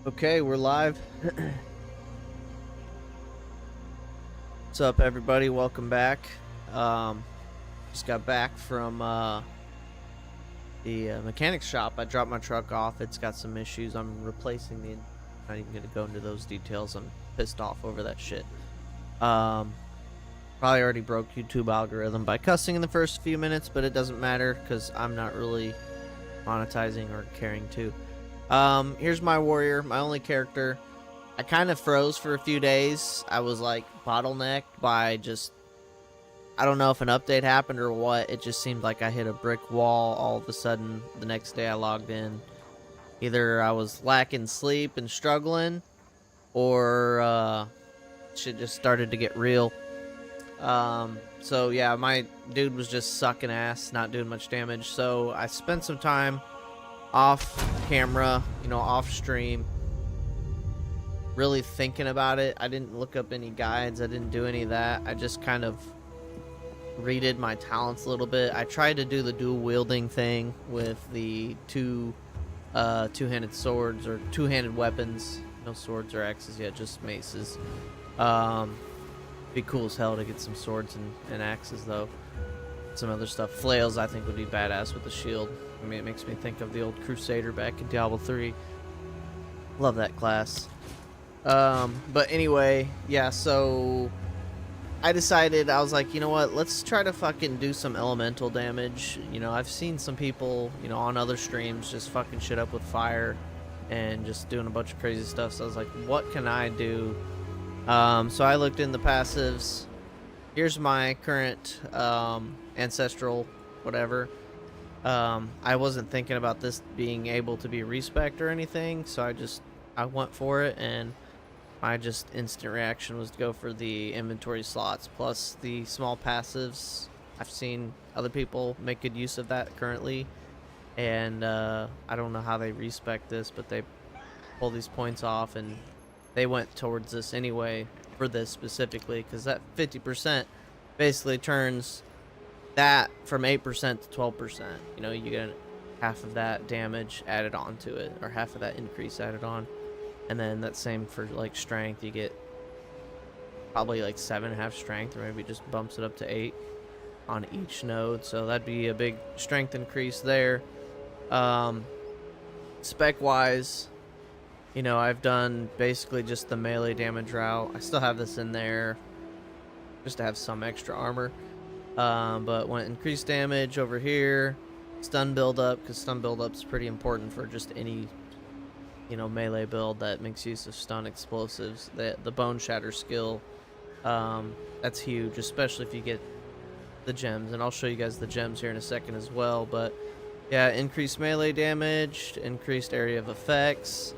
Okay, we're live. What's up, everybody? Welcome back. Um, just got back from the mechanics shop. I dropped my truck off. It's got some issues. I'm replacing the. Not even gonna go into those details. I'm pissed off over that shit. Probably already broke YouTube algorithm by cussing in the first few minutes, but it doesn't matter because I'm not really monetizing or caring to. Here's my warrior, my only character. I kind of froze for a few days. I was like bottlenecked by just, I don't know if an update happened or what. It just seemed like I hit a brick wall all of a sudden. The next day I logged in. Either I was lacking sleep and struggling, or shit just started to get real. So yeah, my dude was just sucking ass, not doing much damage. So I spent some time off camera, off stream, really thinking about it. I didn't look up any guides. I didn't do any of that. I just kind of redid my talents a little bit. I tried to do the dual wielding thing with the two-handed swords or two-handed weapons. No swords or axes yet, just maces. Be cool as hell to get some swords and axes though. Some other stuff. Flails I think would be badass with the shield. I mean, it makes me think of the old Crusader back in Diablo 3. Love that class. But anyway, yeah, so I decided, I was like, you know what, let's try to fucking do some elemental damage. I've seen some people, on other streams just fucking shit up with fire and just doing a bunch of crazy stuff. So I was like, what can I do? So I looked in the passives. Here's my current ancestral whatever. I wasn't thinking about this being able to be respec or anything, so I went for it, and my just instant reaction was to go for the inventory slots plus the small passives. I've seen other people make good use of that currently, and I don't know how they respec this, but they pull these points off, and they went towards this anyway for this specifically, because that 50% basically turns that from 8% to 12%. You get half of that damage added onto it, or half of that increase added on. And then that same for like strength, you get probably like 7.5 strength, or maybe it just bumps it up to 8 on each node. So that'd be a big strength increase there. Spec wise, I've done basically just the melee damage route. I still have this in there just to have some extra armor. But went increased damage over here, stun build up, because stun build up is pretty important for just any melee build that makes use of stun explosives. The bone shatter skill, that's huge, especially if you get the gems, and I'll show you guys the gems here in a second as well. But yeah, increased melee damage, increased area of effects,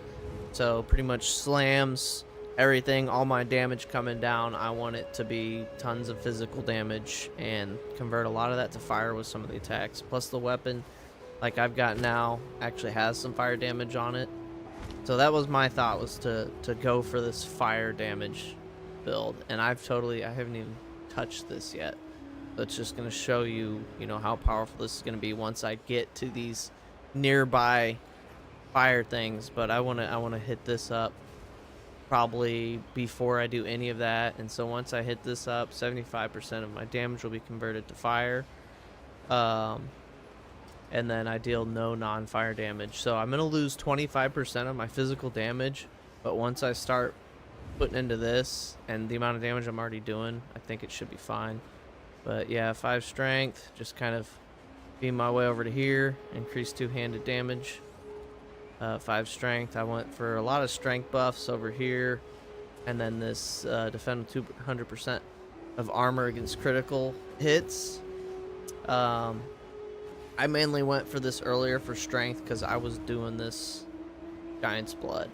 so pretty much slams everything. All my damage coming down, I want it to be tons of physical damage, and convert a lot of that to fire with some of the attacks. Plus the weapon like I've got now actually has some fire damage on it. So that was my thought, was to go for this fire damage build, and I haven't even touched this yet. So it's just going to show you, how powerful this is going to be once I get to these nearby fire things. But I want to hit this up probably before I do any of that. And so once I hit this up, 75% of my damage will be converted to fire. And then I deal no non-fire damage. So I'm going to lose 25% of my physical damage. But once I start putting into this and the amount of damage I'm already doing, I think it should be fine. But yeah, 5 strength, just kind of beam my way over to here, increase two-handed damage. 5 strength, I went for a lot of strength buffs over here, and then this defend with 200% of armor against critical hits. I mainly went for this earlier for strength because I was doing this Giant's Blood.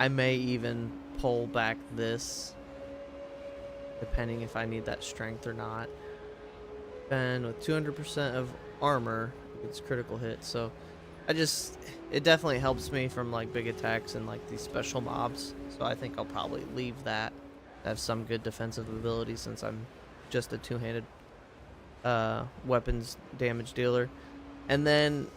I may even pull back this depending if I need that strength or not. And with 200% of armor against critical hits, so it definitely helps me from like big attacks and like these special mobs. So I think I'll probably leave that. Have some good defensive ability since I'm just a two-handed weapons damage dealer. And then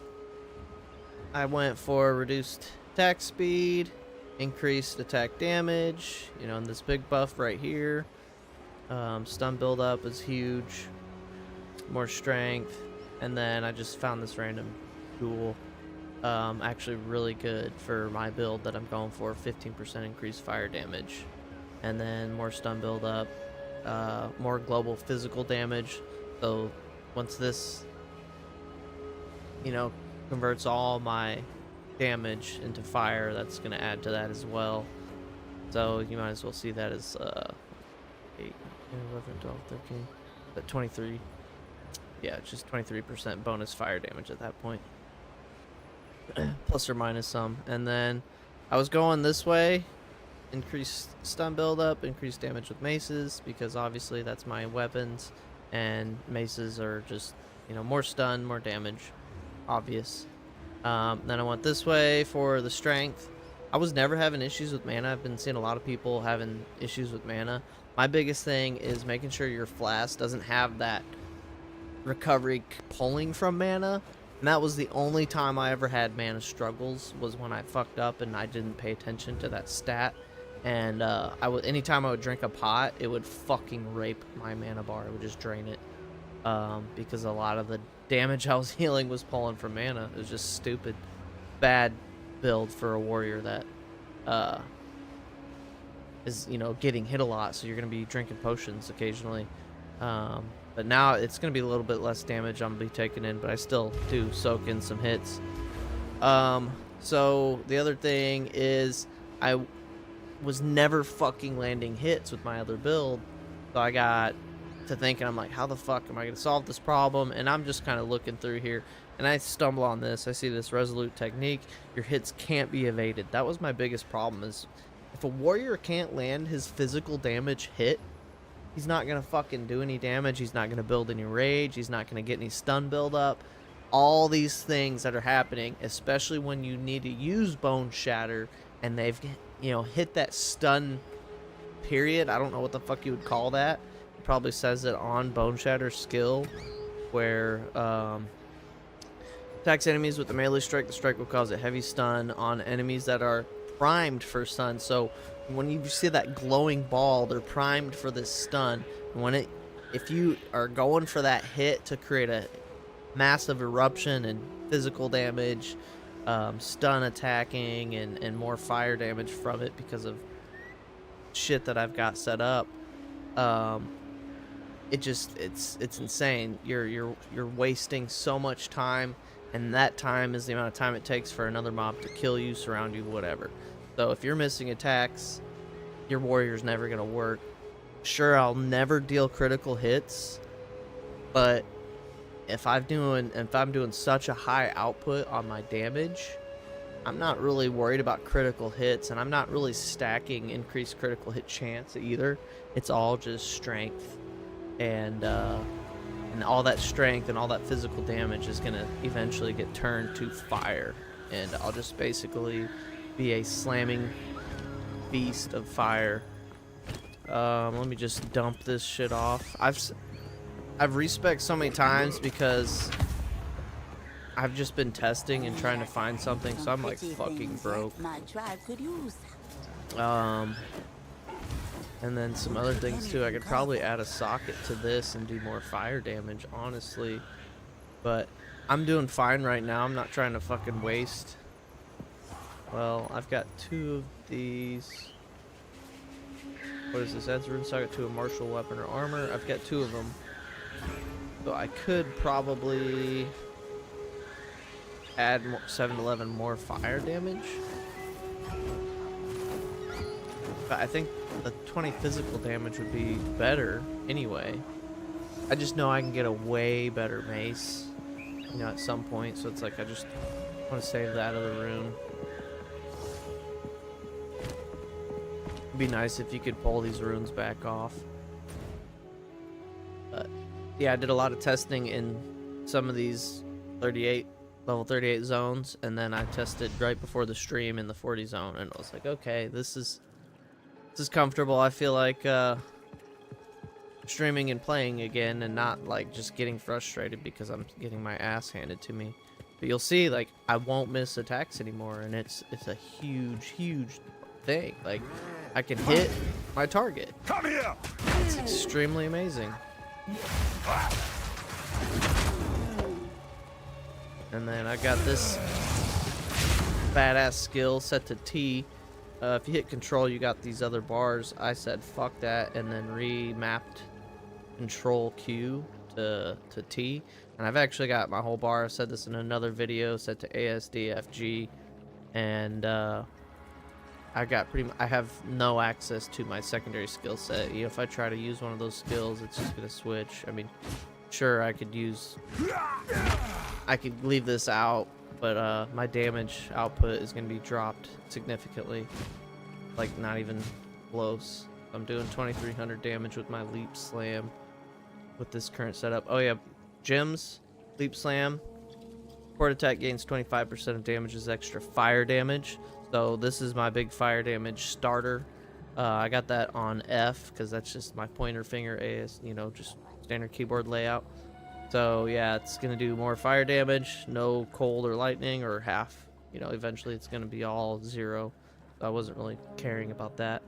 I went for reduced attack speed, increased attack damage, you know, and this big buff right here. Stun buildup is huge. More strength. And then I just found this random tool. Actually really good for my build that I'm going for. 15% increased fire damage. And then more stun buildup. More global physical damage. So once this, you know, converts all my damage into fire, that's going to add to that as well. So you might as well see that as 8, 11, 12, 13, but 23. Yeah, it's just 23% bonus fire damage at that point. Plus or minus some. And then I was going this way. Increased stun buildup, increased damage with maces, because obviously that's my weapons. And maces are just, you know, more stun, more damage. Obvious. Then I went this way for the strength. I was never having issues with mana. I've been seeing a lot of people having issues with mana. My biggest thing is making sure your flask doesn't have that recovery pulling from mana. And that was the only time I ever had mana struggles, was when I fucked up and I didn't pay attention to that stat. And anytime I would drink a pot, it would fucking rape my mana bar. It would just drain it. Because a lot of the damage I was healing was pulling from mana. It was just stupid. Bad build for a warrior that is, you know, getting hit a lot, so you're going to be drinking potions occasionally. But now it's going to be a little bit less damage I'm going to be taking in, but I still do soak in some hits. So the other thing is I was never fucking landing hits with my other build. So I got to thinking, I'm like, how the fuck am I going to solve this problem? And I'm just kind of looking through here, and I stumble on this. I see this resolute technique. Your hits can't be evaded. That was my biggest problem, is if a warrior can't land his physical damage hit, he's not going to fucking do any damage. He's not going to build any rage. He's not going to get any stun build up. All these things that are happening, especially when you need to use Bone Shatter and they've, you know, hit that stun period. I don't know what the fuck you would call that. It probably says it on Bone Shatter skill, where attacks enemies with the melee strike. The strike will cause a heavy stun on enemies that are primed for stun. So when you see that glowing ball, they're primed for this stun. And if you are going for that hit to create a massive eruption and physical damage, stun attacking, and more fire damage from it because of shit that I've got set up, it's insane. You're wasting so much time, and that time is the amount of time it takes for another mob to kill you, surround you, whatever. So if you're missing attacks, your warrior's never gonna work. Sure, I'll never deal critical hits, but if I'm doing such a high output on my damage, I'm not really worried about critical hits, and I'm not really stacking increased critical hit chance either. It's all just strength, and all that strength and all that physical damage is gonna eventually get turned to fire, and I'll just basically be a slamming beast of fire. Let me just dump this shit off. I've respec so many times because I've just been testing and trying to find something, so I'm like fucking broke. And then some other things too. I could probably add a socket to this and do more fire damage, honestly. But I'm doing fine right now. I'm not trying to fucking waste. Well, I've got 2 of these. What is this? Adds rune socket to a martial weapon or armor. I've got 2 of them. So I could probably add 7 to 11 more fire damage. But I think the 20 physical damage would be better anyway. I just know I can get a way better mace, you know, at some point. So it's like I just want to save that other rune. It'd be nice if you could pull these runes back off. But yeah, I did a lot of testing in some of these level 38 zones, and then I tested right before the stream in the 40 zone, and I was like, okay, this is comfortable. I feel like streaming and playing again, and not like just getting frustrated because I'm getting my ass handed to me. But you'll see, like, I won't miss attacks anymore, and it's a huge thing. Like, I can hit my target. Come here. It's extremely amazing. And then I got this badass skill set to T. If you hit control, you got these other bars. I said fuck that and then remapped control Q to T. And I've actually got my whole bar. I said this in another video, set to ASDFG. And I have no access to my secondary skill set. You know, if I try to use one of those skills, it's just gonna switch. I mean, sure, I could leave this out, but my damage output is gonna be dropped significantly, like not even close. I'm doing 2300 damage with my leap slam with this current setup. Oh yeah, gems, leap slam, support attack gains 25% of damage as extra fire damage. So this is my big fire damage starter. I got that on F because that's just my pointer finger AS, you know, just standard keyboard layout. So yeah, it's gonna do more fire damage, no cold or lightning, or half. You know, eventually it's gonna be all 0. So I wasn't really caring about that.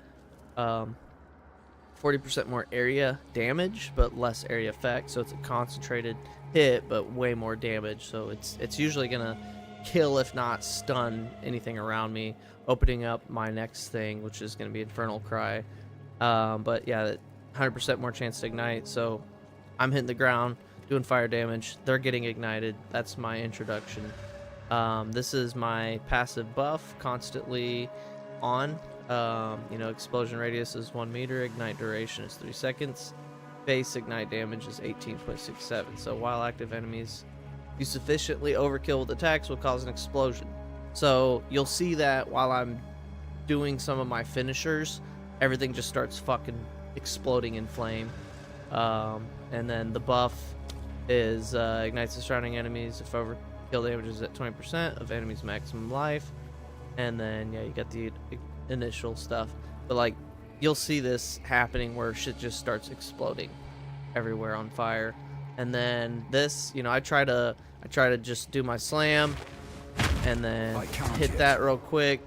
40% more area damage, but less area effect. So it's a concentrated hit, but way more damage. So it's usually gonna kill, if not stun, anything around me, opening up my next thing, which is going to be Infernal Cry. But yeah, 100% more chance to ignite. So I'm hitting the ground, doing fire damage. They're getting ignited. That's my introduction. This is my passive buff, constantly on. You know, explosion radius is 1 meter, ignite duration is 3 seconds, base ignite damage is 18.67. So while active enemies you sufficiently overkill with attacks will cause an explosion. So you'll see that while I'm doing some of my finishers, everything just starts fucking exploding in flame. And then the buff is ignites the surrounding enemies if overkill damage is at 20% of enemy's maximum life. And then yeah, you got the initial stuff. But like, you'll see this happening where shit just starts exploding everywhere on fire. And then this, you know, I try to just do my slam and then hit that real quick,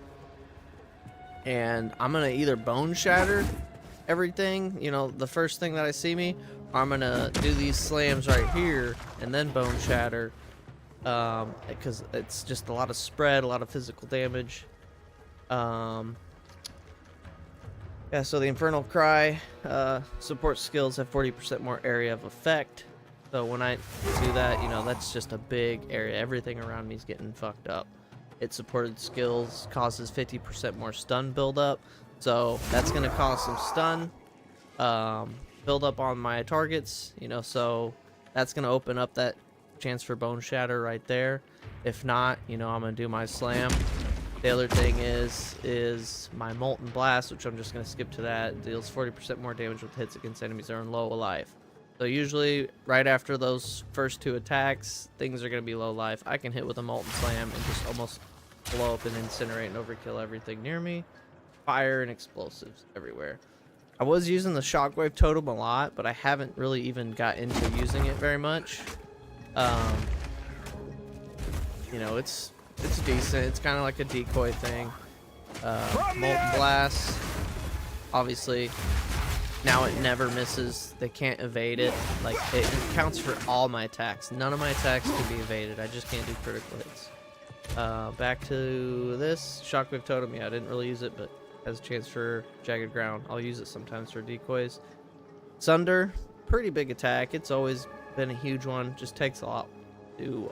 and I'm gonna either bone shatter everything, you know, the first thing that I see me, or I'm gonna do these slams right here and then bone shatter, because it's just a lot of spread, a lot of physical damage. Yeah, so the Infernal Cry support skills have 40% more area of effect. So when I do that, you know, that's just a big area. Everything around me is getting fucked up. Its supported skills causes 50% more stun buildup. So that's going to cause some stun buildup on my targets, you know, so that's going to open up that chance for bone shatter right there. If not, you know, I'm going to do my slam. The other thing is my Molten Blast, which I'm just going to skip to that. It deals 40% more damage with hits against enemies that are low life. So usually right after those first 2 attacks, things are going to be low life. I can hit with a Molten Slam and just almost blow up and incinerate and overkill everything near me. Fire and explosives everywhere. I was using the Shockwave Totem a lot, but I haven't really even got into using it very much. You know, it's decent. It's kind of like a decoy thing. Molten Blast, obviously. Now it never misses. They can't evade it. Like, it counts for all my attacks. None of my attacks can be evaded. I just can't do critical hits. Back to this Shockwave Totem. Yeah, I didn't really use it, but has a chance for Jagged Ground. I'll use it sometimes for decoys. Sunder, pretty big attack. It's always been a huge one. Just takes a lot to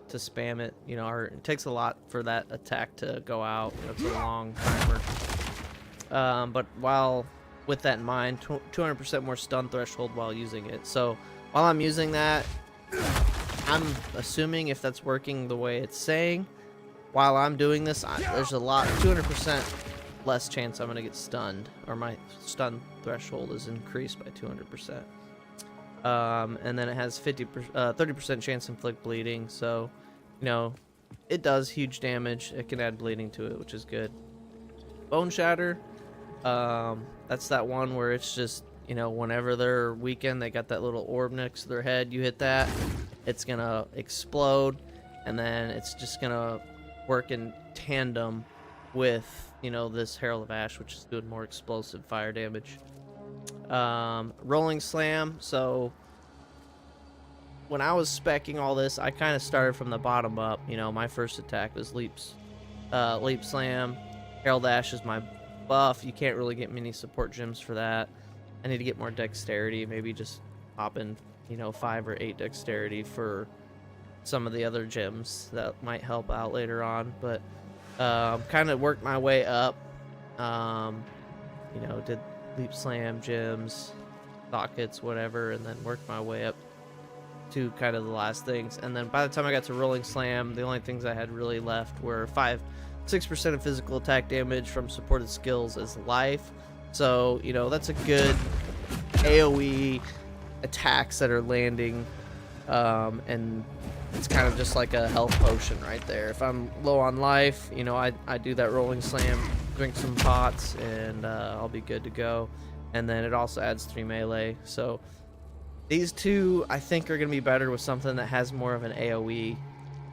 spam it. You know, or it takes a lot for that attack to go out. You know, it's a long timer. But while with that in mind, 200% more stun threshold while using it. So while I'm using that, I'm assuming if that's working the way it's saying, while I'm doing this, there's a lot, 200% less chance I'm going to get stunned, or my stun threshold is increased by 200%. And then it has 30% chance to inflict bleeding. So, you know, it does huge damage. It can add bleeding to it, which is good. Bone Shatter. That's that one where it's just, you know, whenever they're weakened, they got that little orb next to their head. You hit that, it's gonna explode, and then it's just gonna work in tandem with, you know, this Herald of Ash, which is doing more explosive fire damage. Rolling Slam. So when I was speccing all this, I kind of started from the bottom up. You know, my first attack was Leap Slam. Herald Ash is my buff. You can't really get many support gems for that. I need to get more dexterity. Maybe just pop in, you know, 5 or 8 dexterity for some of the other gems that might help out later on. But kind of worked my way up. You know, did Leap Slam, gems, sockets, whatever, and then worked my way up to kind of the last things. And then by the time I got to Rolling Slam, the only things I had really left were 6% of physical attack damage from supported skills as life. So, you know, that's a good AoE attacks that are landing, and it's kind of just like a health potion right there. If I'm low on life, you know, I do that Rolling Slam, drink some pots, and I'll be good to go. And then it also adds 3 melee. So these two, I think, are going to be better with something that has more of an AoE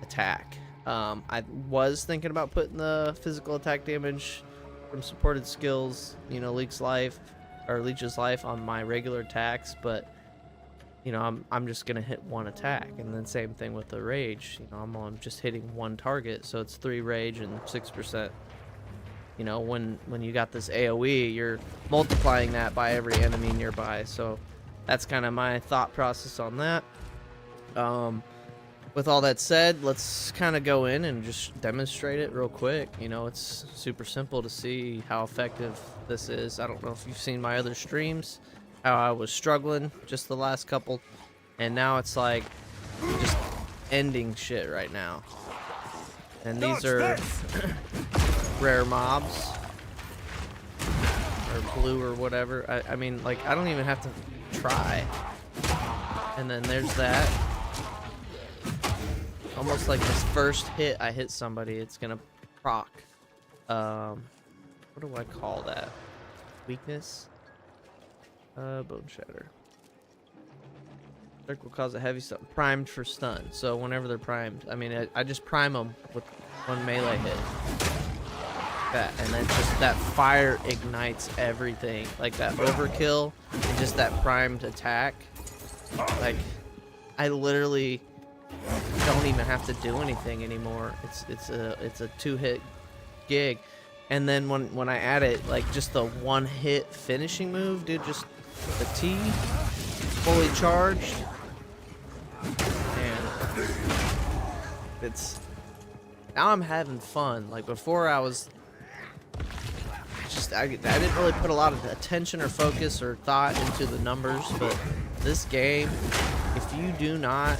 attack. I was thinking about putting the physical attack damage from supported skills, you know, Leech's Life on my regular attacks, but you know, I'm just gonna hit one attack, and then same thing with the rage. You know, I'm just hitting one target, so it's 3 rage and 6%. You know, when you got this AoE, you're multiplying that by every enemy nearby. So that's kind of my thought process on that. With all that said, let's kind of go in and just demonstrate it real quick. You know, it's super simple to see how effective this is. I don't know if you've seen my other streams, how I was struggling just the last couple, and now it's like just ending shit right now. And these are rare mobs, or blue or whatever. I mean, like, I don't even have to try. And then there's that. Almost like this first hit I hit somebody, it's gonna proc. What do I call that? Weakness? Bone shatter. Dark will cause a heavy stun. Primed for stun. So whenever they're primed, I mean, I just prime them with 1 melee hit. That, and then just that fire ignites everything. Like that overkill and just that primed attack. Like, I literally don't even have to do anything anymore. It's a 2-hit gig. And then when I add it, like just the 1-hit finishing move, dude, just the T fully charged, and it's now I'm having fun. Like before, I didn't really put a lot of attention or focus or thought into the numbers, but this game, if you do not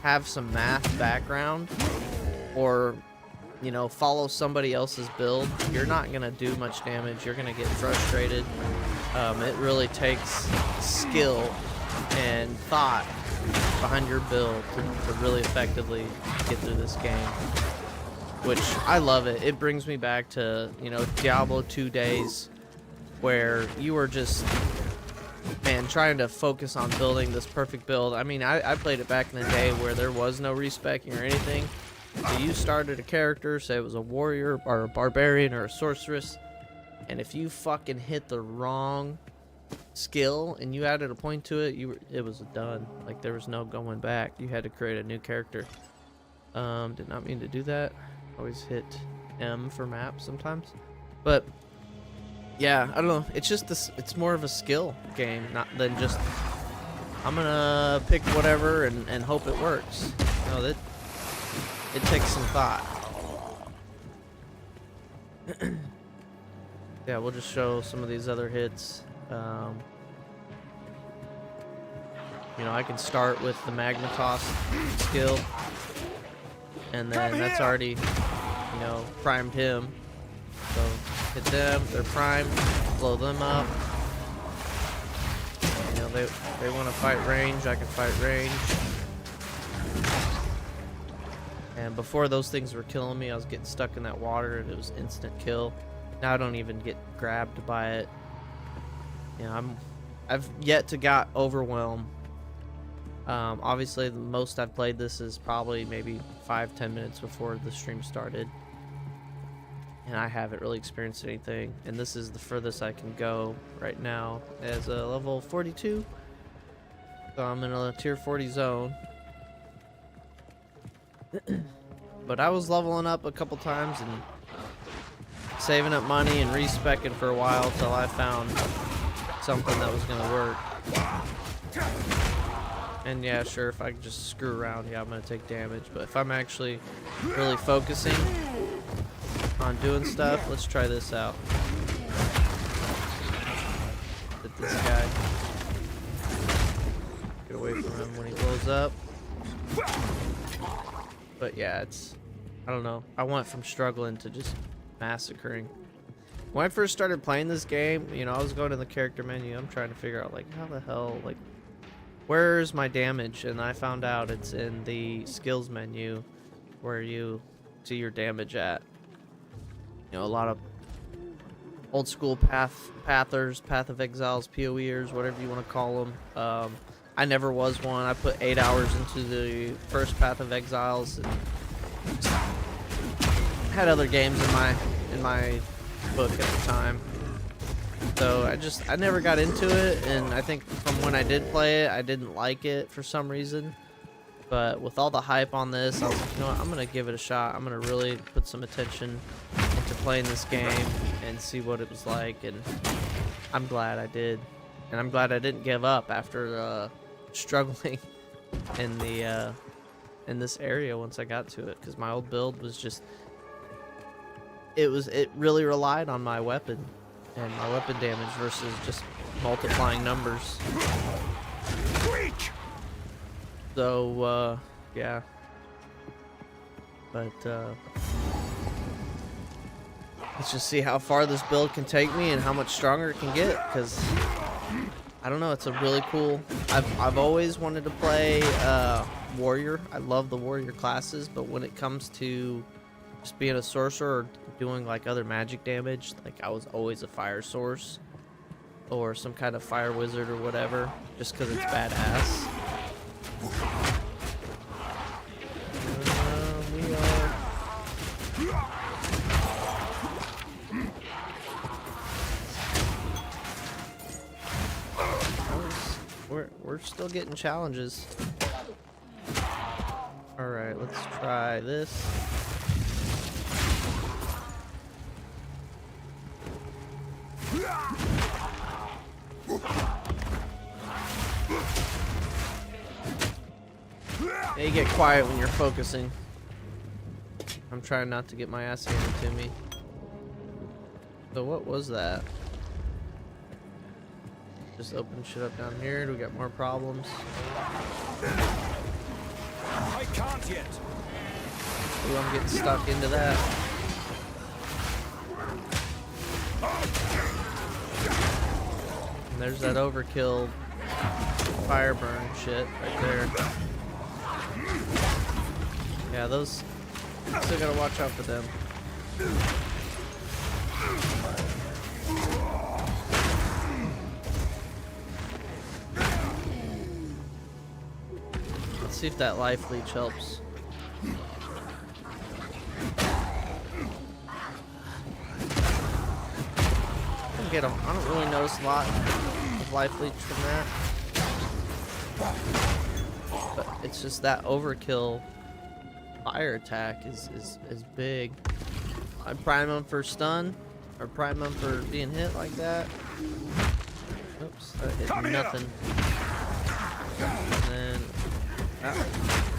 have some math background or, you know, follow somebody else's build, you're not gonna do much damage. You're gonna get frustrated. It really takes skill and thought behind your build to really effectively get through this game, which I love it. It brings me back to, you know, Diablo 2 days where you were just, man, trying to focus on building this perfect build. I mean, I played it back in the day where there was no respecking or anything. So you started a character, say it was a warrior or a barbarian or a sorceress, and if you fucking hit the wrong skill and you added a point to it, it was done. Like, there was no going back. You had to create a new character. Did not mean to do that. Always hit M for map sometimes. But yeah, I don't know. It's just this. It's more of a skill game, not than just I'm gonna pick whatever and hope it works. You know, that it takes some thought. Yeah, we'll just show some of these other hits. You know, I can start with the Magnetos skill, and then that's already, you know, primed him. So hit them, they're primed, blow them up. You know, they want to fight range, I can fight range. And before those things were killing me, I was getting stuck in that water and it was instant kill. Now I don't even get grabbed by it. You know, I've yet to got overwhelm. Obviously the most I've played this is probably maybe 5-10 minutes before the stream started. and I haven't really experienced anything, and this is the furthest I can go right now as a level 42. So I'm in a tier 40 zone. But I was leveling up a couple times and saving up money and respecking for a while till I found something that was gonna work. And yeah, sure, if I can just screw around, yeah, I'm gonna take damage. But if I'm actually really focusing on doing stuff, let's try this out. Hit this guy. Get away from him when he blows up. But yeah, I don't know. I went from struggling to just massacring. When I first started playing this game, you know, I was going to the character menu. I'm trying to figure out, like, how the hell, like, where's my damage? And I found out it's in the skills menu where you see your damage at. You know, a lot of old school pathers, Path of Exiles, PoEers, whatever you want to call them. I never was one. I put 8 hours into the first Path of Exiles and had other games in my book at the time. So I never got into it, and I think from when I did play it, I didn't like it for some reason. But with all the hype on this, I was like, you know what, I'm gonna give it a shot. I'm gonna really put some attention into playing this game and see what it was like, and I'm glad I did. And I'm glad I didn't give up after struggling in the in this area once I got to it, because my old build was just it really relied on my weapon and my weapon damage versus just multiplying numbers. So yeah, but let's just see how far this build can take me and how much stronger it can get, because I don't know, it's a really cool, I've always wanted to play warrior. I love the warrior classes, but when it comes to just being a sorcerer or doing like other magic damage, like I was always a fire source or some kind of fire wizard or whatever, just because it's badass. We are. We're still getting challenges. All right, let's try this. Yeah, you get quiet when you're focusing. I'm trying not to get my ass handed to me. So what was that? Just open shit up down here. Do we got more problems? I can't yet. Ooh, I'm getting stuck into that. And there's that overkill fire burn shit right there. Yeah, those, still gotta watch out for them. Let's see if that life leech helps. Get them. I don't really notice a lot of life leech from that, but it's just that overkill fire attack is big. I prime them for stun, or prime them for being hit like that. Oops, that hit nothing. And then that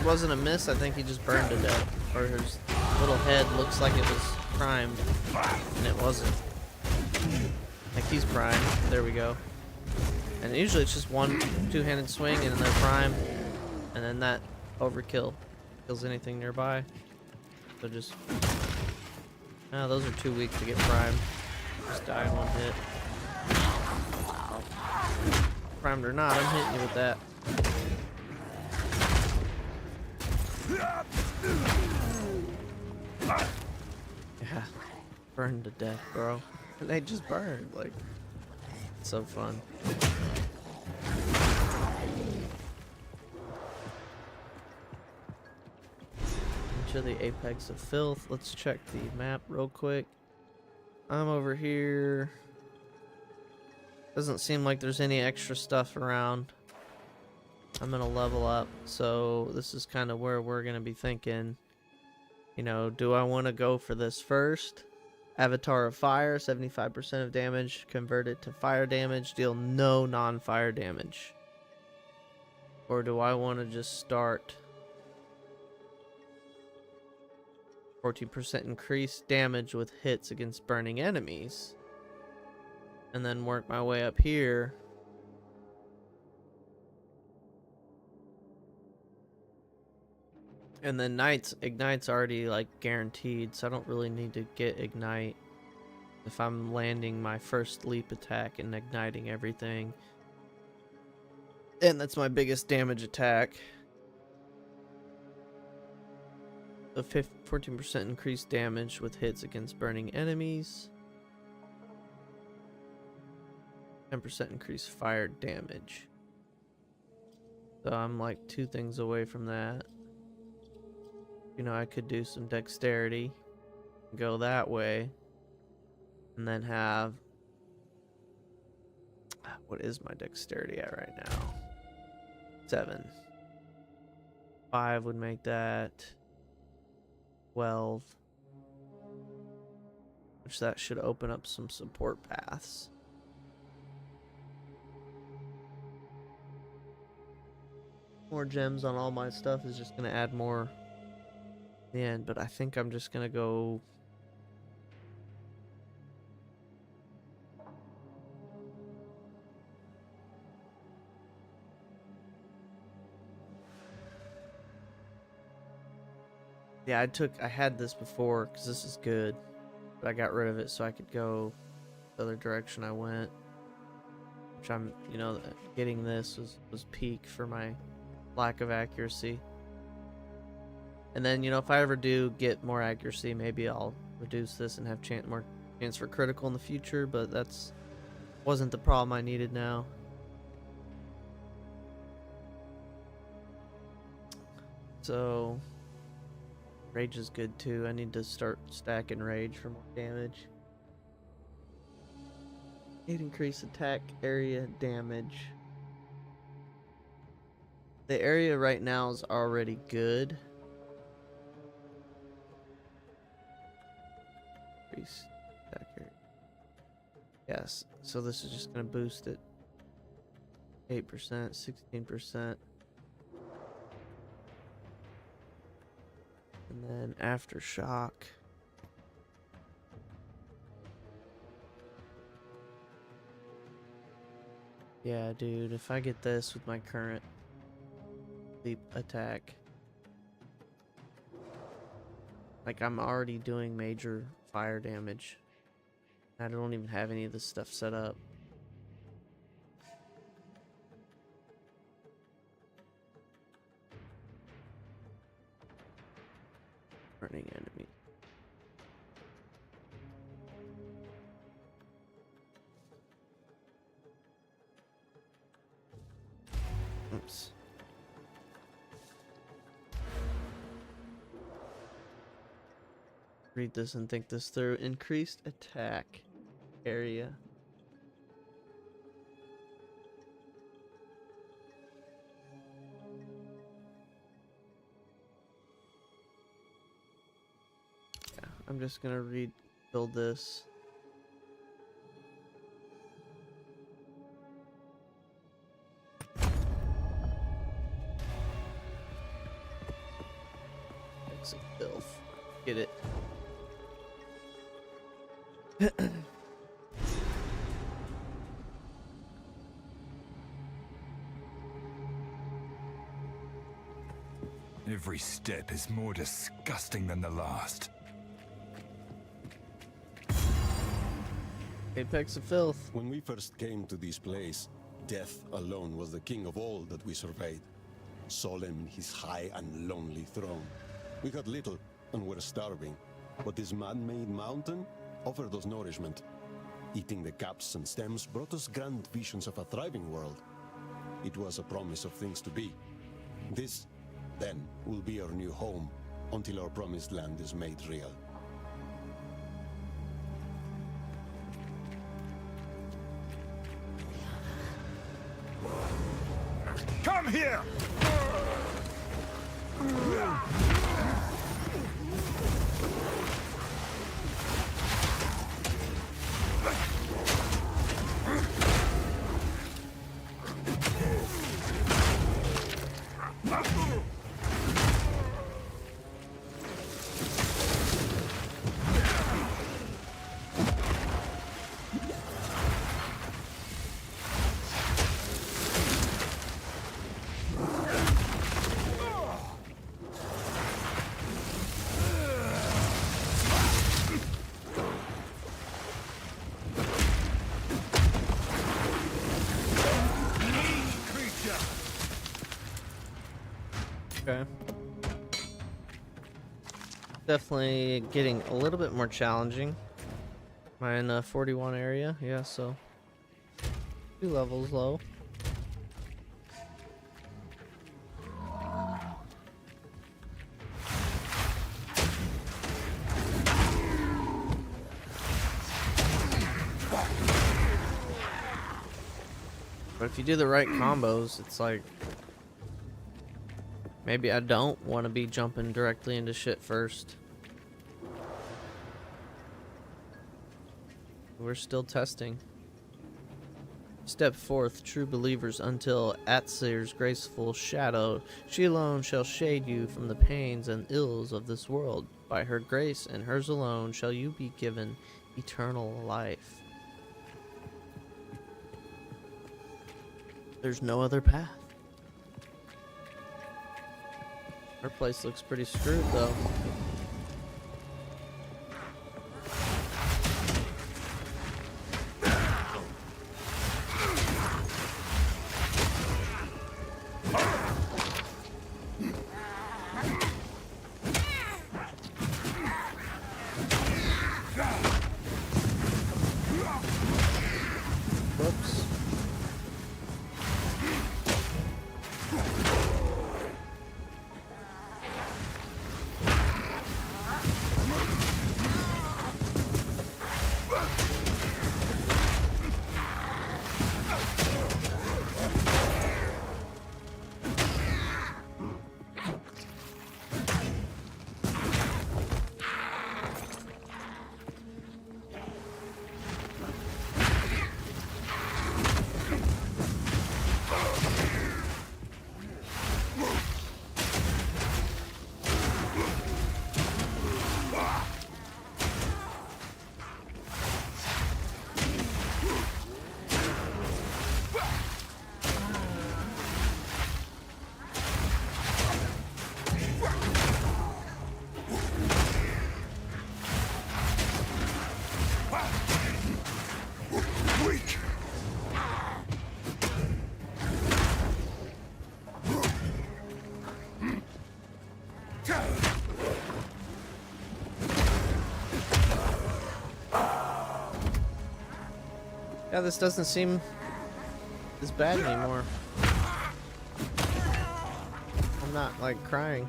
wasn't a miss. I think he just burned to death, or his little head looks like it was primed, and it wasn't. Like he's primed. There we go. And usually it's just one two-handed swing and then they're primed, and then that overkill kills anything nearby. So just, oh, those are too weak to get primed. Just die in one hit. Primed or not, I'm hitting you with that. Yeah, burned to death, bro. They just burned, like, it's so fun. Into the apex of filth. Let's check the map real quick. I'm over here. Doesn't seem like there's any extra stuff around. I'm gonna level up, so this is kind of where we're gonna be thinking. You know, do I want to go for this first? Avatar of Fire, 75% of damage, convert it to fire damage, deal no non-fire damage. Or do I want to just start 14% increased damage with hits against burning enemies, and then work my way up here? And then Ignite's already like guaranteed, so I don't really need to get Ignite if I'm landing my first leap attack and igniting everything. And that's my biggest damage attack. The 14% increased damage with hits against burning enemies. 10% increased fire damage. So I'm like 2 things away from that. You know, I could do some dexterity, go that way, and then have... What is my dexterity at right now? 7. 5 would make that 12. Which that should open up some support paths. More gems on all my stuff is just going to add more in the end, but I think I'm just going to go... Yeah, I had this before because this is good, but I got rid of it so I could go the other direction I went. Which I'm, you know, getting this was peak for my lack of accuracy. And then, you know, if I ever do get more accuracy, maybe I'll reduce this and have more chance for critical in the future, but that's wasn't the problem I needed now. So rage is good too. I need to start stacking rage for more damage. 8 increase attack area damage. The area right now is already good. Increase attack area. Yes, so this is just gonna boost it 8%, 16%. And then aftershock. Yeah, dude, if I get this with my current leap attack, like I'm already doing major fire damage. I don't even have any of this stuff set up. Burning enemy. Oops. Read this and think this through. Increased attack area. Yeah, I'm just gonna build this. Exit filth. Get it. Every step is more disgusting than the last. Apex of filth. When we first came to this place, death alone was the king of all that we surveyed. Solemn his high and lonely throne. We had little and were starving, but this man-made mountain offered us nourishment. Eating the caps and stems brought us grand visions of a thriving world. It was a promise of things to be. This, then, will be our new home until our promised land is made real. Definitely getting a little bit more challenging. Am I in the 41 area? Yeah, so 2 levels low. But if you do the right combos, it's like maybe I don't want to be jumping directly into shit first. We're still testing. Step forth, true believers, until Atzir's graceful shadow. She alone shall shade you from the pains and ills of this world. By her grace and hers alone shall you be given eternal life. There's no other path. Our place looks pretty screwed, though. Whoops. Yeah, this doesn't seem as bad anymore. I'm not, like, crying.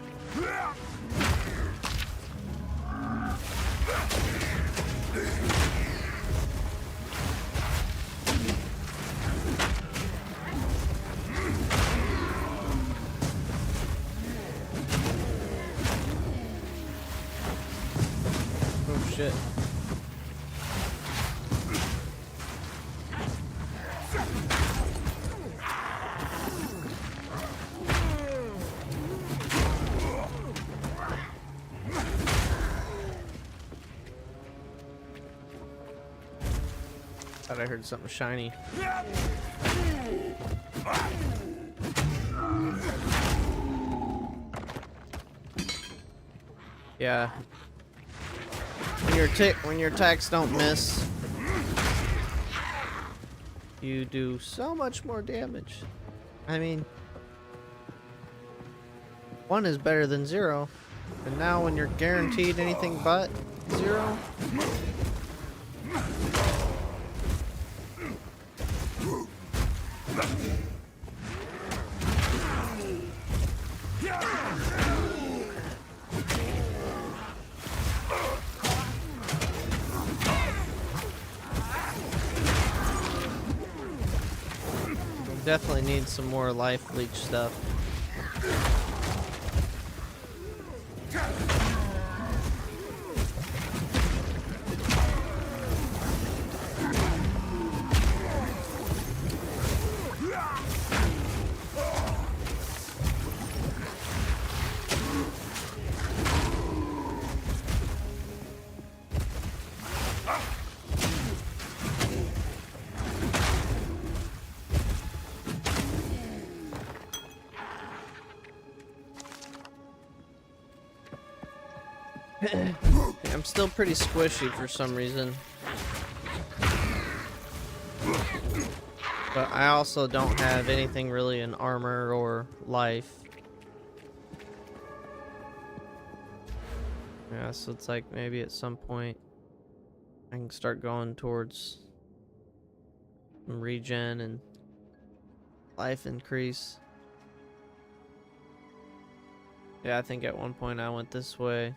Oh, shit. Thought I heard something shiny. Yeah. When your attacks don't miss, you do so much more damage. I mean, 1 is better than 0, and now when you're guaranteed anything but 0. Definitely need some more life leech stuff. I'm still pretty squishy for some reason. But I also don't have anything really in armor or life. Yeah, so it's like maybe at some point I can start going towards some regen and life increase. Yeah, I think at one point I went this way.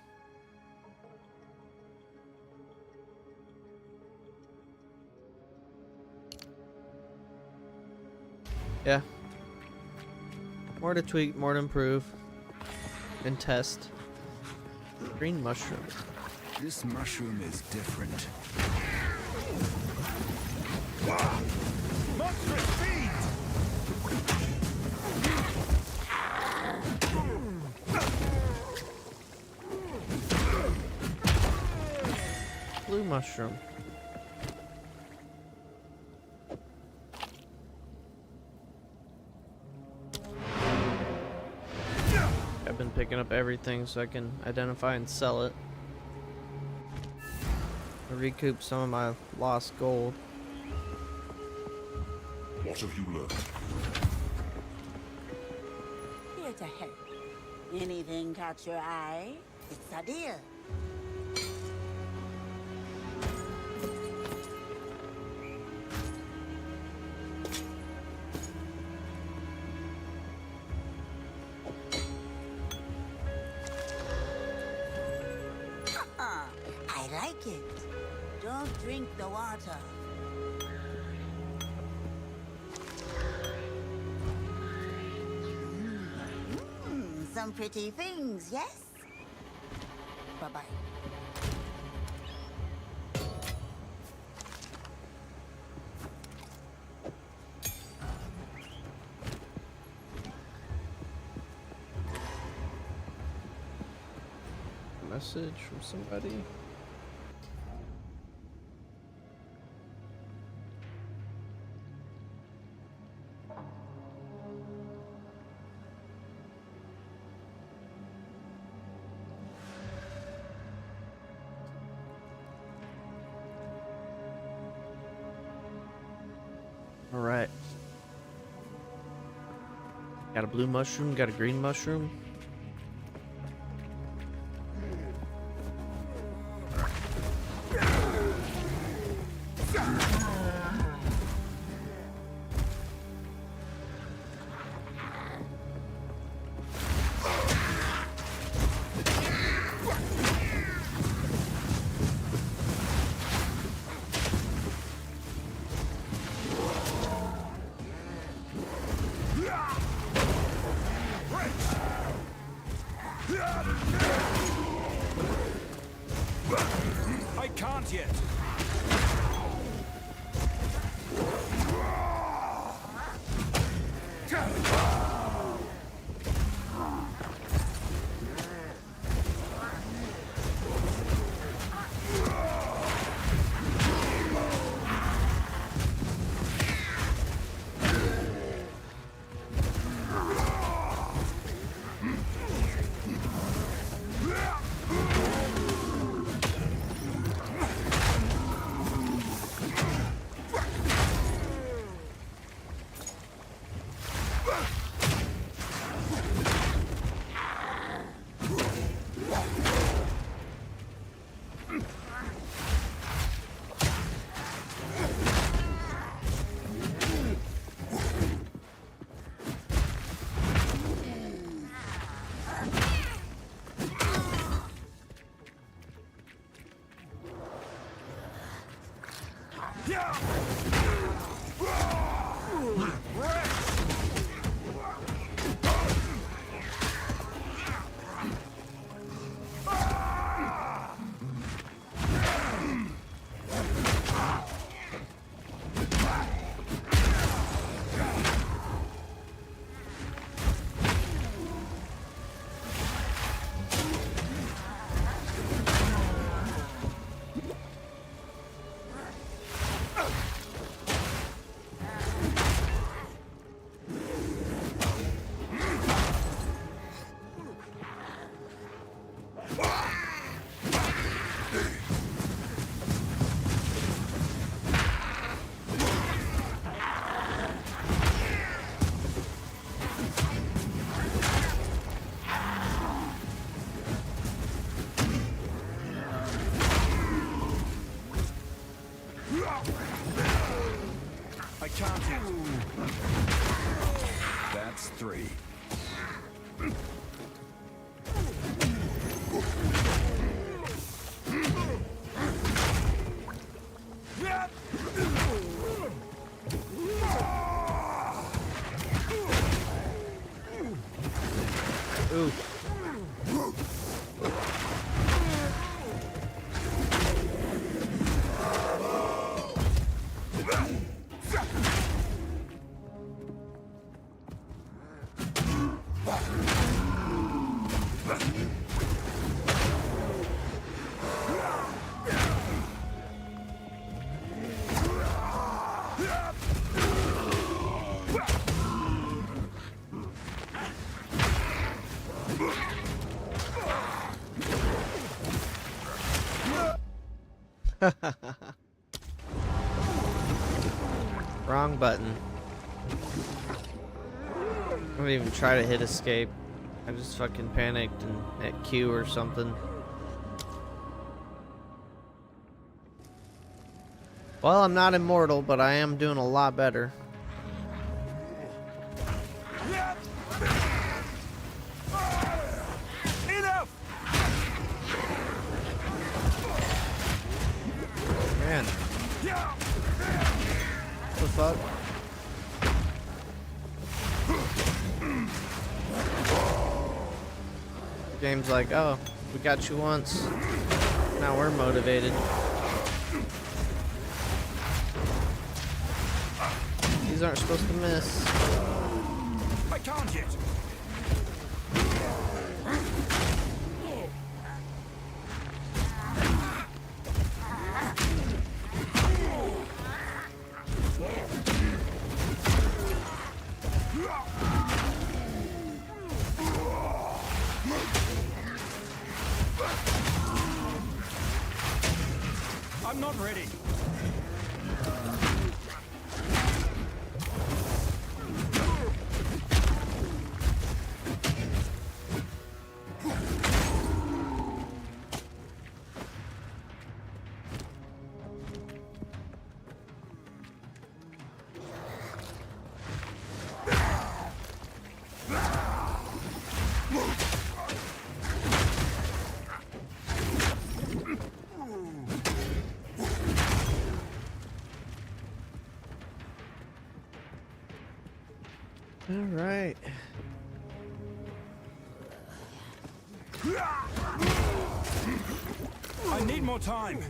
Yeah. More to tweak, more to improve, and test. Green mushroom. This mushroom is different. Monstrous fiends! Blue mushroom. I've been picking up everything so I can identify and sell it. Recoup some of my lost gold. What have you learned? Here to help. Anything catch your eye? It's a deal. I like it. Don't drink the water. Some pretty things, yes? Bye-bye. Message from somebody. All right. Got a blue mushroom, got a green mushroom. I can't yet. 3. Ooh. Wrong button. I didn't even try to hit escape. I just fucking panicked and hit Q or something. Well, I'm not immortal, but I am doing a lot better. Enough! Man. What the fuck? The game's like, oh, we got you once. Now we're motivated. These aren't supposed to miss. I can't yet. I'm not ready. All right. I need more time.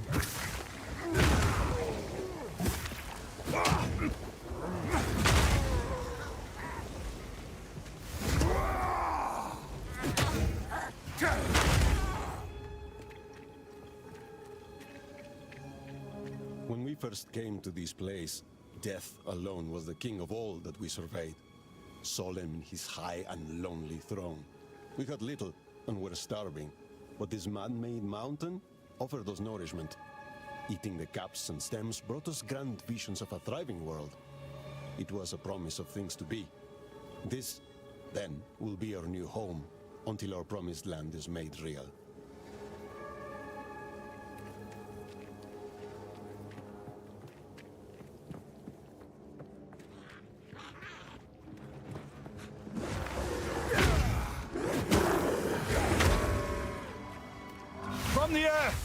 When we first came to this place, death alone was the king of all that we surveyed. Solemn his high and lonely throne. We had little and were starving, but this man-made mountain offered us nourishment. Eating the caps and stems brought us grand visions of a thriving world. It was a promise of things to be. This, then, will be our new home until our promised land is made real. From the earth!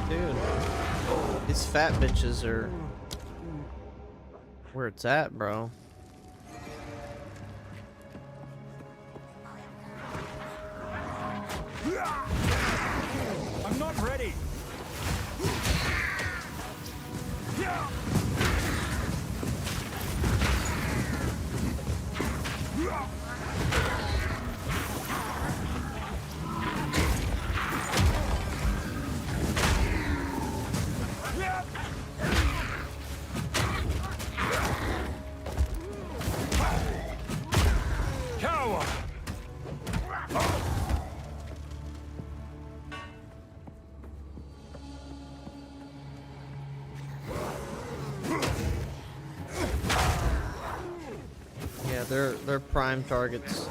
Dude, these fat bitches are where it's at, bro. I'm not ready. Coward! Yeah, they're prime targets.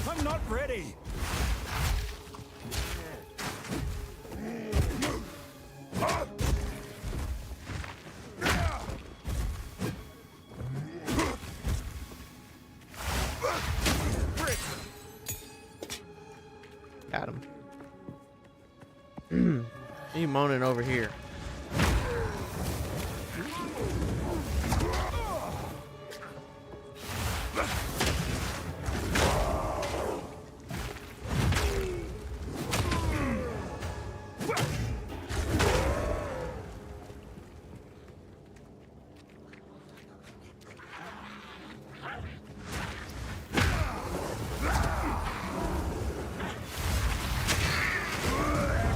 I'm not ready. Got him. You moaning over here?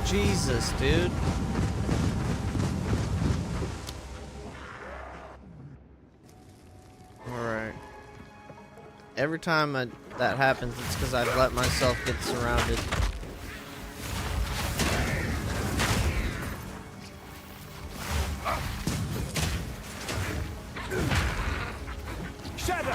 Jesus, dude. Alright. Every time that happens, it's because I've let myself get surrounded. Shadow!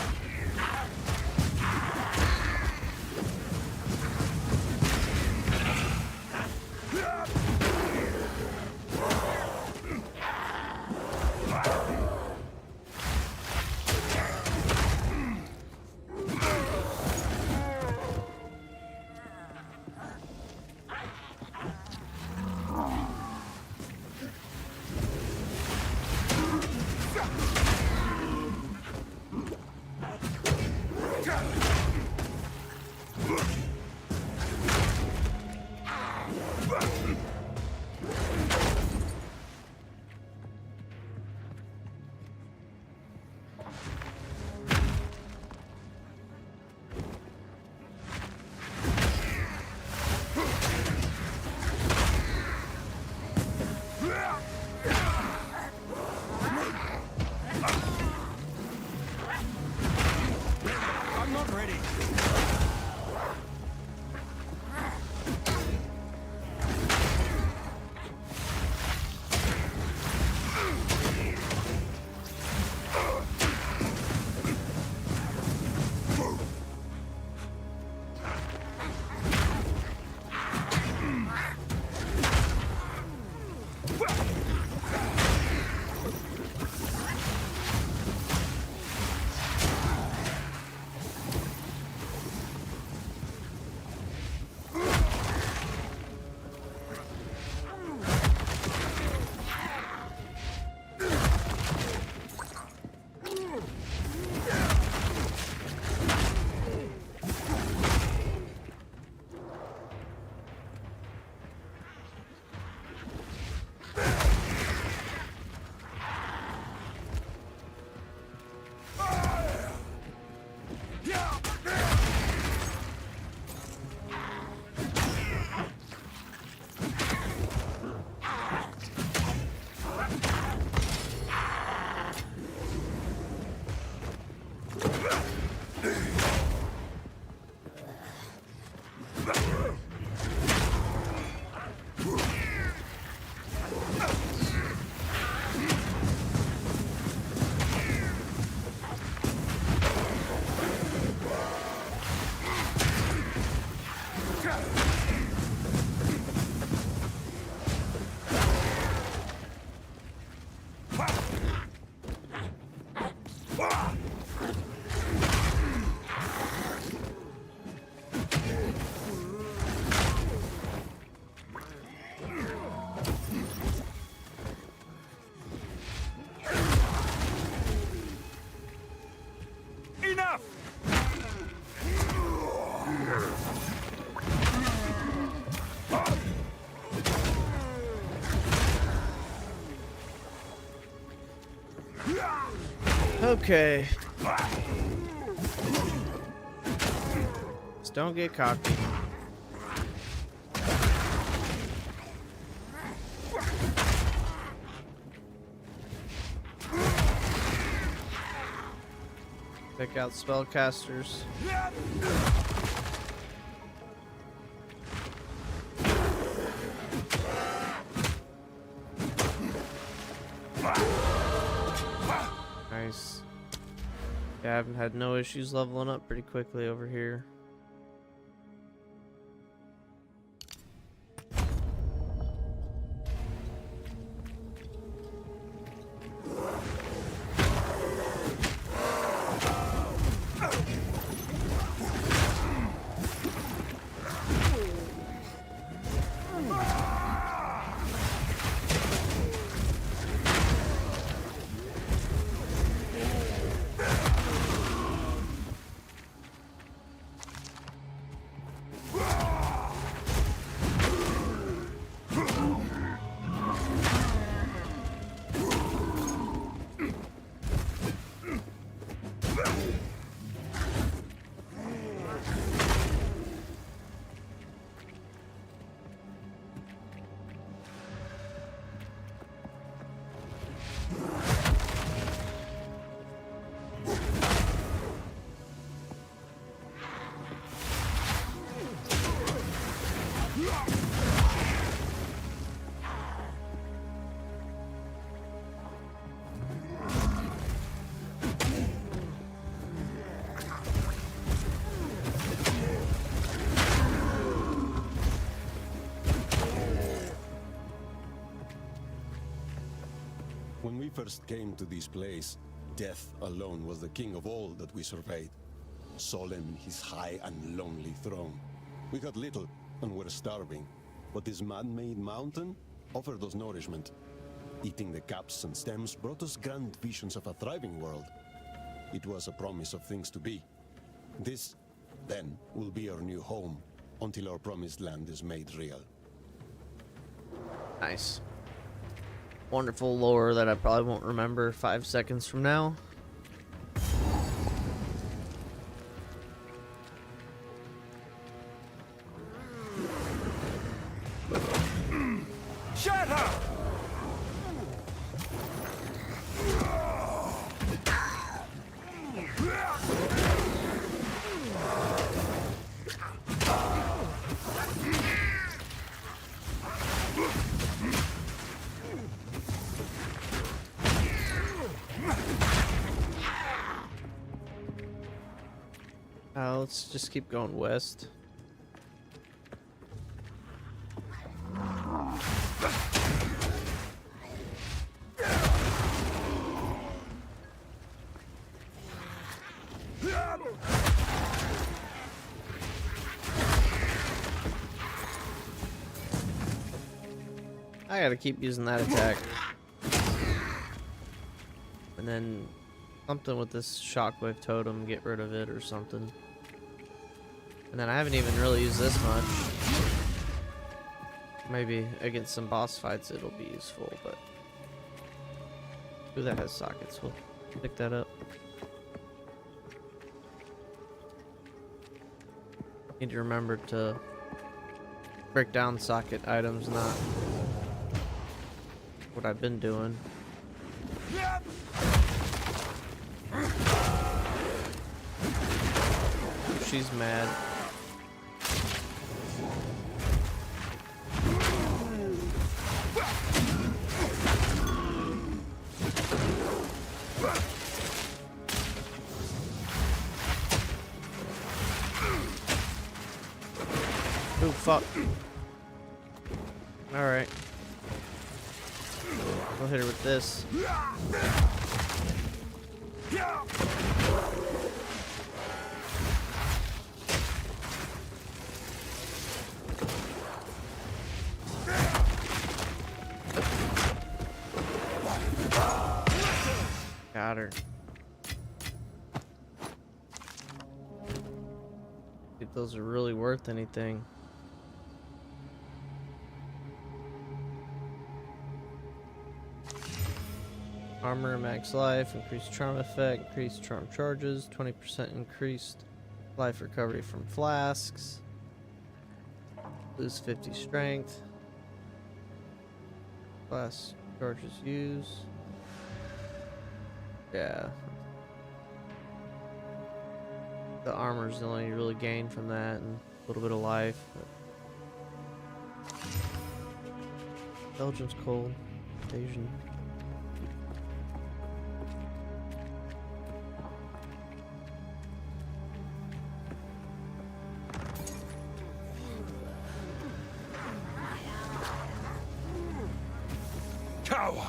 Okay. Just don't get cocky. Pick out spellcasters. Nice. Yeah, I haven't had no issues leveling up pretty quickly over here. When we first came to this place, death alone was the king of all that we surveyed. Solemn his high and lonely throne. We had little and were starving, but this man-made mountain offered us nourishment. Eating the caps and stems brought us grand visions of a thriving world. It was a promise of things to be. This, then, will be our new home until our promised land is made real. Nice. Wonderful lore that I probably won't remember 5 seconds from now. Shut up! Let's just keep going west. I gotta keep using that attack. And then something with this shockwave totem, get rid of it or something. And then I haven't even really used this much. Maybe against some boss fights it'll be useful, but... Ooh, that has sockets. We'll pick that up. Need to remember to break down socket items, not what I've been doing. She's mad. Oh, fuck. Alright. We'll hit her with this. Got her. If those are really worth anything. Armor, max life, increased charm effect, increased charm charges, 20% increased life recovery from flasks, lose 50 strength, flask charges used. Yeah. The armor's the only you really gain from that, and a little bit of life. But Belgium's cold. Asian. Cower!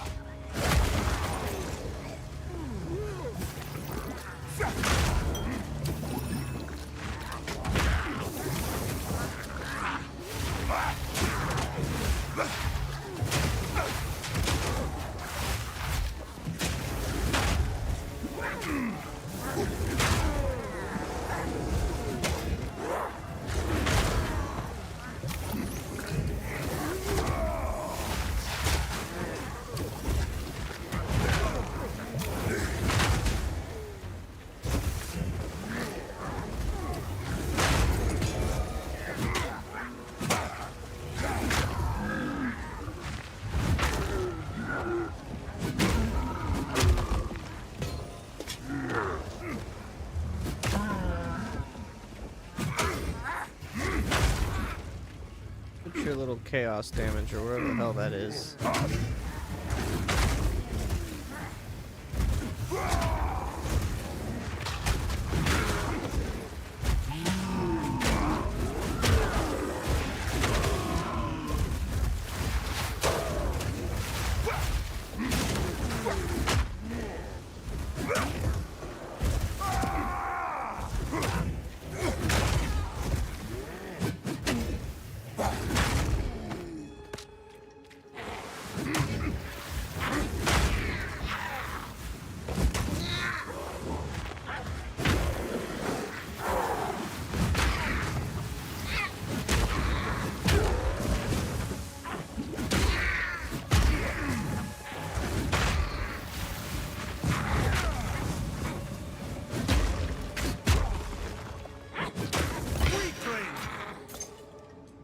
Put your little chaos damage or whatever the hell that is.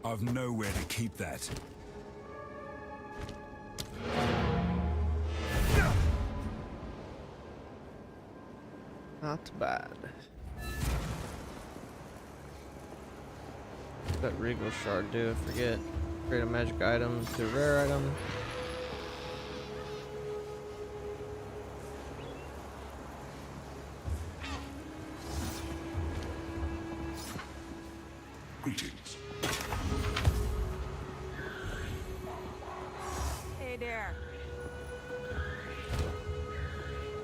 I've nowhere to keep that. Not bad. What's that Regal Shard do? I forget. Create a magic item to a rare item. Greetings. Hey there.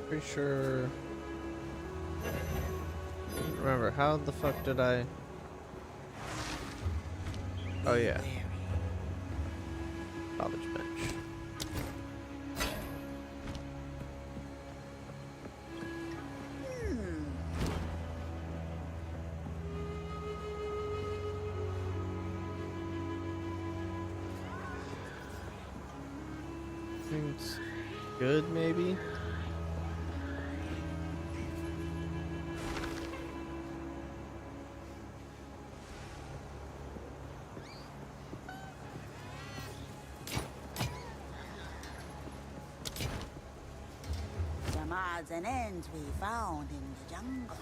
Pretty sure. Remember, how the fuck did I? Oh yeah. Salvage bench. Things good, maybe. Some odds and ends we found in the jungle.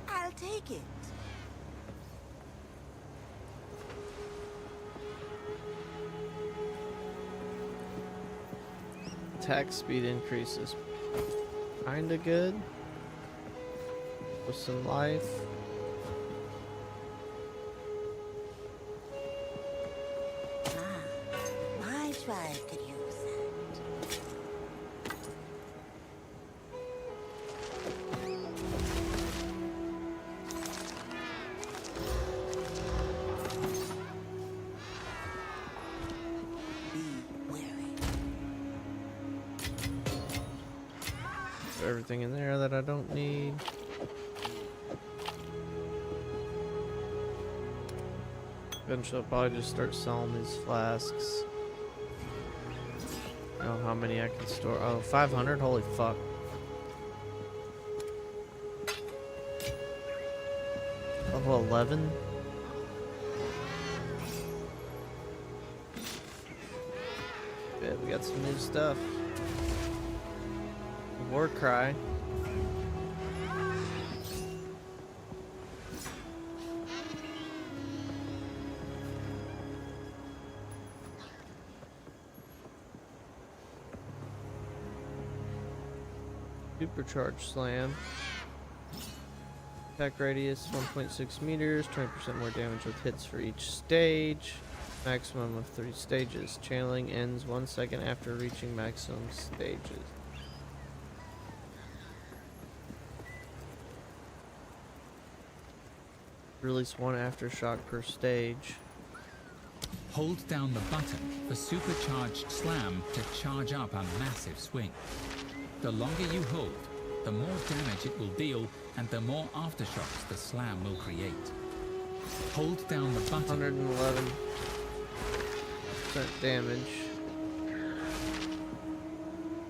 I'll take it. Attack speed increases. Kinda good. With some life. My tribe could use that. Be wary. Everything in there that I don't need. Eventually, I'll probably just start selling these flasks. I don't know how many I can store. Oh, 500? Holy fuck. Level 11? Yeah, we got some new stuff. War cry. Supercharged slam. Attack radius 1.6 meters, 20% more damage with hits for each stage. Maximum of 3 stages. Channeling ends 1 second after reaching maximum stages. Release 1 aftershock per stage. Hold down the button for supercharged slam to charge up a massive swing. The longer you hold, the more damage it will deal and the more aftershocks the slam will create. Hold down the button. 111% damage.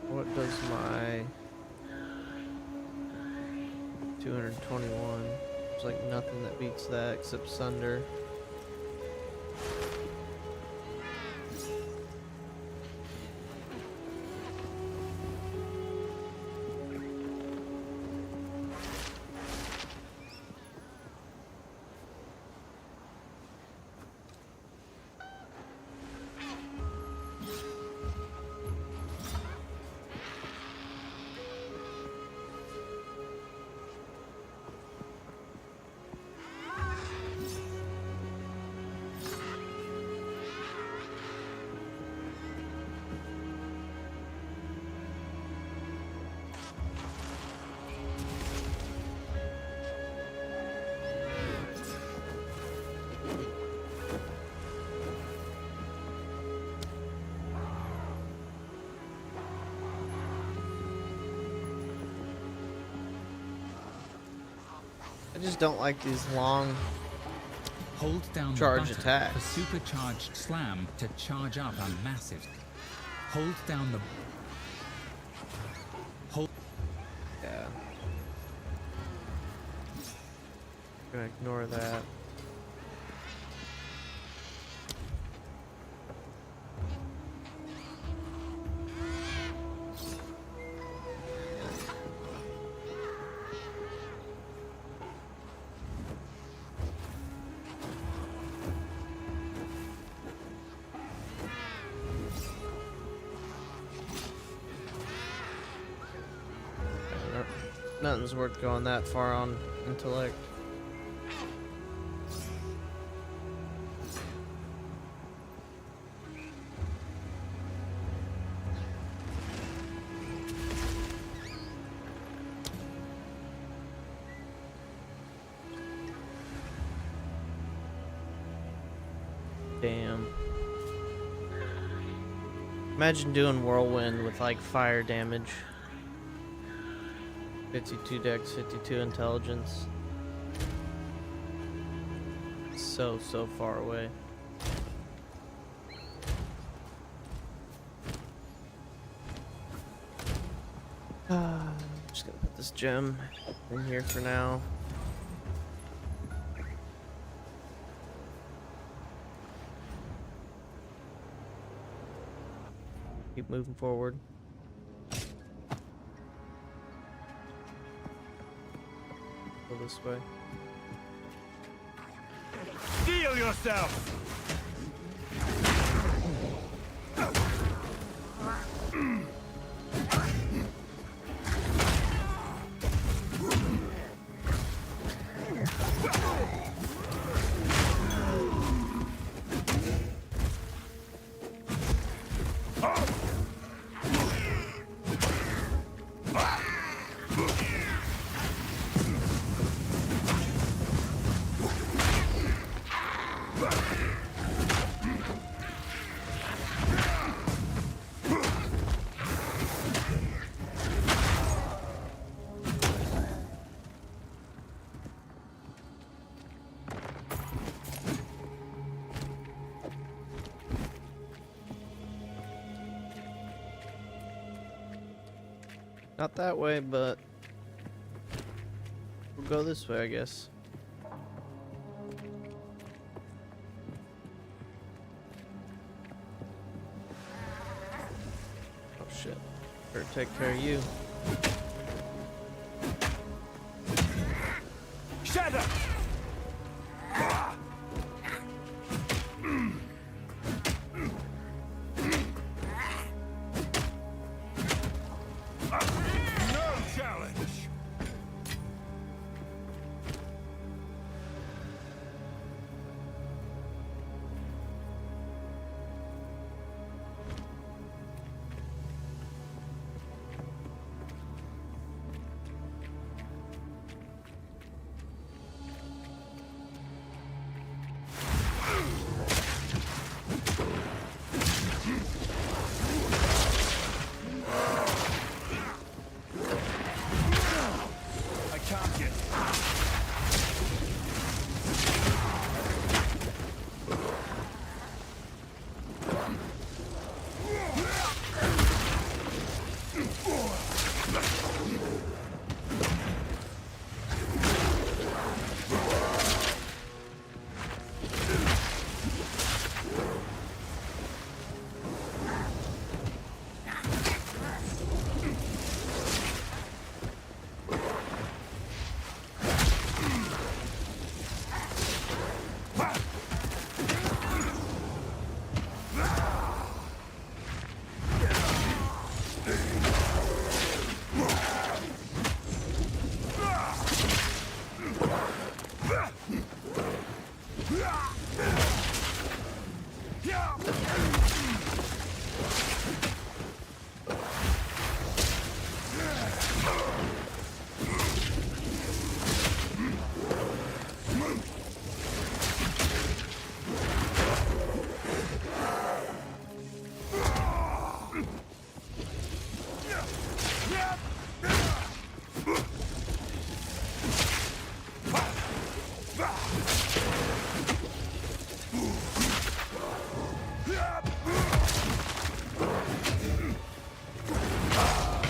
What does my 221? There's like nothing that beats that except Sunder. I just don't like these long Hold down charge the button attacks. for supercharged slam to charge up a massive. Hold down the. Hold. Yeah. Gonna ignore that. Nothing's worth going that far on intellect. Damn. Imagine doing whirlwind with like fire damage. 52 dex, 52 intelligence. So far away. I'm just gonna put this gem in here for now. Keep moving forward. Go this way. Steel yourself! Not that way, but we'll go this way, I guess. Oh shit. Better take care of you. Shadow! No challenge! I can't get.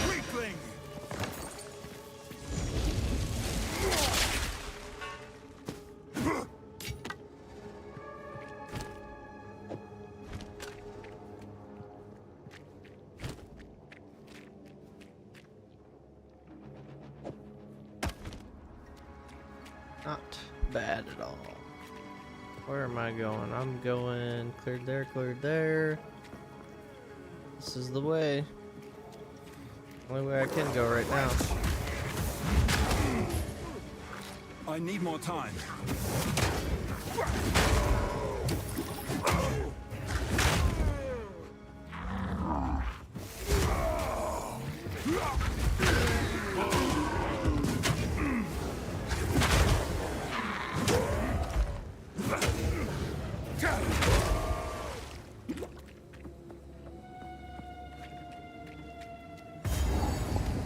Weakling! Not bad at all. Where am I going? I'm going cleared there, cleared there. This is the way. Only way I can go right now. I need more time.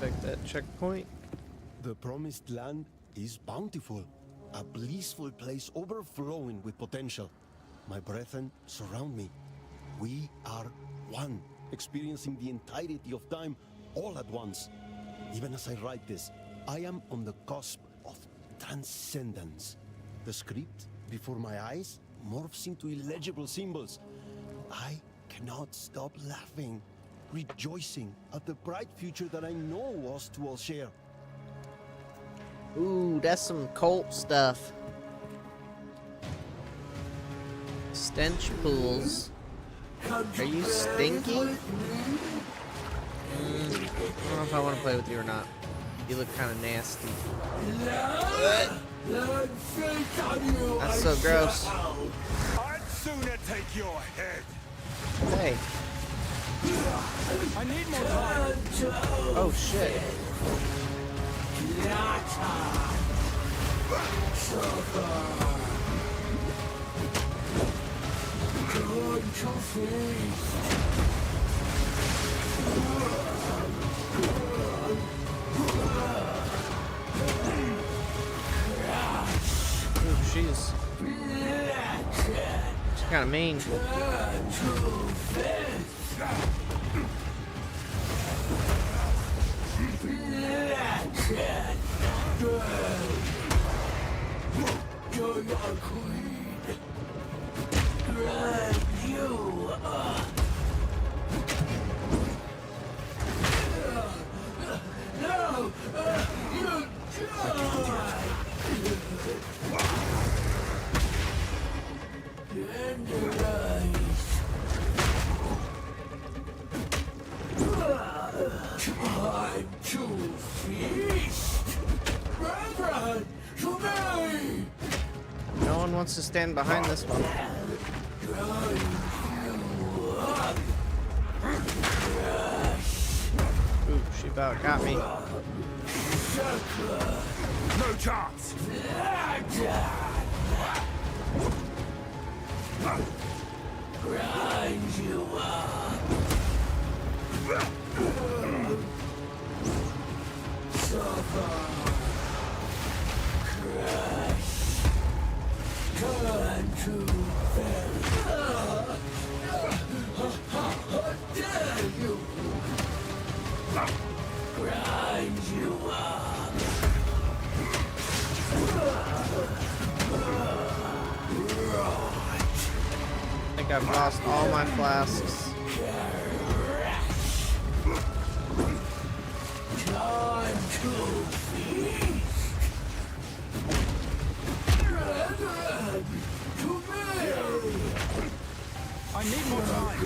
Take that checkpoint. The promised land is bountiful, a blissful place overflowing with potential. My brethren surround me. We are one, experiencing the entirety of time all at once. Even as I write this, I am on the cusp of transcendence. The script before my eyes morphs into illegible symbols. I cannot stop laughing, rejoicing at the bright future that I know us to all share. Ooh, that's some cult stuff. Stench pools. Are you stinky? I don't know if I want to play with you or not. You look kind of nasty. That's so gross. I'd sooner take your head. Hey. I need more time. Oh shit. Ooh, she's kind of mean. Time to feast! Brethren, to me! No one wants to stand behind this one. Ooh, she about got me. No chance! Grind you up. Suffer. Crash. Turn to failure. How dare you? Grind you up. I think I've lost all my flasks. Time to feast. Brethren, to me. I need more time!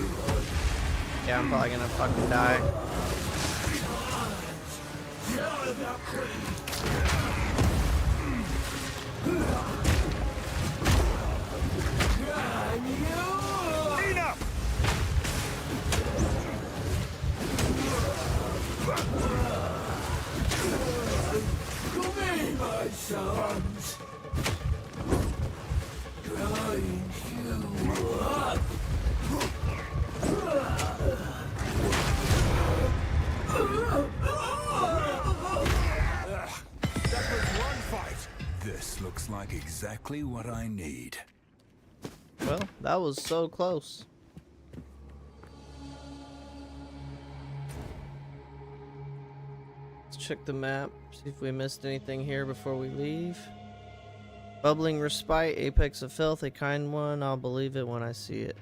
Yeah, I'm probably gonna fucking die. Enough! To me, my sons. Grind you up. That was one fight! This looks like exactly what I need. Well, that was so close. Let's check the map, see if we missed anything here before we leave. Bubbling Respite, Apex of Filth, a kind one. I'll believe it when I see it.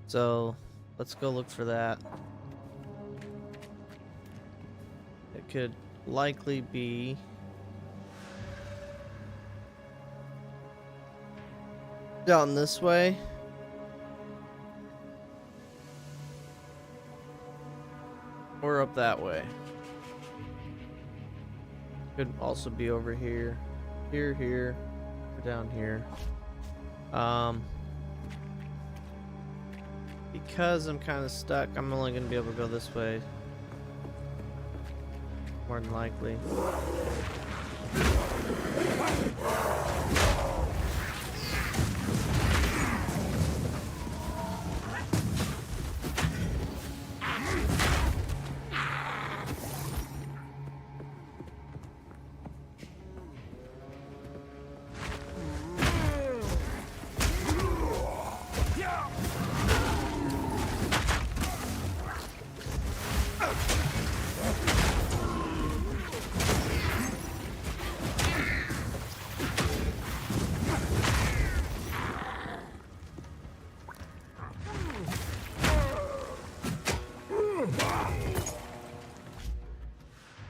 So, let's go look for that. It could likely be down this way. Or up that way. Could also be over here. Here, or down here. Because I'm kind of stuck, I'm only going to be able to go this way. More than likely.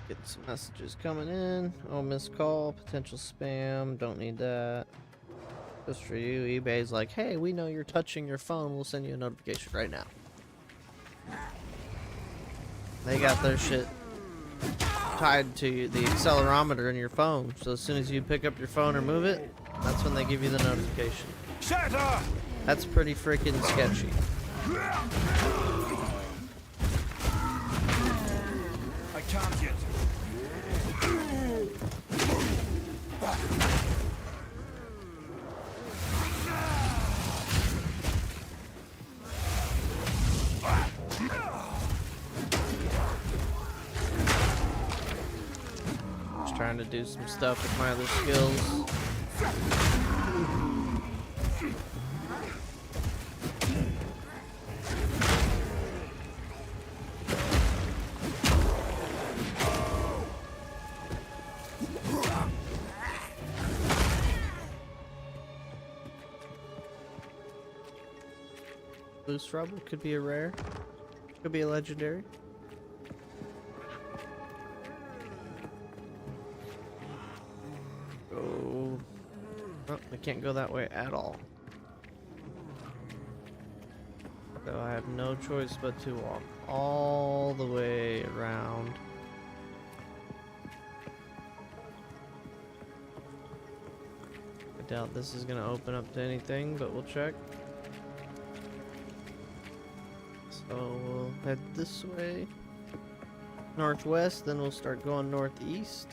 Get some messages coming in. Oh, missed call, potential spam. Don't need that. Just for you. eBay's like, hey, we know you're touching your phone. We'll send you a notification right now. They got their shit tied to the accelerometer in your phone. So as soon as you pick up your phone or move it, that's when they give you the notification. Shatter! That's pretty freaking sketchy. I can't yet. Just trying to do some stuff with my other skills. Loose rubble could be a rare, could be a legendary. Go. Oh, I can't go that way at all. So I have no choice but to walk all the way around. I doubt this is gonna open up to anything, but we'll check. So we'll head this way. Northwest, then we'll start going northeast.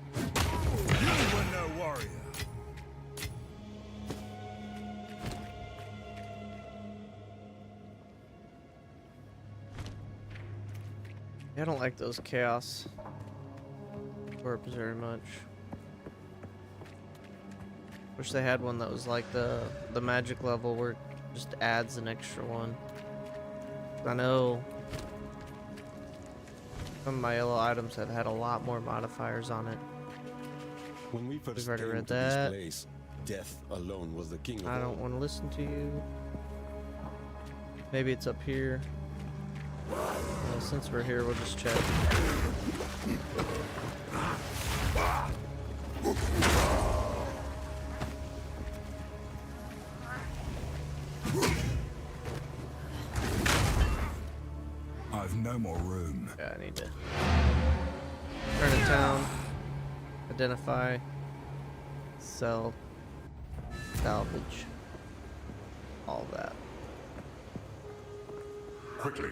You were no warrior. I don't like those chaos orbs very much. Wish they had one that was like the magic level where it just adds an extra one. I know some of my yellow items have had a lot more modifiers on it. When we first We've already came read to that. this place, death alone was the king of I all. don't want to listen to you. Maybe it's up here. Well, since we're here, we'll just check. I've no more room. Yeah, I need to turn to town, identify, sell, salvage, all that. Quickly.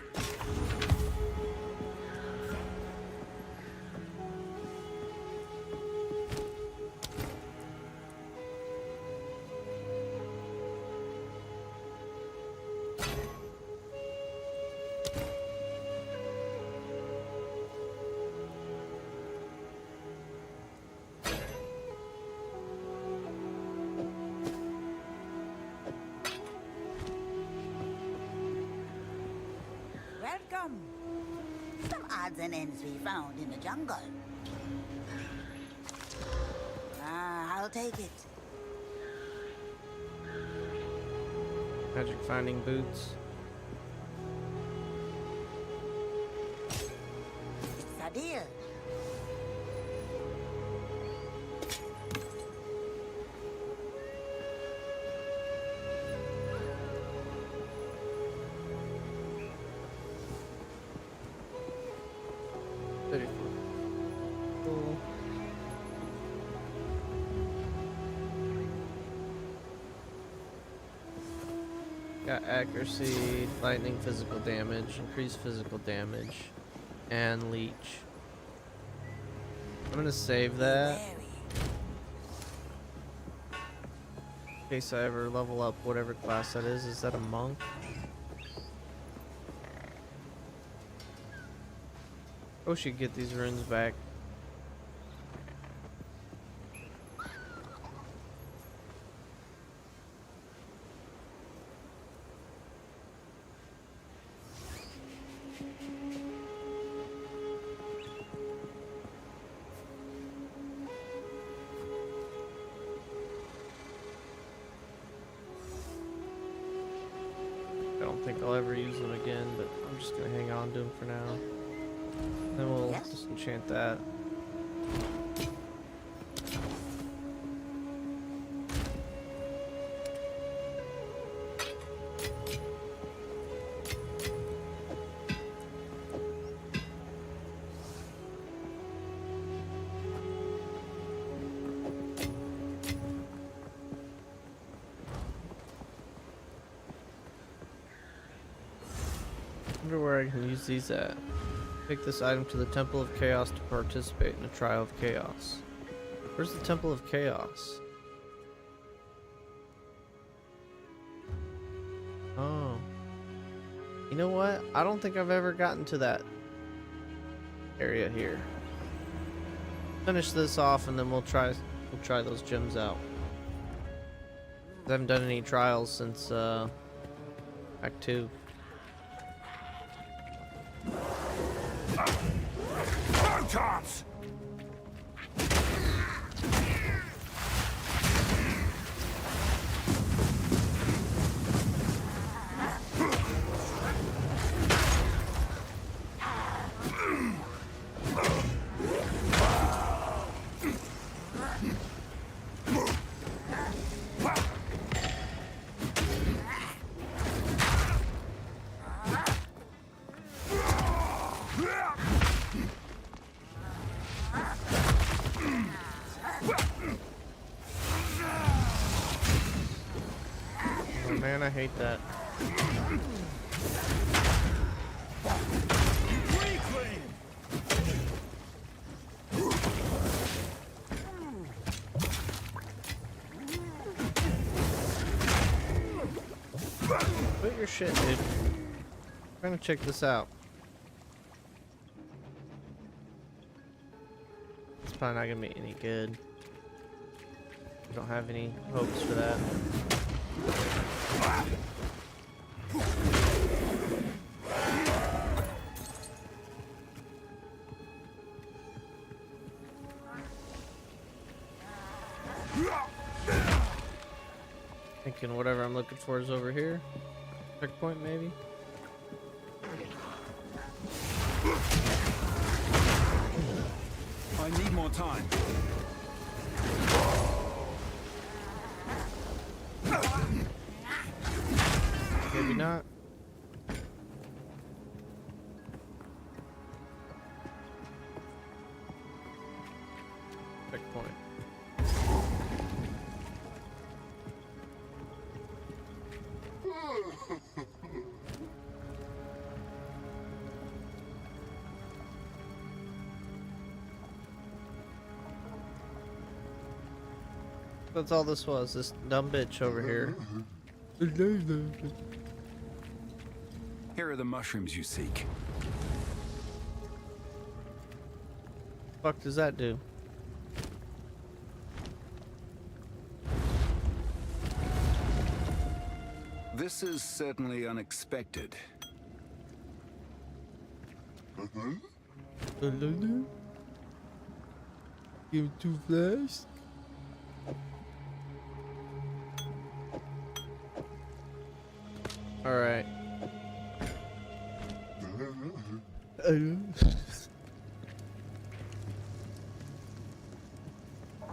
Welcome. Some odds and ends we found in the jungle. I'll take it. Magic finding boots. It's a deal. Cool. Got accuracy, lightning, physical damage, increased physical damage, and leech. I'm gonna save that Very. in case I ever level up whatever class that is. Is that a monk? Oh, we should get these runes back. I don't think I'll ever use them again, but I'm just gonna hang on to them for now. Then we'll Yes. disenchant that. Wonder where I can use these at. Take this item to the Temple of Chaos to participate in a trial of chaos. Where's the Temple of Chaos? Oh. You know what? I don't think I've ever gotten to that area here. Finish this off and then we'll try those gems out. I haven't done any trials since Act 2. man, I hate that. Quit your shit, dude. I'm trying to check this out. It's probably not gonna be any good. I don't have any hopes for that. Thinking whatever I'm looking for is over here. Checkpoint, maybe? I need more time. Maybe not. Checkpoint. That's all this was, this dumb bitch over here. Here are the mushrooms you seek. Fuck does that do? This is certainly unexpected. Give it too fast. All right.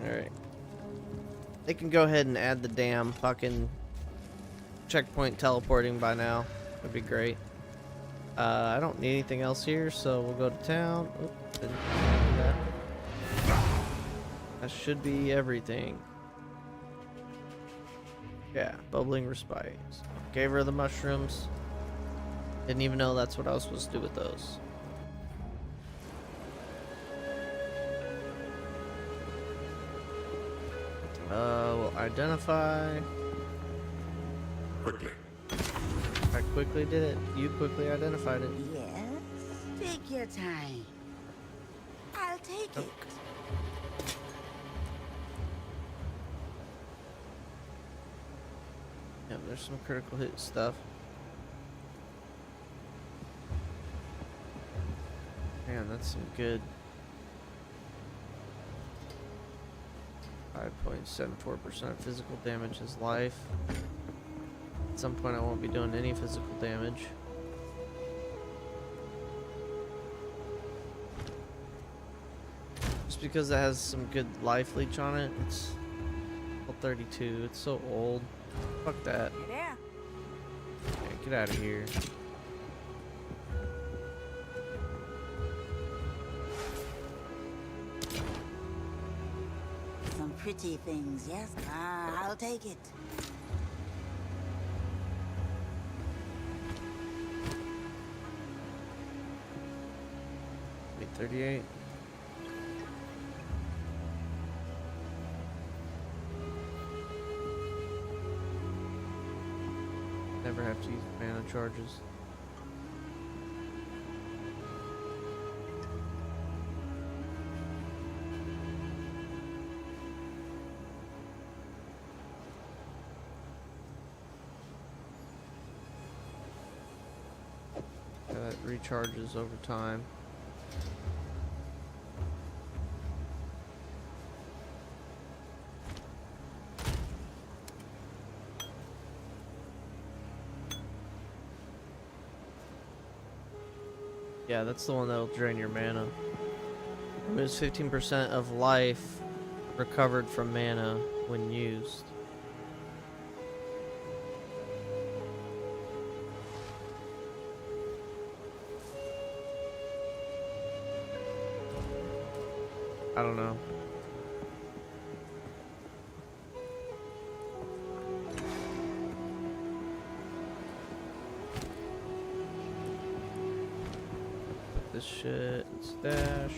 Alright. They can go ahead and add the damn fucking checkpoint teleporting by now. That'd be great. I don't need anything else here, so we'll go to town. Oops, didn't do that. That should be everything. Yeah, bubbling respite. Gave her the mushrooms. Didn't even know that's what I was supposed to do with those. We'll identify. Quickly. I quickly did it. You quickly identified it. Yes? Take your time. I'll take it. Yeah, there's some critical hit stuff. Man, that's some good. 5.74% physical damage is life. At some point I won't be doing any physical damage. Just because it has some good life leech on it. It's level 32. It's so old. Fuck that. Hey there. Yeah, get out of here. Some pretty things, yes? I'll take it. Wait, 38. Never have to use mana charges. That recharges over time. Yeah, that's the one that'll drain your mana. Removes 15% of life recovered from mana when used. I don't know. this shit and stash.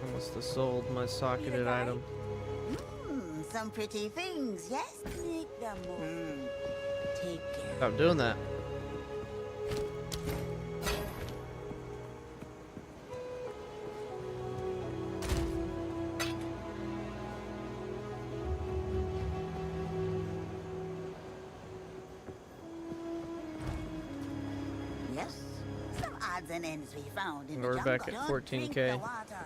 Almost have sold my socketed item. Some pretty things, yes? Take them all. Take care. Stop doing that. Yes, some odds and ends we found in We're the back jungle. at Don't drink 14K. the water.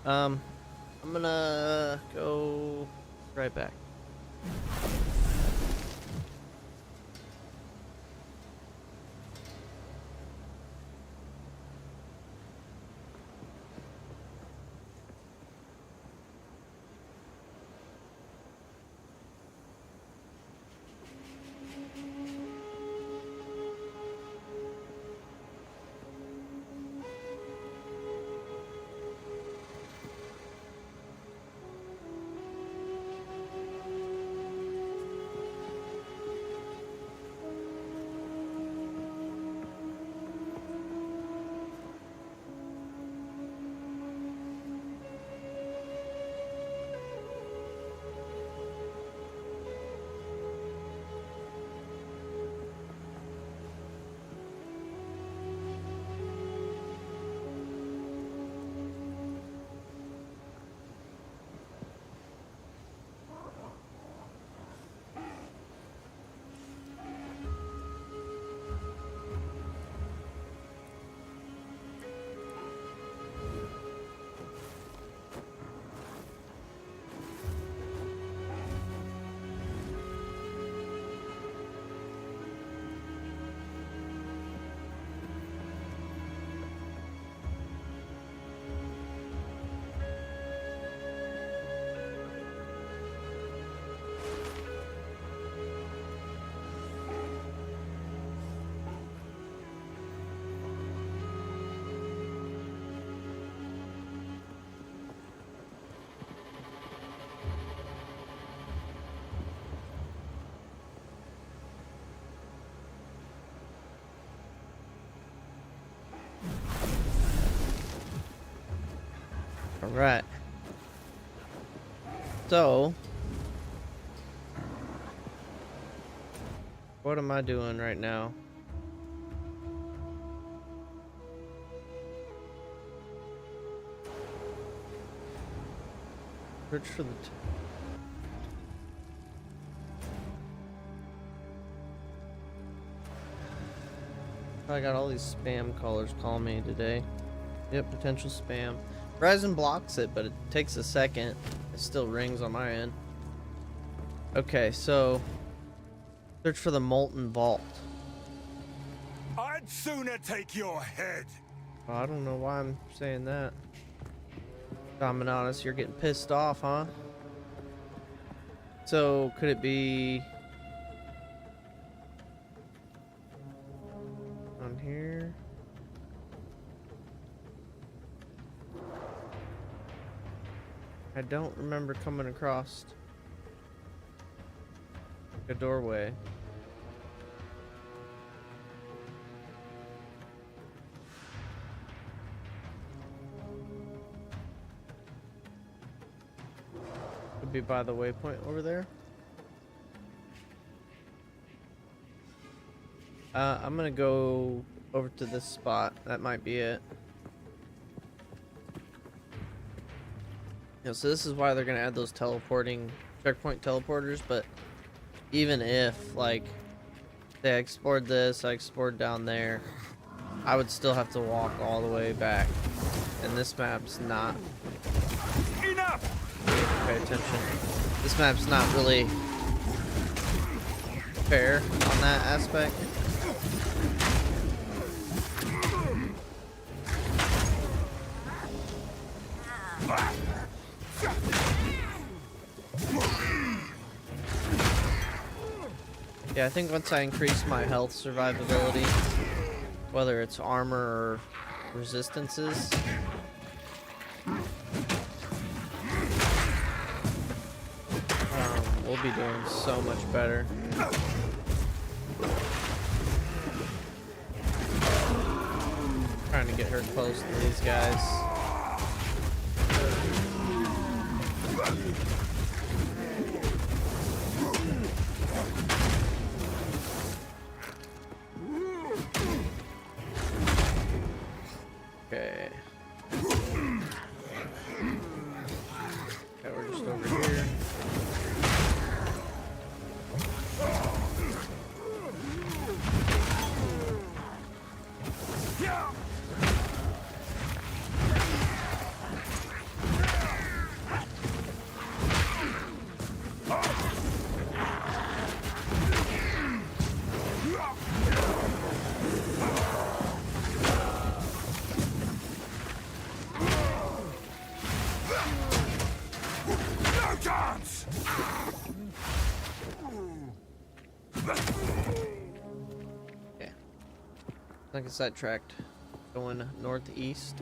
I'm gonna go right back. All right. So, what am I doing right now? Search for the. I got all these spam callers calling me today. Yep, potential spam. Verizon blocks it, but it takes a second. It still rings on my end. Okay, so search for the Molten Vault. I'd sooner take your head. Oh, I don't know why I'm saying that. Dominatus, you're getting pissed off, huh? So could it be on here? I don't remember coming across a doorway. Could be by the waypoint over there. I'm gonna go over to this spot. That might be it. So this is why they're gonna add those teleporting checkpoint teleporters, but even if like they explored this, I explored down there, I would still have to walk all the way back. And this map's not. Enough! Pay attention. This map's not really fair on that aspect. Yeah, I think once I increase my health survivability, whether it's armor or resistances, we'll be doing so much better. Trying to get her close to these guys. Okay. Okay, we're just over here. No chance! Okay. I think it's sidetracked. Going northeast.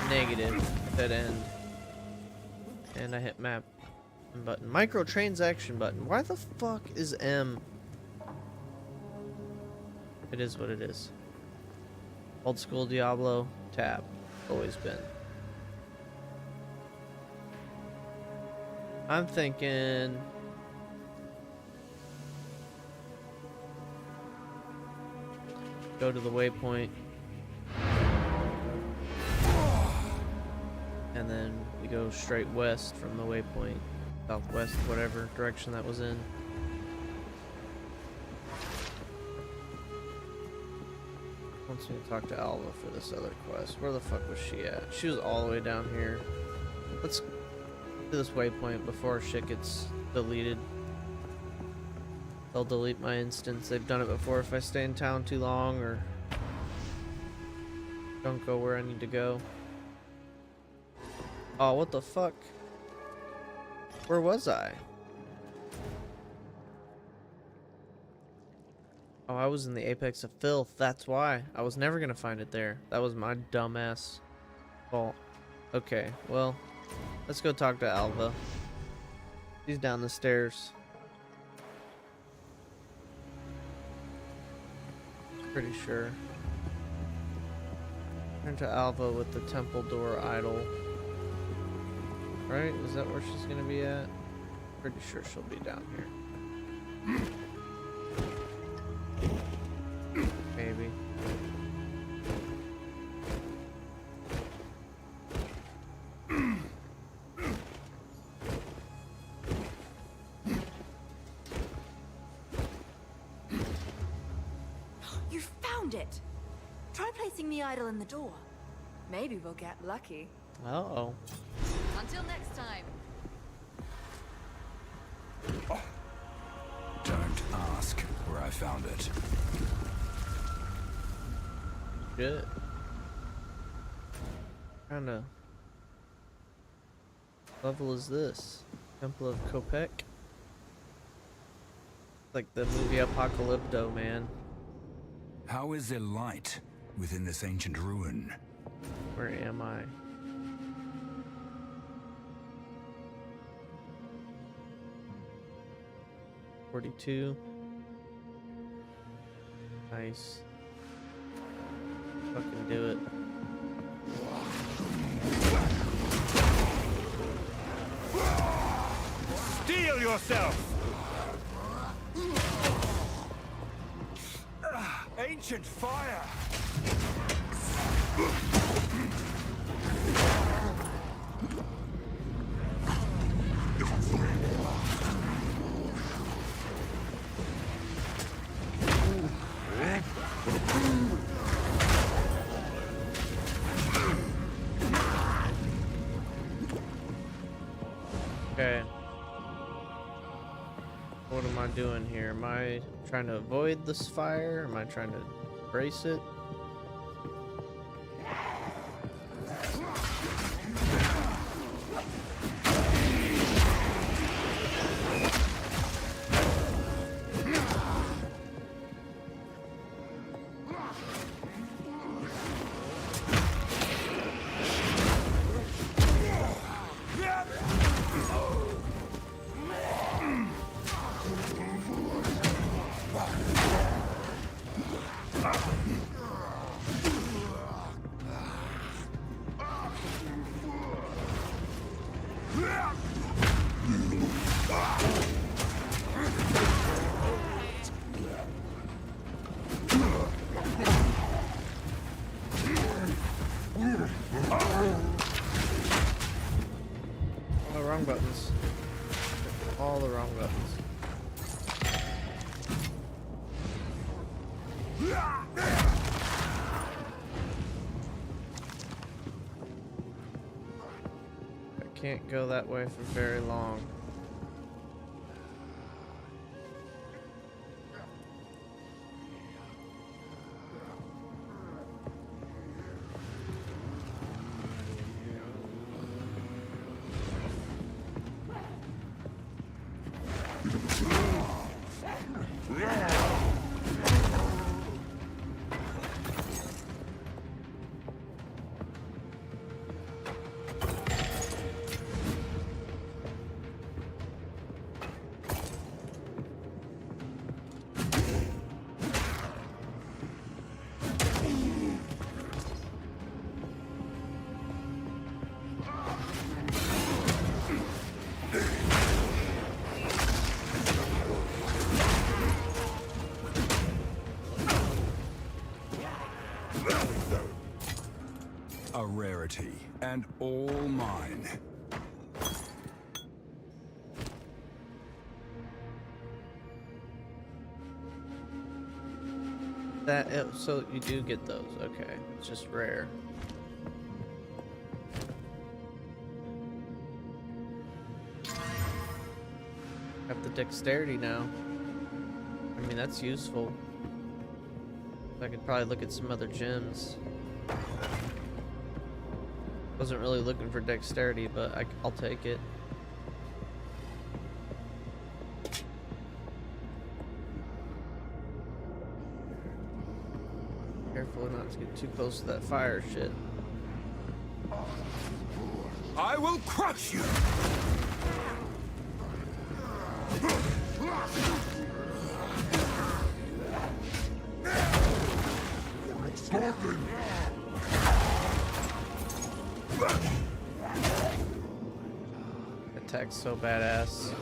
Negative. Dead end. And I hit map button. Microtransaction button. Why the fuck is M? It is what it is. Old school Diablo. Tab. Always been. I'm thinking... go to the waypoint. And then we go straight west from the waypoint. Southwest, whatever direction that was in. Wants me to talk to Alva for this other quest. Where the fuck was she at? She was all the way down here. Let's do this waypoint before shit gets deleted. They'll delete my instance. They've done it before if I stay in town too long or don't go where I need to go. Oh, what the fuck? Where was I? Oh, I was in the apex of filth. That's why. I was never gonna find it there. That was my dumbass fault. Okay, well, let's go talk to Alva. She's down the stairs. Pretty sure. Turn to Alva with the temple door idle. Right? Is that where she's gonna be at? Pretty sure she'll be down here. Maybe. You found it! Try placing the idol in the door. Maybe we'll get lucky. Uh-oh. Until next time. Don't ask where I found it. Shit. What kind of level is this? Temple of Kopek? Like the movie Apocalypto, man. How is there light within this ancient ruin? Where am I? $42. Nice. Fucking do it. Steel yourself! Ancient fire! Okay. What am I doing here? Am I trying to avoid this fire? Am I trying to brace it? wrong buttons. All the wrong buttons. I can't go that way for very long. A rarity, and all mine. So you do get those. Okay, it's just rare. Have the dexterity now. I mean, that's useful. I could probably look at some other gems. Wasn't really looking for dexterity, but I'll take it. Careful not to get too close to that fire shit. I will crush you! Attack's so badass.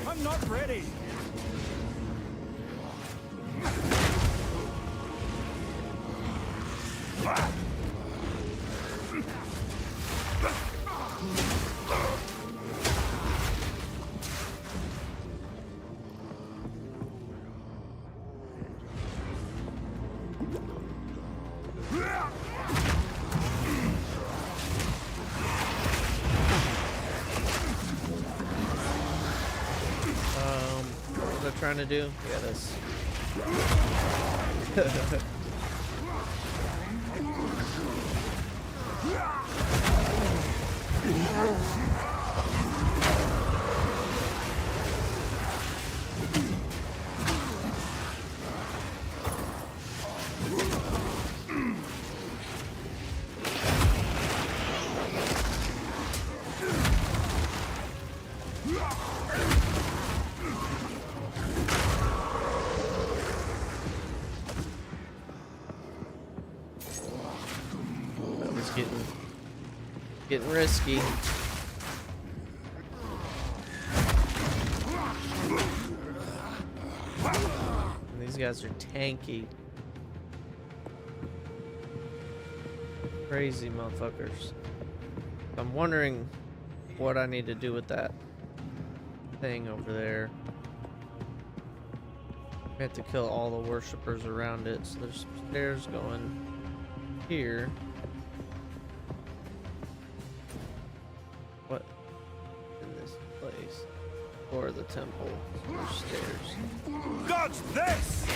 I'm not ready! What was I trying to do? Yeah, this. That was getting risky. And these guys are tanky. Crazy motherfuckers. I'm wondering what I need to do with that thing over there. We have to kill all the worshippers around it. So there's stairs going here. What in this place? Or the temple. There's stairs. Dodge this!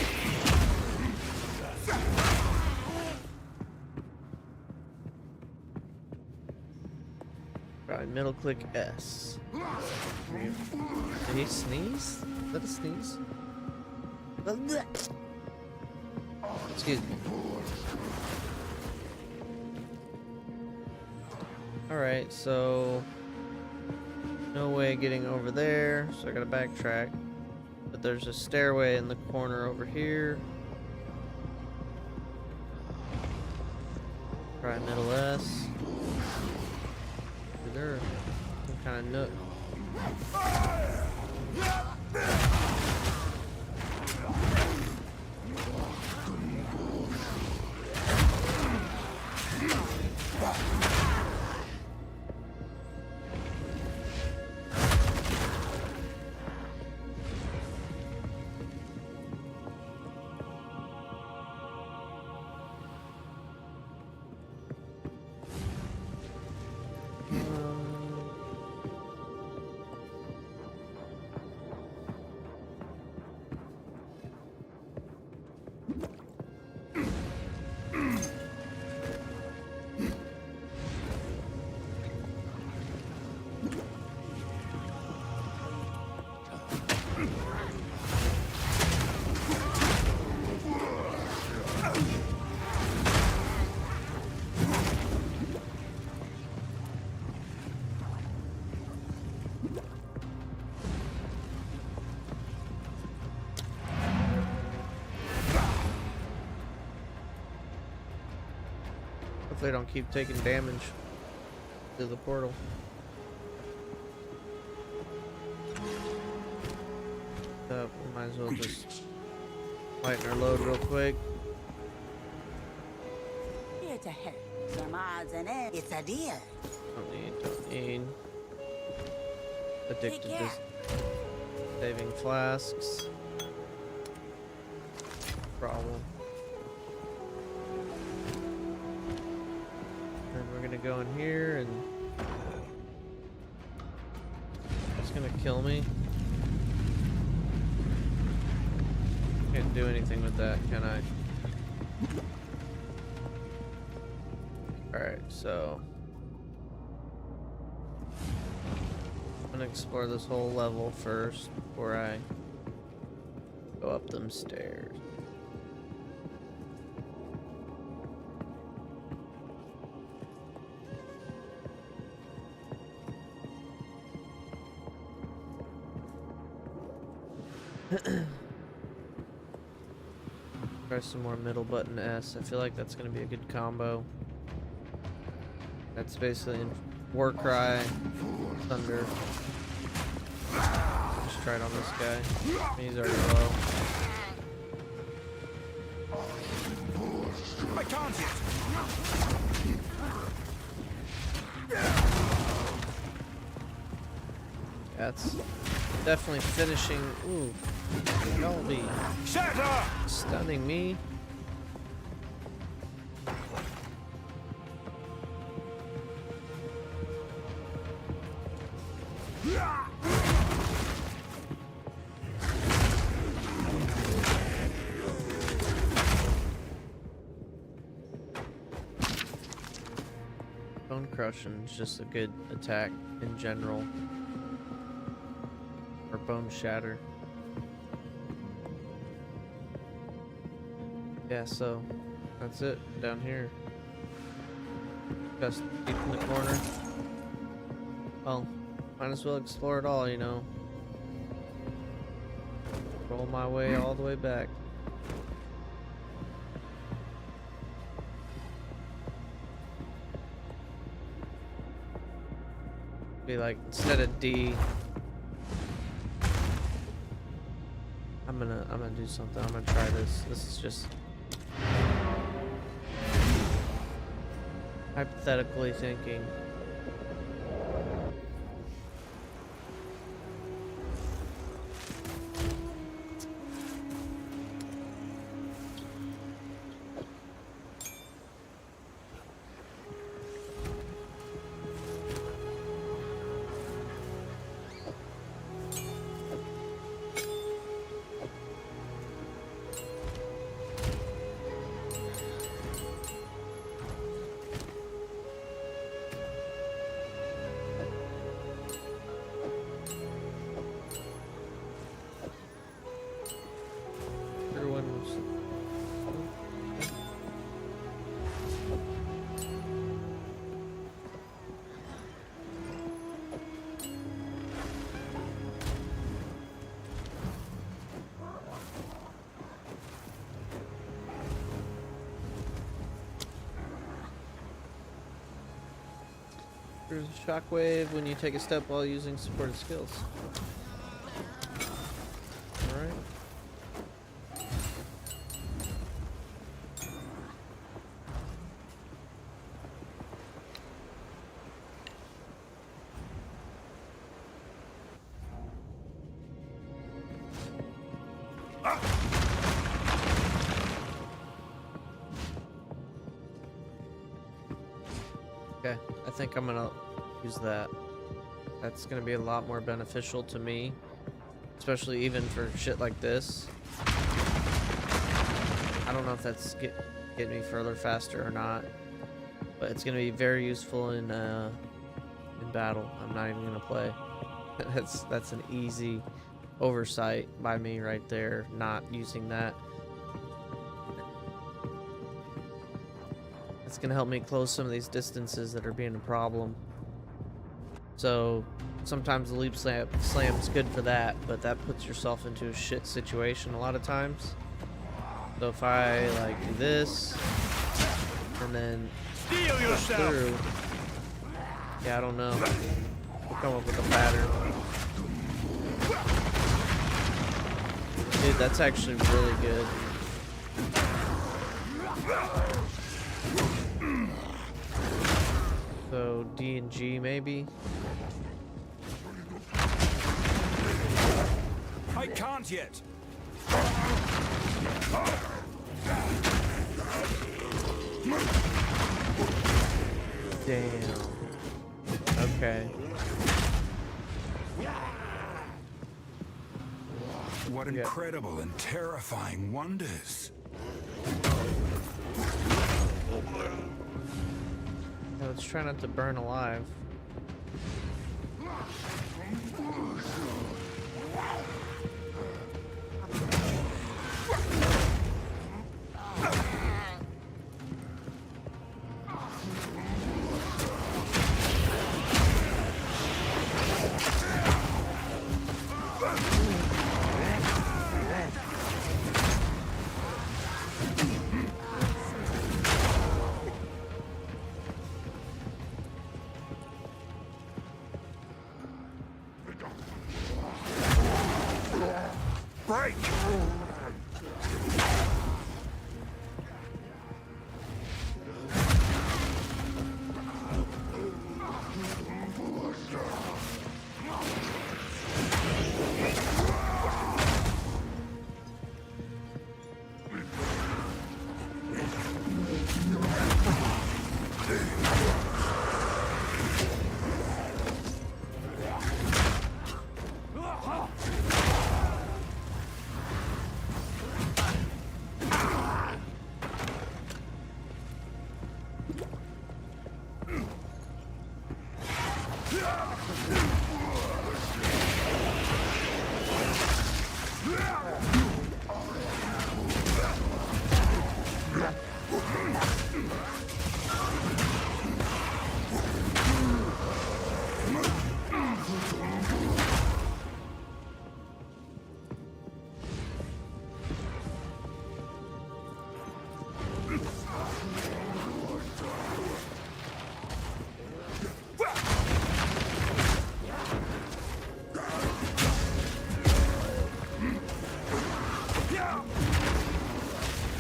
Right, middle click S. Did he sneeze? Is that a sneeze? Excuse me. Alright, so no way getting over there, so I gotta backtrack. But there's a stairway in the corner over here. Try middle S. Is there some kind of nook? Hopefully I don't keep taking damage to the portal. We might as well just lighten our load real quick. Here to help. Some odds and ends. It's a deal. Don't need. Addicted Take to care. saving flasks. Problem. And we're gonna go in here and it's gonna kill me. Can't do anything with that, can I? Alright, so I'm gonna explore this whole level first before I go up them stairs. Try some more middle button S. I feel like that's gonna be a good combo. That's basically War Cry, Thunder. Just try it on this guy. He's already low. I can't yet. That's definitely finishing. Ooh, y'all be Shatter! stunning me. Bone crushing is just a good attack in general. Or bone shatter. Yeah, so that's it down here. Just deep in the corner. Well, might as well explore it all, you know. Roll my way all the way back. Be like, instead of D, I'm gonna do something. I'm gonna try this. This is just hypothetically thinking. There's a shockwave when you take a step while using supported skills. Alright. Okay, I think I'm gonna use that. That's gonna be a lot more beneficial to me, especially even for shit like this. I don't know if that's get me further faster or not, but it's gonna be very useful in battle. I'm not even gonna play. That's an easy oversight by me right there, not using that. It's gonna help me close some of these distances that are being a problem. So sometimes the leap slam's good for that, but that puts yourself into a shit situation a lot of times. So if I like do this and then Steel yourself. through. Yeah, I don't know. We'll come up with a pattern. Dude, that's actually really good. So D and G maybe. I can't yet. Damn. Okay. What Yeah. incredible and terrifying wonders. Now let's try not to burn alive. Break!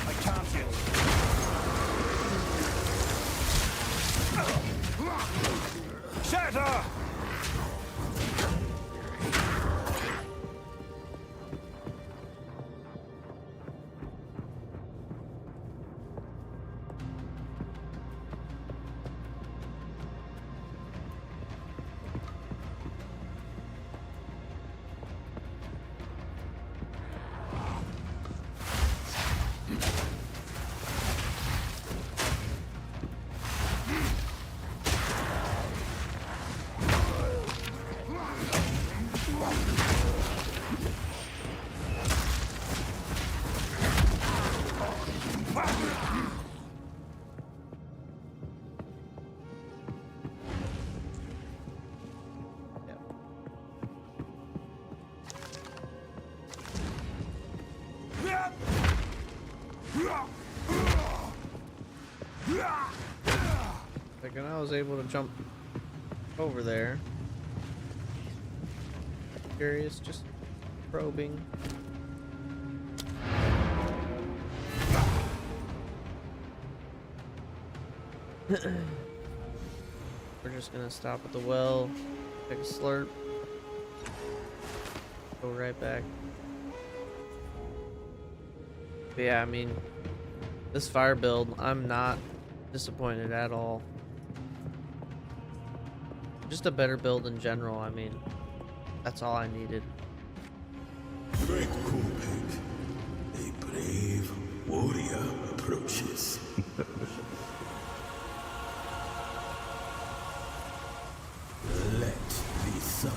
I can't yet. Shatter! Like, I was able to jump over there. Curious, just probing. We're just gonna stop at the well, take a slurp, go right back. But yeah, I mean, this fire build, I'm not disappointed at all. Just a better build in general, I mean, that's all I needed. Great Coolpig. A brave warrior approaches. Let the sun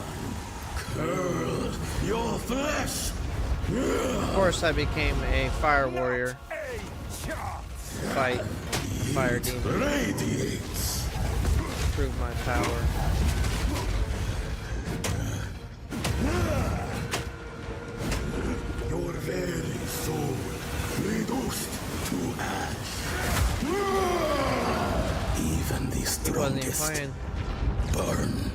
curl your flesh. Of course, I became a fire warrior. Fight fire demons. Radiates. Prove my power. Your very soul reduced to ash. Wasn't even strongest. playing. Burn.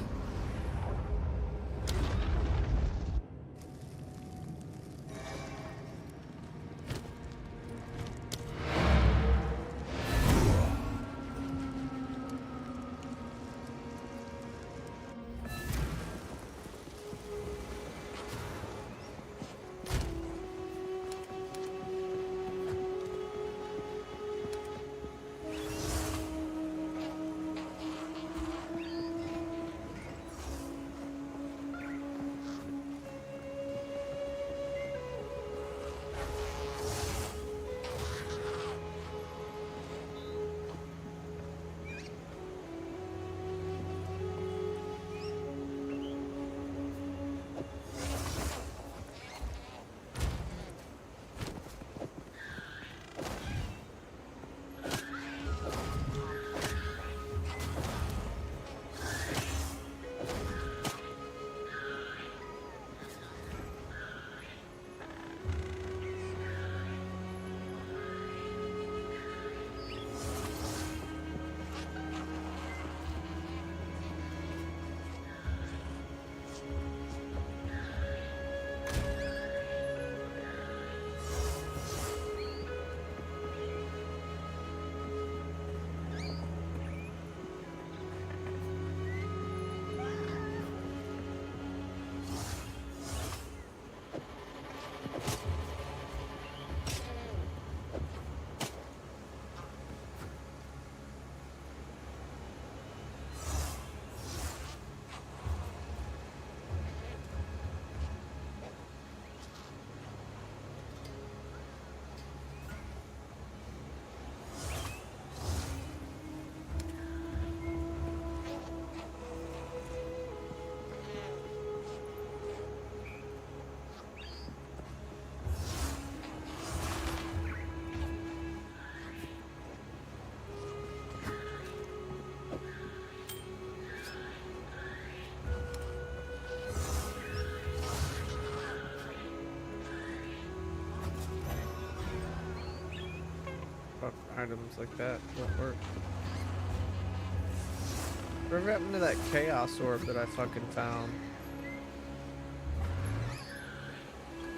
Fuck, items like that won't work. Whatever happened to that chaos orb that I fucking found?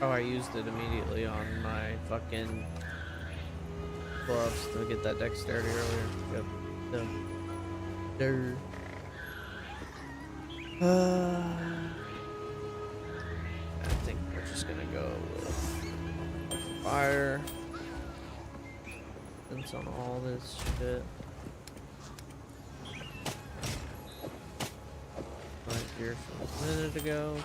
Oh, I used it immediately on my fucking gloves to get that dexterity earlier. Yep. No. There. I think we're just gonna go with fire. Since on all this shit. Right here from a minute ago.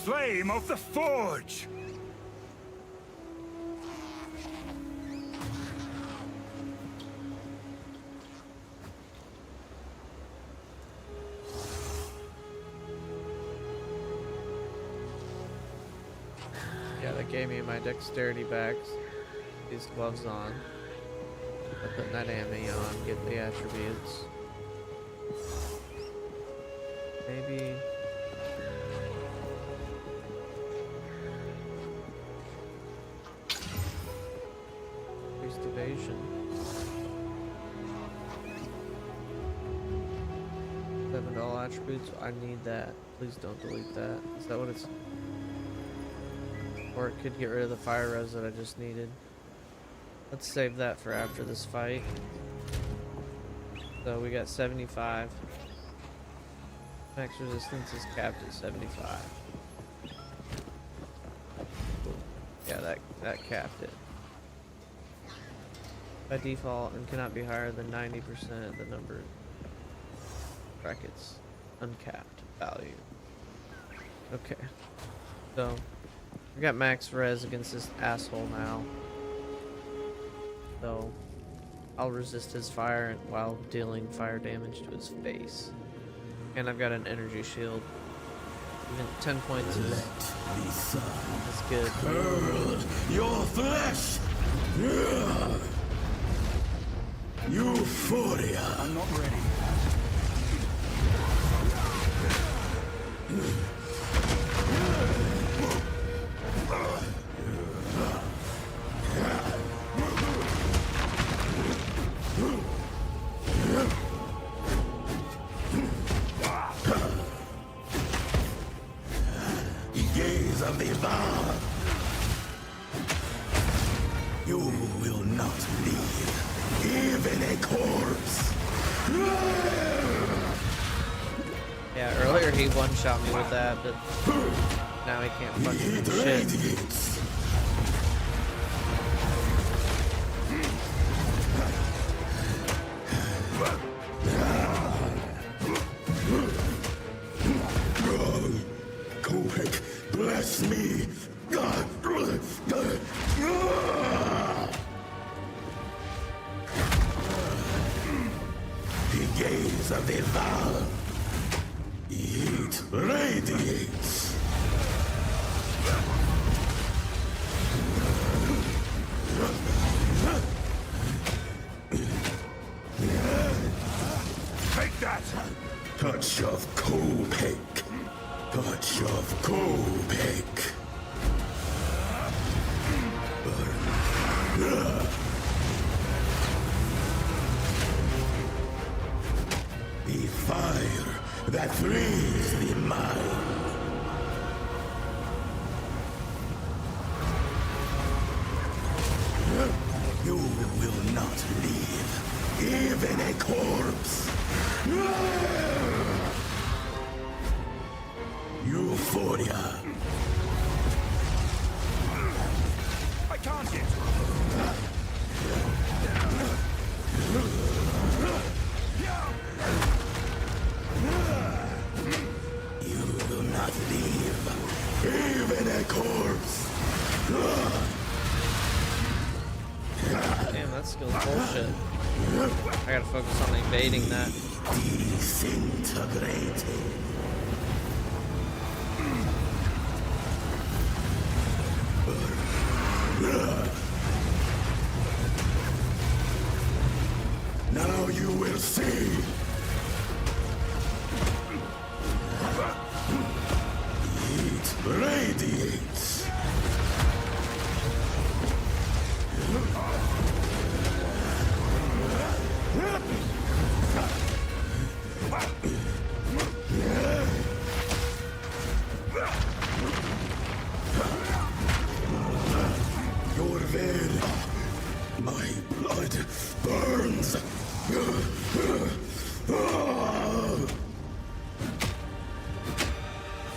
Flame of the Forge! Yeah, that gave me my dexterity back. These gloves on. I'm putting that ammo on, get the attributes. Maybe. Increased evasion. 7 all attributes. I need that. Please don't delete that. Is that what it's? Or it could get rid of the fire res that I just needed. Let's save that for after this fight. So we got 75. Max resistance is capped at 75. Yeah, that capped it. By default, and cannot be higher than 90% of the number brackets uncapped value. Okay. So, I got max res against this asshole now. So, I'll resist his fire while dealing fire damage to his face. And I've got an energy shield. Even 10 points is The sun good. curl your flesh. Euphoria. I'm not ready. The gaze of the bar. You will not leave, even a corpse. Yeah, earlier he one-shot me with that, but now he can't fucking It do shit. radiates. Kopek, bless me. The gaze of the Val. It radiates. Take that! Touch of Kopek. Touch of Kopek. The fire that frees the mind. You will not leave, even a corpse. Euphoria. I can't yet! You will not leave, even a corpse. Damn, that skill's bullshit. I gotta focus on evading that. Disintegrated. Now you will see. It radiates. Your veil, my blood burns.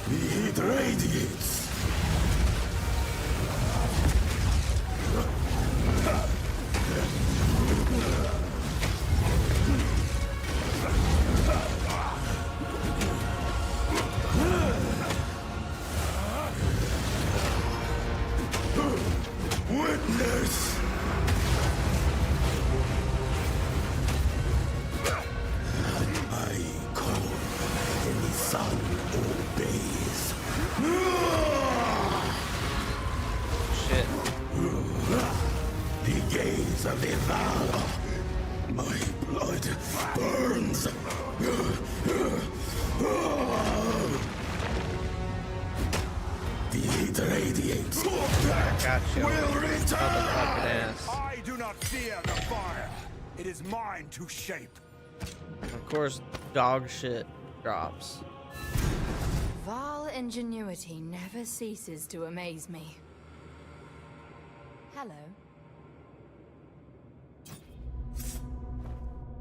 The heat radiates. Witness. I call, and the sun obeys. Shit. The gaze of the Val. My blood burns. The heat radiates. Gotcha. Will return. Motherfucking ass. I do not fear the fire. It is mine to shape. Of course, dog shit drops. Val ingenuity never ceases to amaze me. Hello.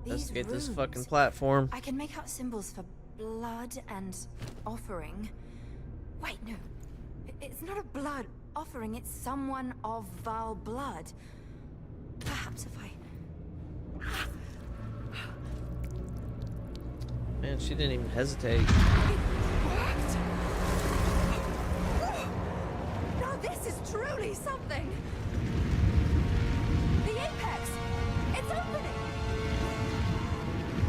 Let's These get this runes, fucking platform. I can make out symbols for blood and offering. Wait, no. It's not a blood offering, it's someone of Val blood. Perhaps if I... Man, she didn't even hesitate. It worked! Surely something! The apex! It's opening!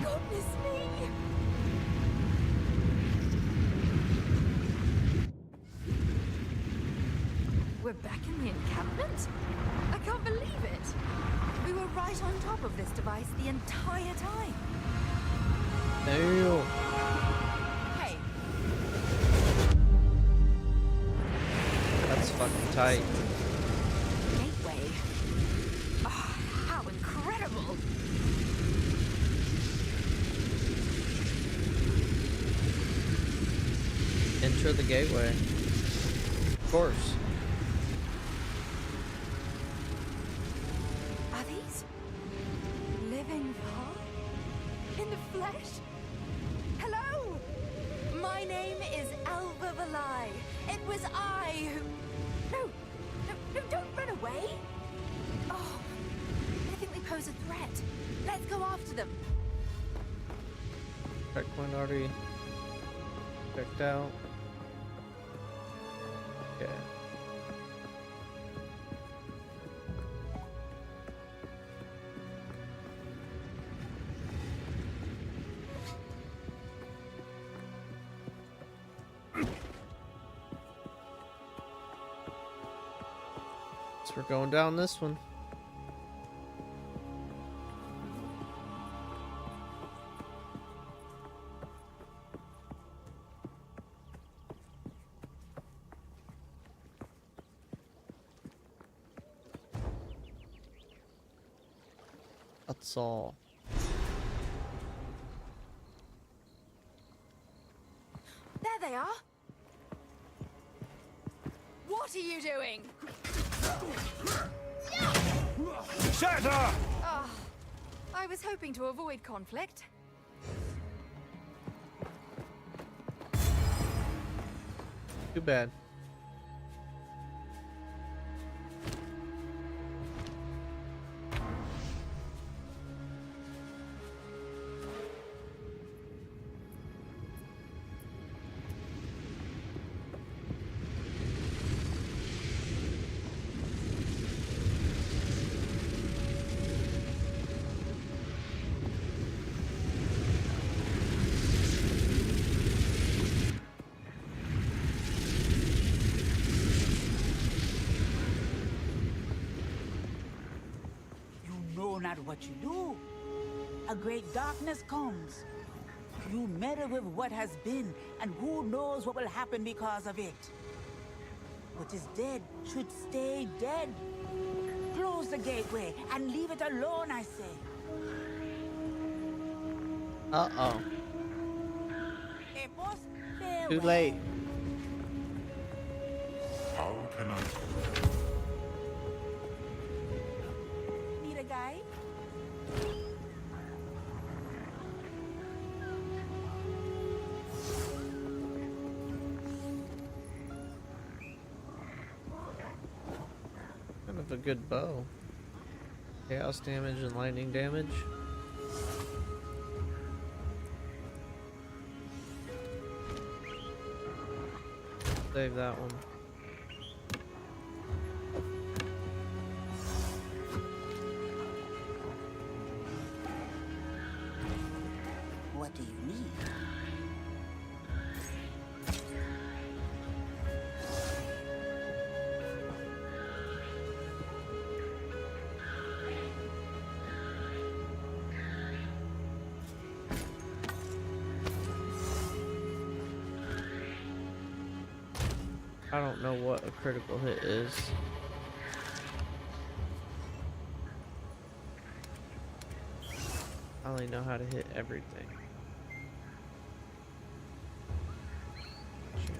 Goodness me! We're back in the encampment? I can't believe it! We were right on top of this device the entire time. Damn. Hey, That's fucking tight. gateway. Oh, how incredible! Enter the gateway. Of course. Are these living Val? In the flesh? Hello! My name is Alva Valai. It was I who... No, don't run away! Oh, I think they pose a threat. Let's go after them. Checkpoint already checked out. Okay. So we're going down this one. That's all. There they are. What are you doing? Shatter! Oh, I was hoping to avoid conflict. Too bad. You know not what you do. A great darkness comes. You meddle with what has been, and who knows what will happen because of it. What is dead should stay dead. Close the gateway and leave it alone, I say. Uh-oh. Epos, Too farewell. late. How can I? Need a guide? Kind of a good bow. Chaos damage and lightning damage. Save that one. What do you need? I don't know what a critical hit is. I only know how to hit everything. Shit.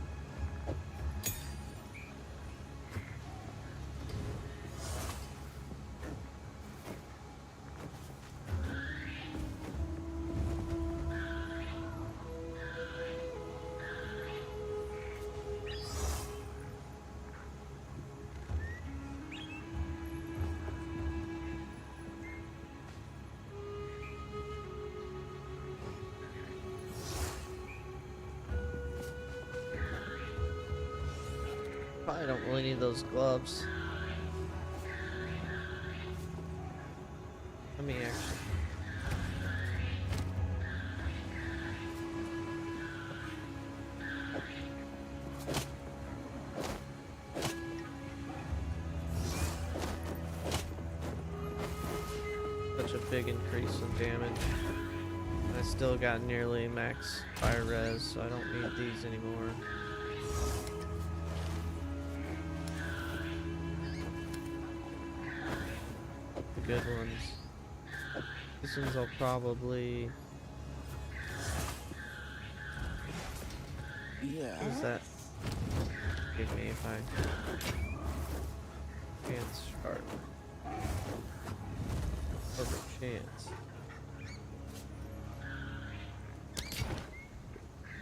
Probably don't really need those gloves. Let me actually. Such a big increase in damage. I still got nearly max fire res, so I don't need these anymore. The good ones. These ones I'll probably. Yeah. What does that give me if I chance shard? Perfect chance.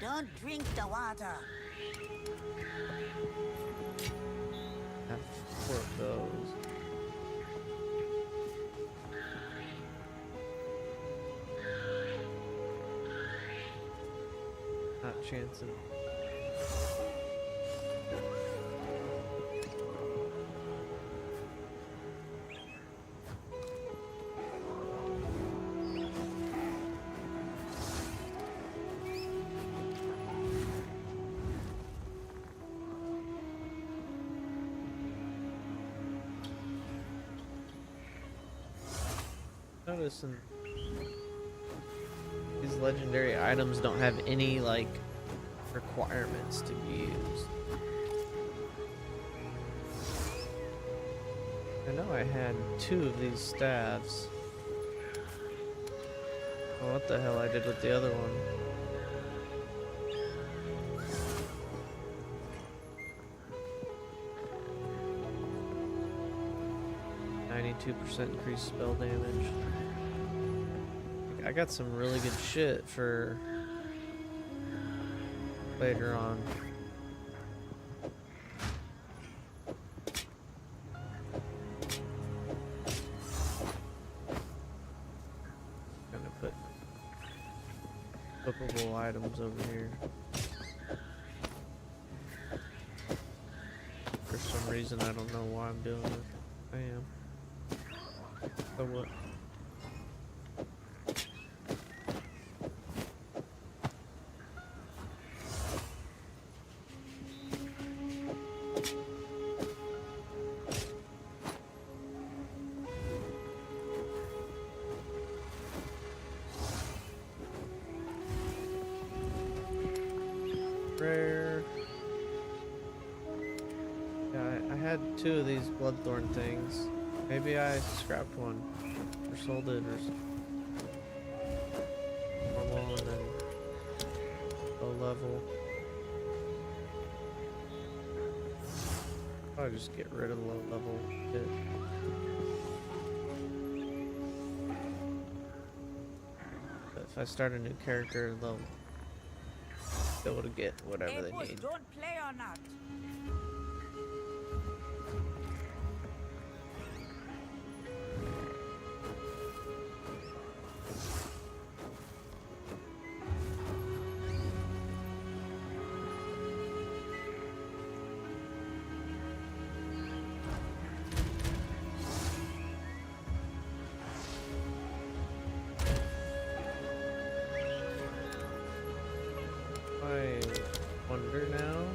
Don't drink the water. Have 4 of those. Not chancing. Noticing these legendary items don't have any like requirements to be used. I know I had 2 of these staves. Oh, what the hell I did with the other one? %, increased spell damage. I got some really good shit for later on. Gonna put equipable items over here. For some reason, I don't know why I'm doing it. I am. So what? Rare. Yeah, I had 2 of these bloodthorn things. Maybe I scrapped one or sold it or normal and then low level. I'll just get rid of the low level shit. But if I start a new character, they'll be able to get whatever they need. Don't play or not. I wonder now.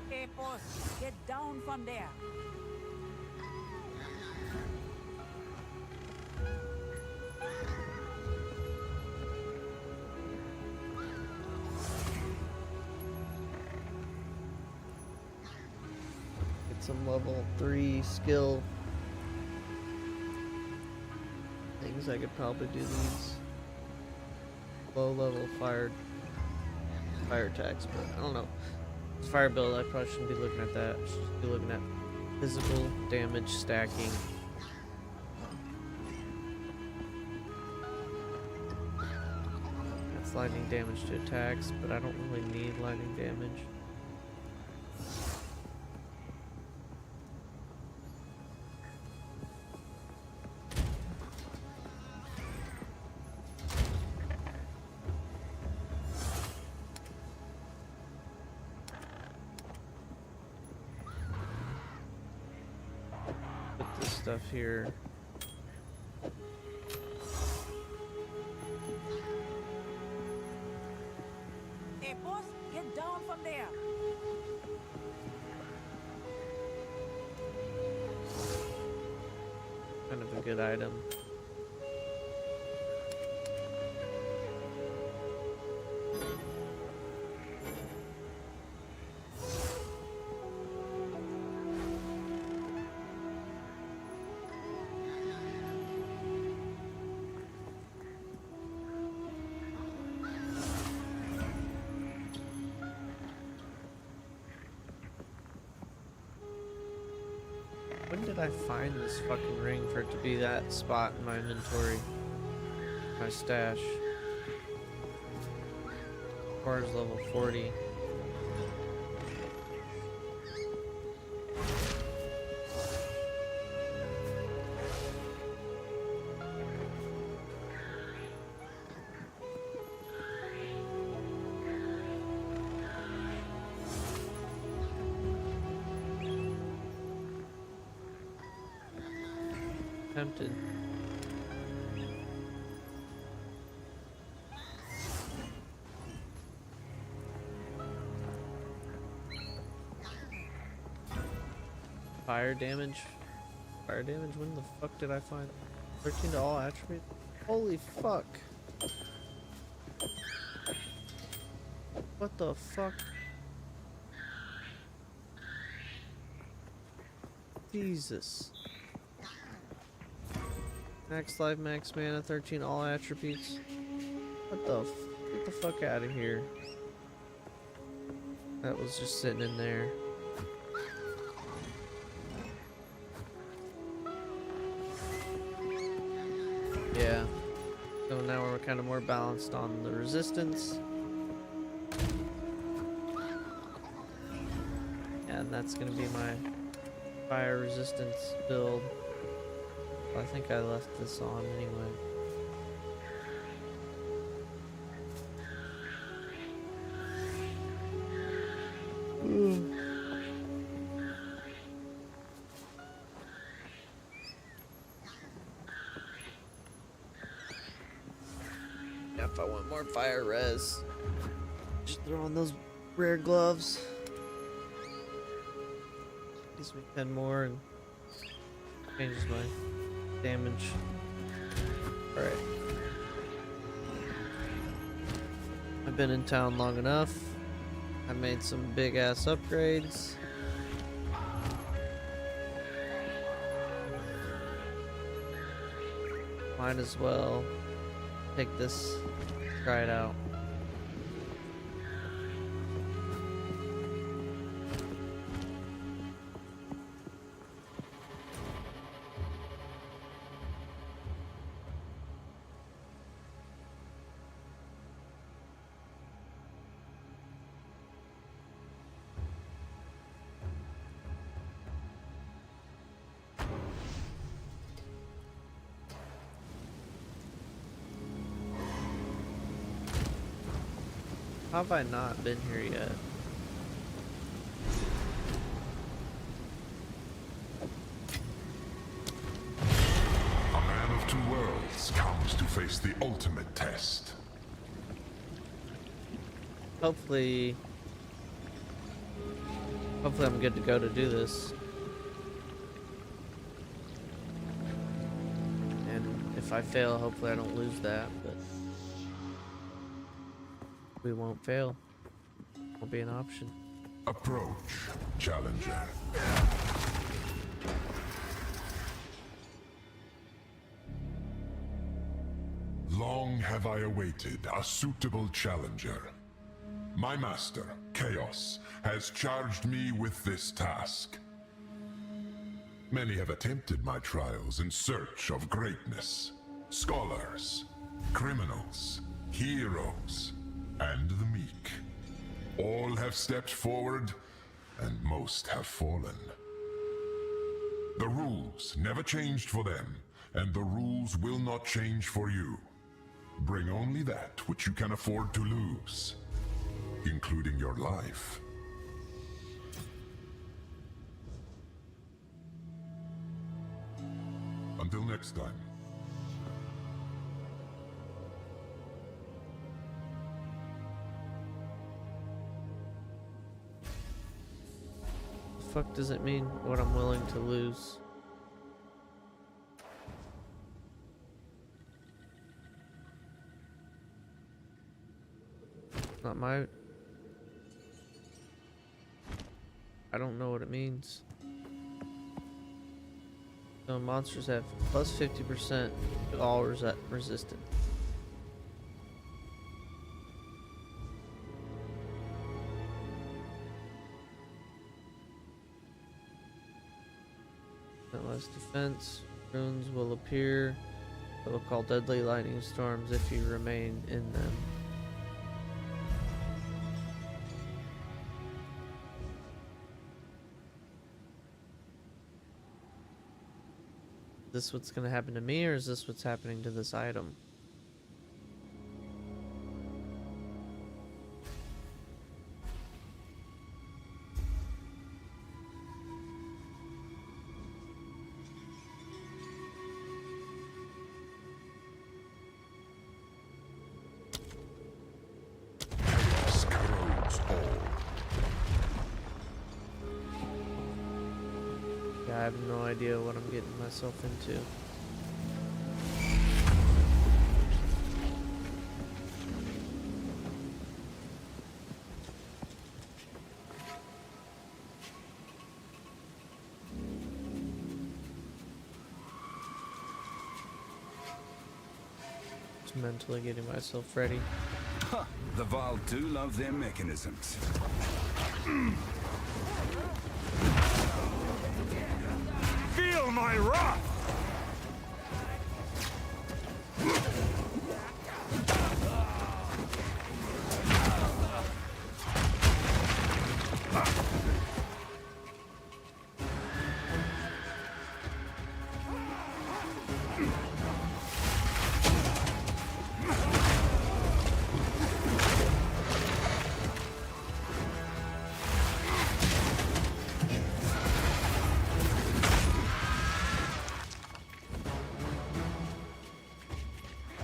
Hey, boss, get down from there. Get some level 3 skill. things, I could probably do these low level fire attacks, but I don't know. Fire build, I probably shouldn't be looking at that. I should be looking at physical damage stacking. That's lightning damage to attacks, but I don't really need lightning damage. Stuff here. Hey, boss, get down from there. Kind of a good item. When did I find this fucking ring for it to be that spot in my inventory? My stash. Car's level 40. Tempted. Fire damage? Fire damage? When the fuck did I find 13 to all attributes? Holy fuck. What the fuck? Jesus. Max life, max mana, 13 all attributes. Get the fuck out of here. That was just sitting in there. Yeah. So now we're kind of more balanced on the resistance. And that's gonna be my fire resistance build. I think I left this on anyway. If I want more fire res, just throw on those rare gloves. Gives me 10 more and changes my damage. Alright. I've been in town long enough. I made some big ass upgrades. Might as well take this, try it out. How have I not been here yet? A man of two worlds comes to face the ultimate test. Hopefully I'm good to go to do this. And if I fail, hopefully I don't lose that, but we won't fail. Will be an option. Approach, challenger. have I awaited a suitable challenger. My master, Chaos, has charged me with this task. Many have attempted my trials in search of greatness. Scholars, criminals, heroes, and the meek. All have stepped forward, and most have fallen. The rules never changed for them, and the rules will not change for you. Bring only that which you can afford to lose, including your life. Until next time. The fuck does it mean what I'm willing to lose? Not my... I don't know what it means. So monsters have plus 50% to all resisted. Less defense. Runes will appear. They will call deadly lightning storms if you remain in them. Is this what's going to happen to me, or is this what's happening to this item? Chaos corrodes all. Yeah, I have no idea what I'm getting myself into. Just mentally getting myself ready. The Val do love their mechanisms. Feel my wrath!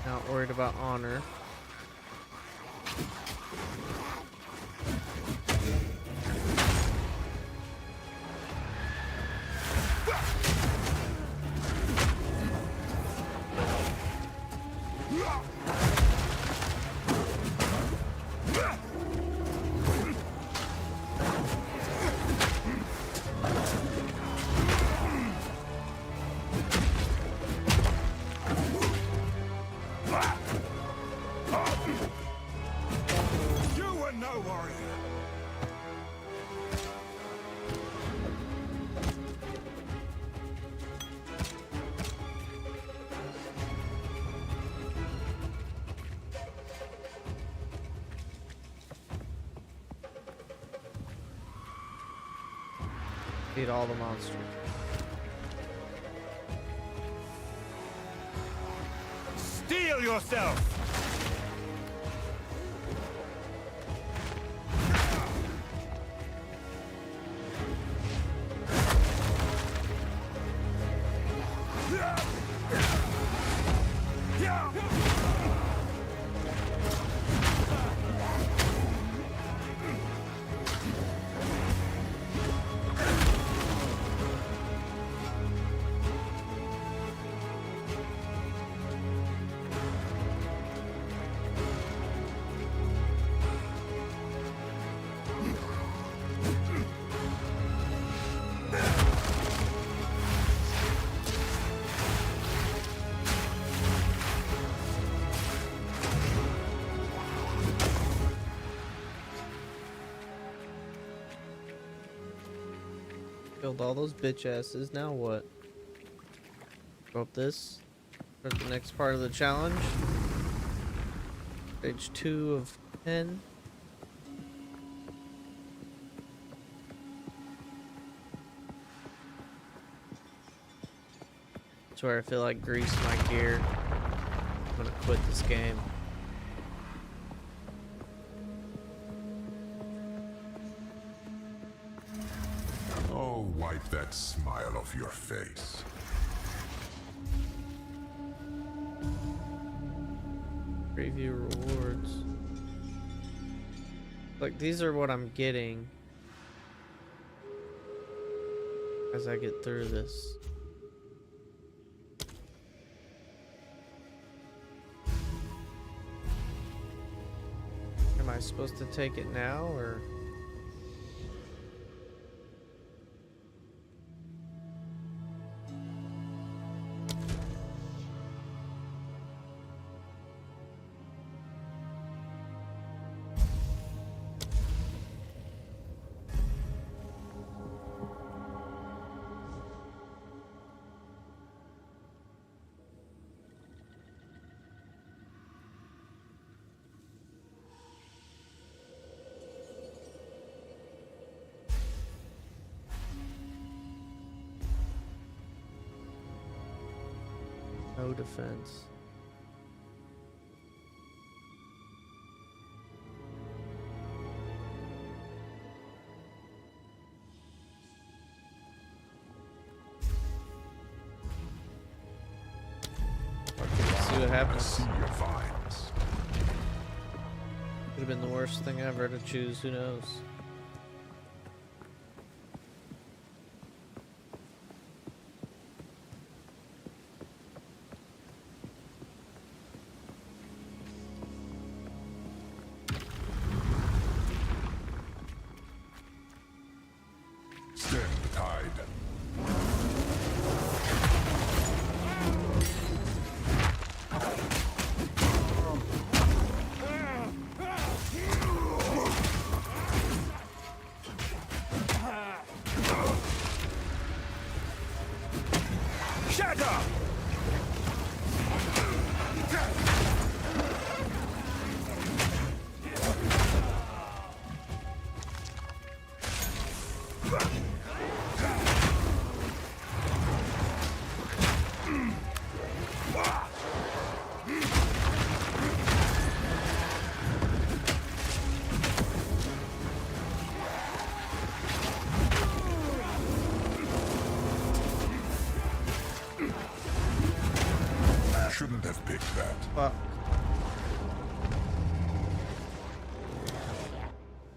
Not worried about honor. You were no warrior! Beat all the monsters. Steel yourself! Killed all those bitch asses. Now what? Go up this. Start the next part of the challenge. Stage 2 of 10. That's where I feel like grease my gear. I'm gonna quit this game. Oh, wipe that smile off your face. Preview rewards. Like, these are what I'm getting as I get through this. Am I supposed to take it now, or? No defense. Let's see what happens. See your vines. Could have been the worst thing ever to choose. Who knows? Stem the tide. Shut up! Shouldn't have picked that. Fuck.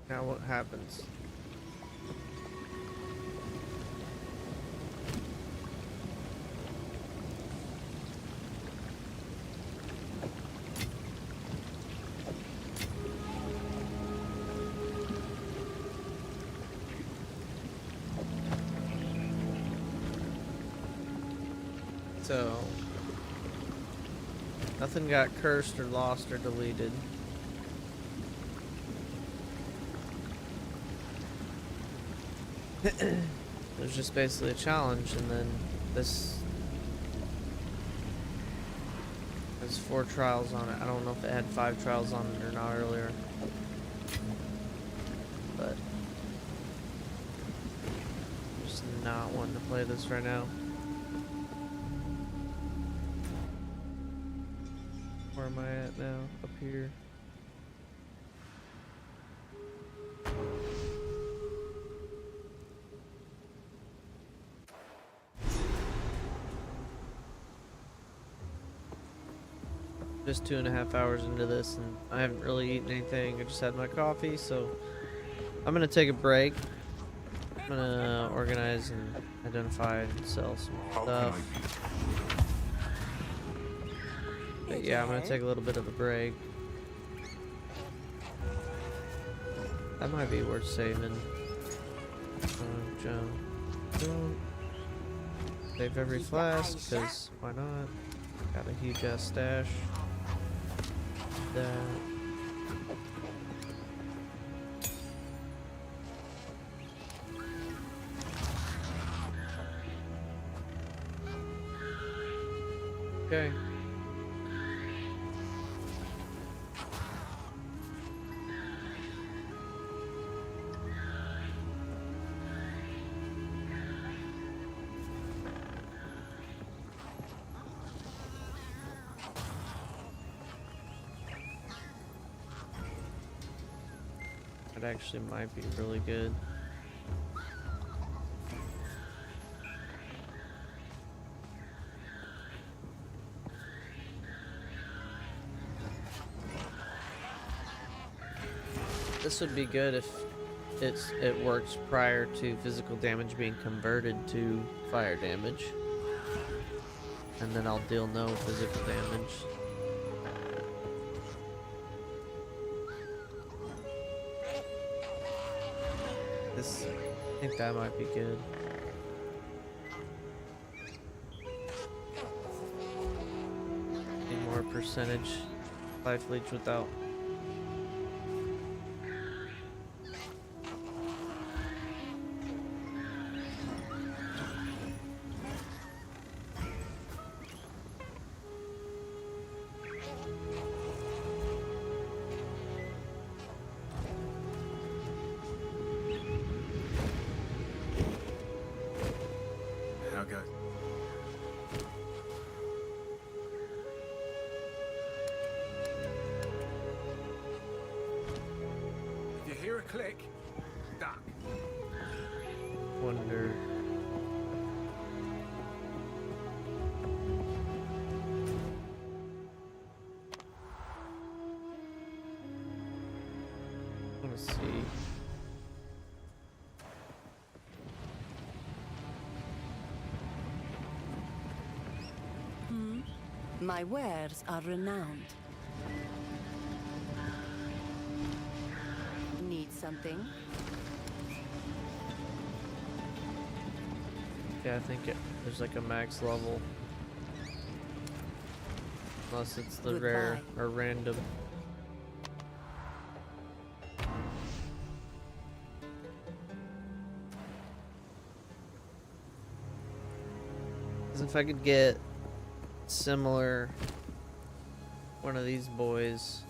Now what happens? So, nothing got cursed or lost or deleted. It was just basically a challenge, and then this has 4 trials on it. I don't know if it had 5 trials on it or not earlier, but I'm just not wanting to play this right now. Where am I at now? Up here. Just 2.5 hours into this, and I haven't really eaten anything. I just had my coffee, so I'm gonna take a break. I'm gonna organize and identify and sell some stuff. But yeah, I'm gonna take a little bit of a break. That might be worth saving. Don't save every flask, because why not? Got a huge ass stash. That. It actually might be really good. This would be good if it works prior to physical damage being converted to fire damage. And then I'll deal no physical damage. I think that might be good. Need more percentage life leech without. How goes? If you hear a click, duck. Wonder. I want to see. My wares are renowned. Need something? Yeah, I think there's like a max level. Unless it's the rare or random. Because if I could get similar one of these boys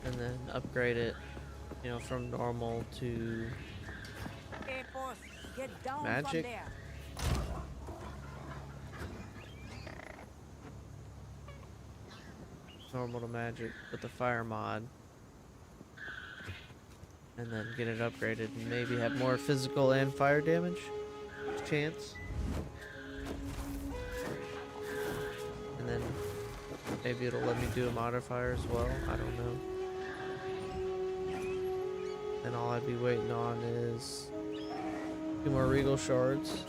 and then upgrade it, you know, from normal to Hey, boss, get down magic. from there. Normal to magic with the fire mod, and then get it upgraded and maybe have more physical and fire damage chance, and then maybe it'll let me do a modifier as well. I don't know. And all I'd be waiting on is 2 more regal shards,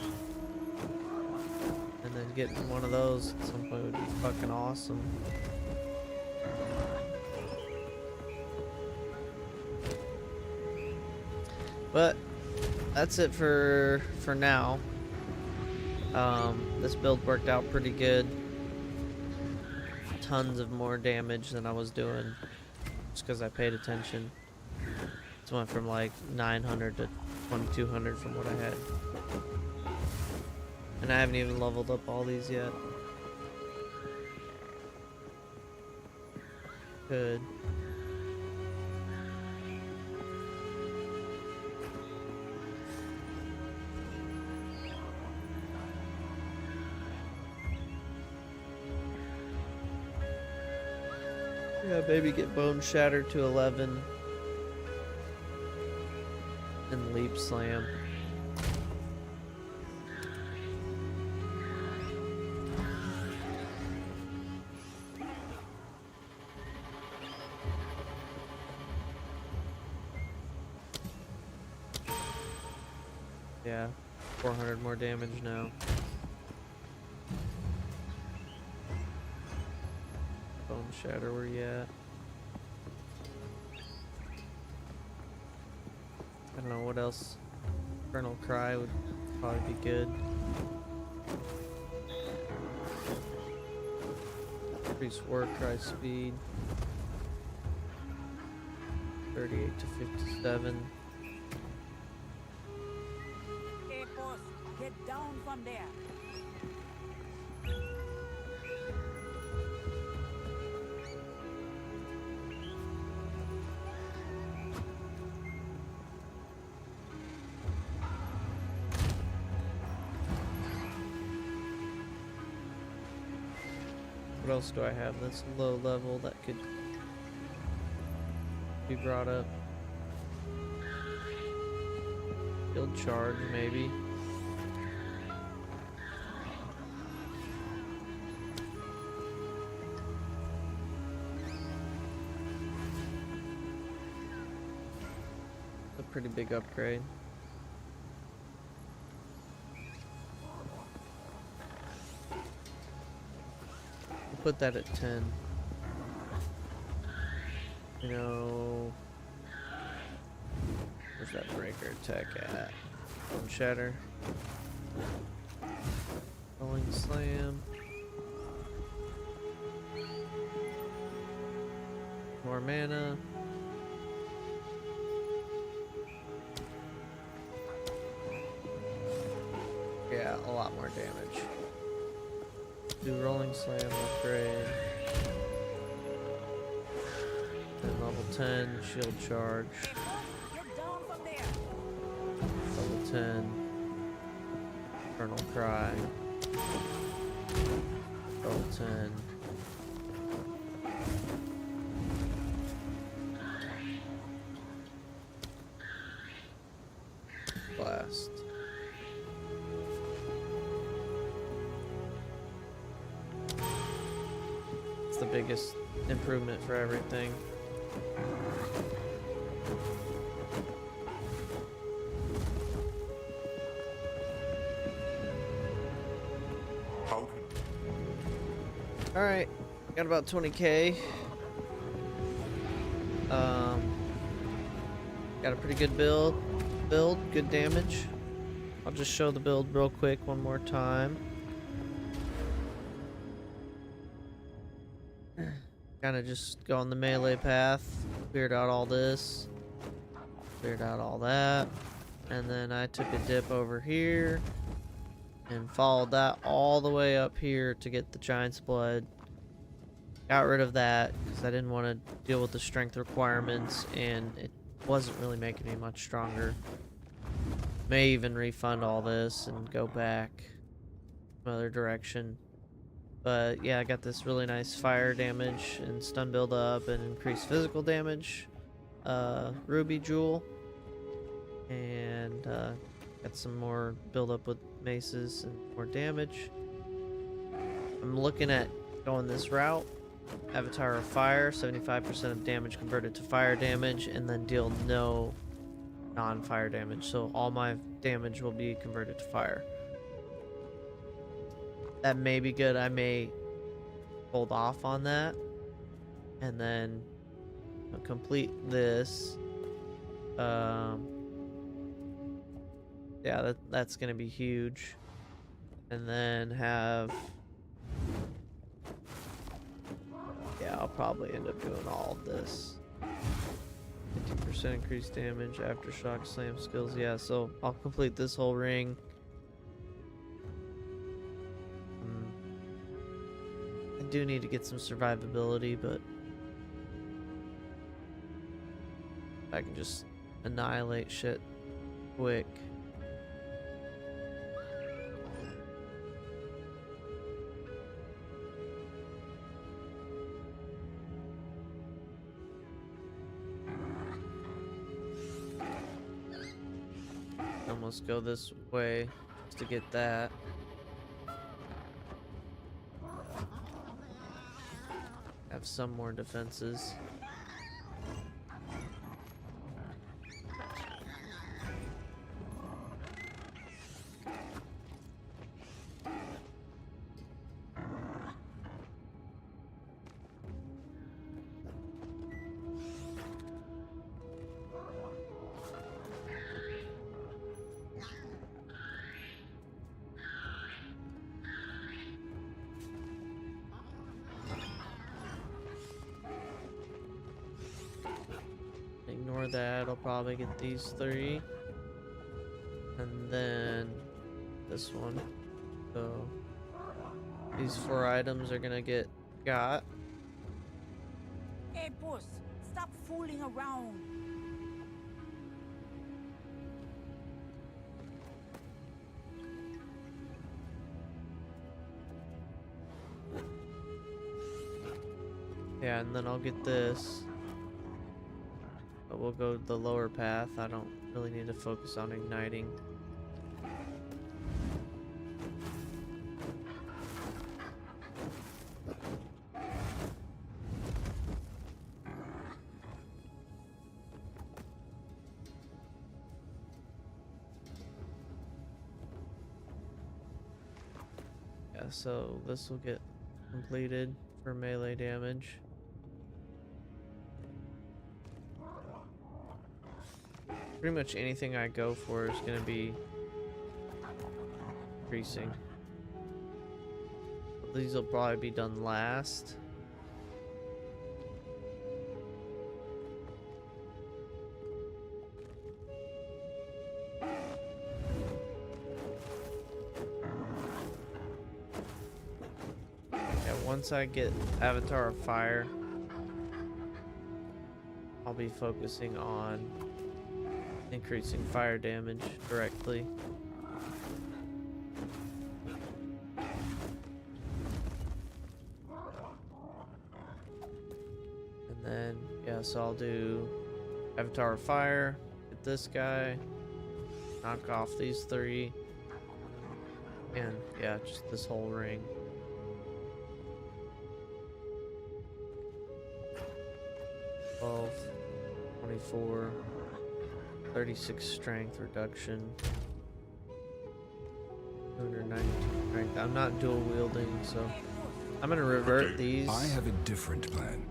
and then getting one of those at some point would be fucking awesome. But that's it for now. This build worked out pretty good. Tons of more damage than I was doing, just because I paid attention. It went from like 900 to 2200 from what I had, and I haven't even leveled up all these yet. Good. Yeah, maybe get Bone Shatter to 11. And Leap Slam. Yeah, 400 more damage now. Bone Shatter, where you at? I don't know what else. Infernal Cry would probably be good. Increase War Cry speed. 38 to 57. Hey, boss, get down from there. What else do I have that's low level that could be brought up? Shield charge, maybe. A pretty big upgrade. We'll put that at 10. You know, where's that breaker attack at? Bone shatter. Rolling slam. More mana. Yeah, a lot more damage. Do rolling slam upgrade. Then level 10 shield charge. Get down from there. Level 10 Infernal Cry. Level 10 Blast. It's the biggest improvement for everything. Alright, got about 20k. Got a pretty good build, good damage. I'll just show the build real quick one more time. Kind of just go on the melee path, cleared out all this, cleared out all that, and then I took a dip over here and followed that all the way up here to get the Giant's Blood. Got rid of that because I didn't want to deal with the strength requirements, and it wasn't really making me much stronger. May even refund all this and go back another direction. But yeah, I got this really nice fire damage and stun build up and increased physical damage. Ruby Jewel. And got some more build up with maces and more damage. I'm looking at going this route. Avatar of Fire, 75% of damage converted to fire damage, and then deal no non-fire damage. So all my damage will be converted to fire. That may be good. I may hold off on that and then complete this. Yeah, that's gonna be huge. And then have, yeah, I'll probably end up doing all of this. 50% increased damage, aftershock slam skills. Yeah, so I'll complete this whole ring. I do need to get some survivability, but I can just annihilate shit quick. Almost go this way just to get that. Have some more defenses. Ignore that, I'll probably get these three. And then this one. So these 4 items are gonna get got. Hey, boss, stop fooling around. Yeah, and then I'll get this. But we'll go the lower path. I don't really need to focus on igniting. Yeah, so this will get completed for melee damage. Pretty much anything I go for is going to be increasing. These will probably be done last. Yeah, once I get Avatar of Fire, I'll be focusing on increasing fire damage directly. And then, yeah, so I'll do Avatar of Fire, hit this guy, knock off these three, and yeah, just this whole ring. Twelve, 24, 36 strength reduction, 292 strength. I'm not dual wielding, so I'm gonna revert these. I have a different plan.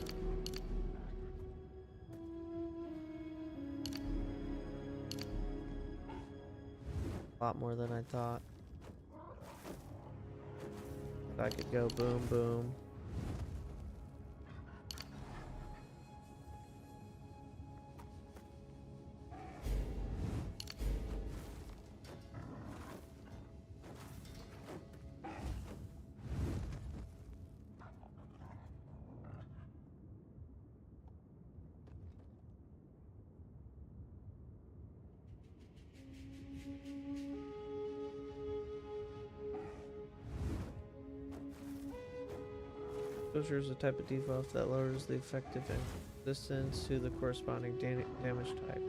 A lot more than I thought. I could go boom, boom. Exposure is a type of debuff that lowers the effective resistance to the corresponding damage type.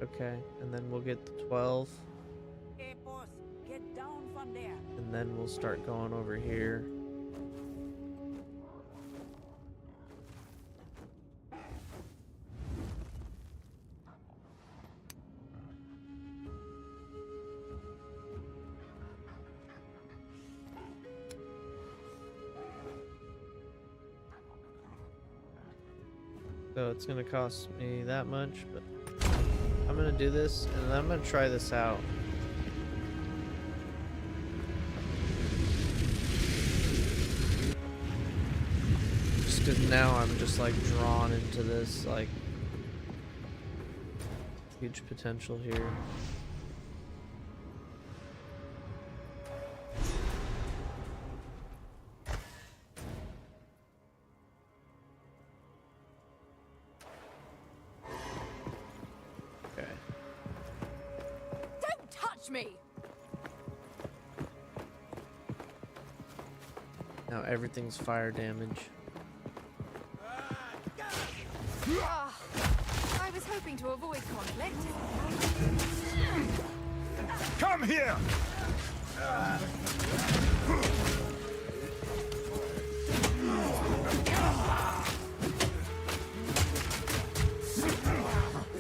Okay, and then we'll get the 12, Hey, boss, get down from there. and then we'll start going over here. So it's gonna cost me that much, but I'm gonna do this, and I'm gonna try this out. Just because now I'm just like drawn into this like huge potential here. Don't touch me! Now everything's fire damage. Ah, I was hoping to avoid conflict. Come here!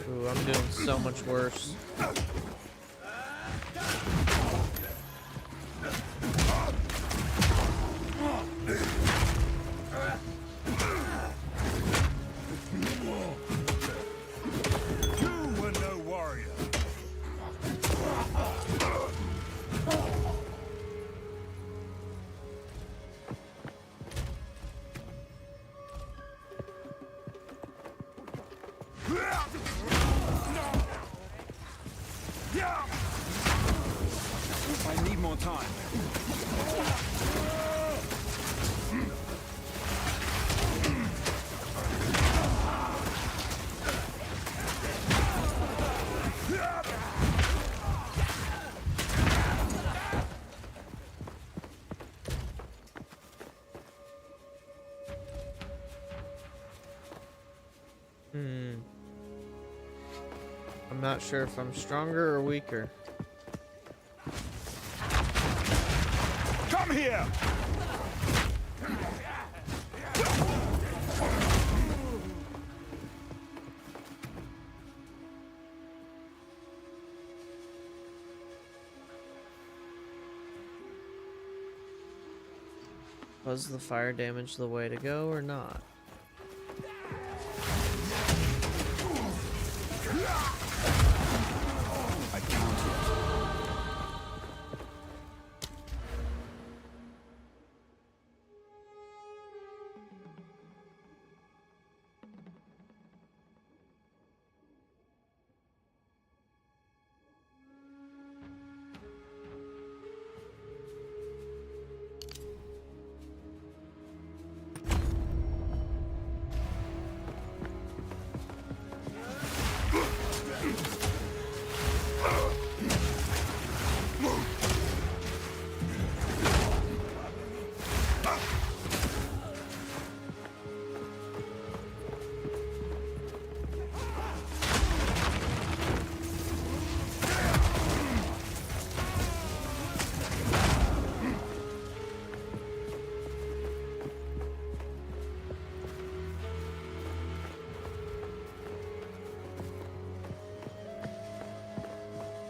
Ooh, I'm doing so much worse. You were no warrior. I'm not sure if I'm stronger or weaker. Come here! Was the fire damage the way to go or not? I counted.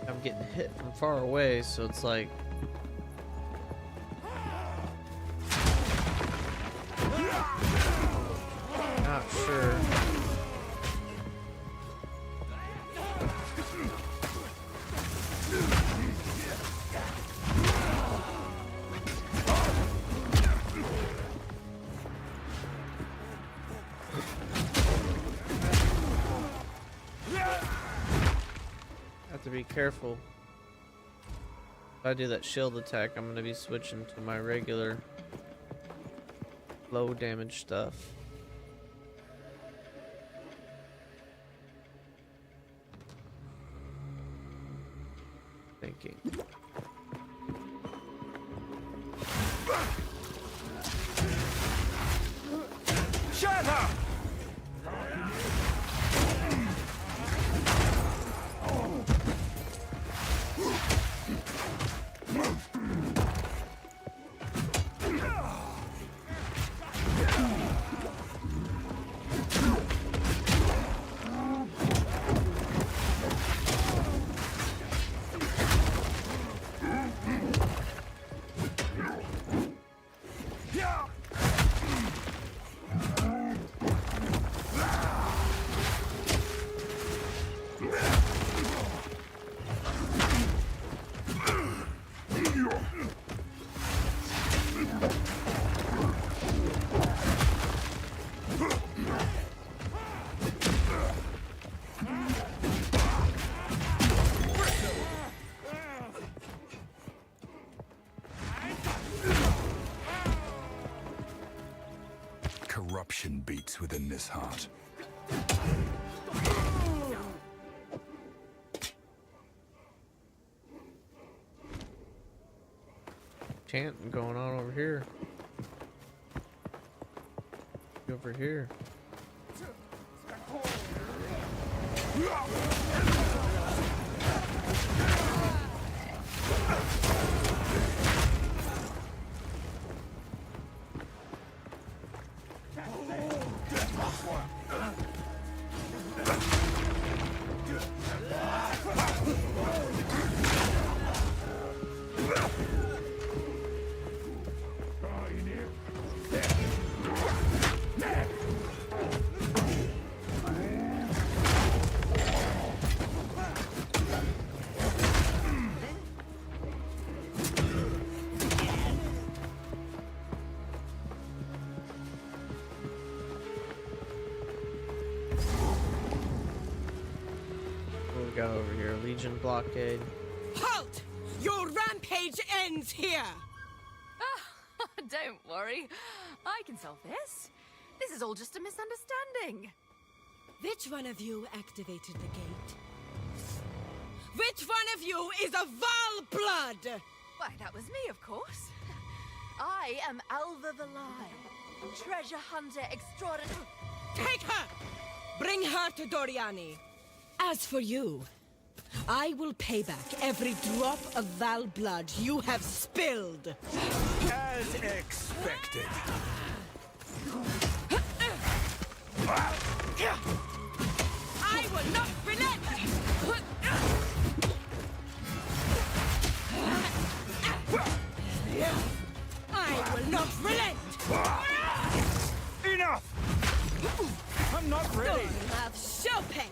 I'm getting hit from far away, so it's like... Not sure. Have to be careful. If I do that shield attack, I'm gonna be switching to my regular low damage stuff. Thinking. Shut up! Corruption beats within this heart. Chanting going on over here. Over here. What we got over here? Legion blockade. Halt! Your rampage ends here! Don't worry. I can solve this. This is all just a misunderstanding. Which one of you activated the gate? Which one of you is a Val blood? Why, that was me, of course. I am Alva the Lie, treasure hunter extraordinary. Take her! Bring her to Doriani. As for you, I will pay back every drop of Val blood you have spilled. As expected. I will not relent! I will not relent! Enough! I'm not ready. Storm of Chopin!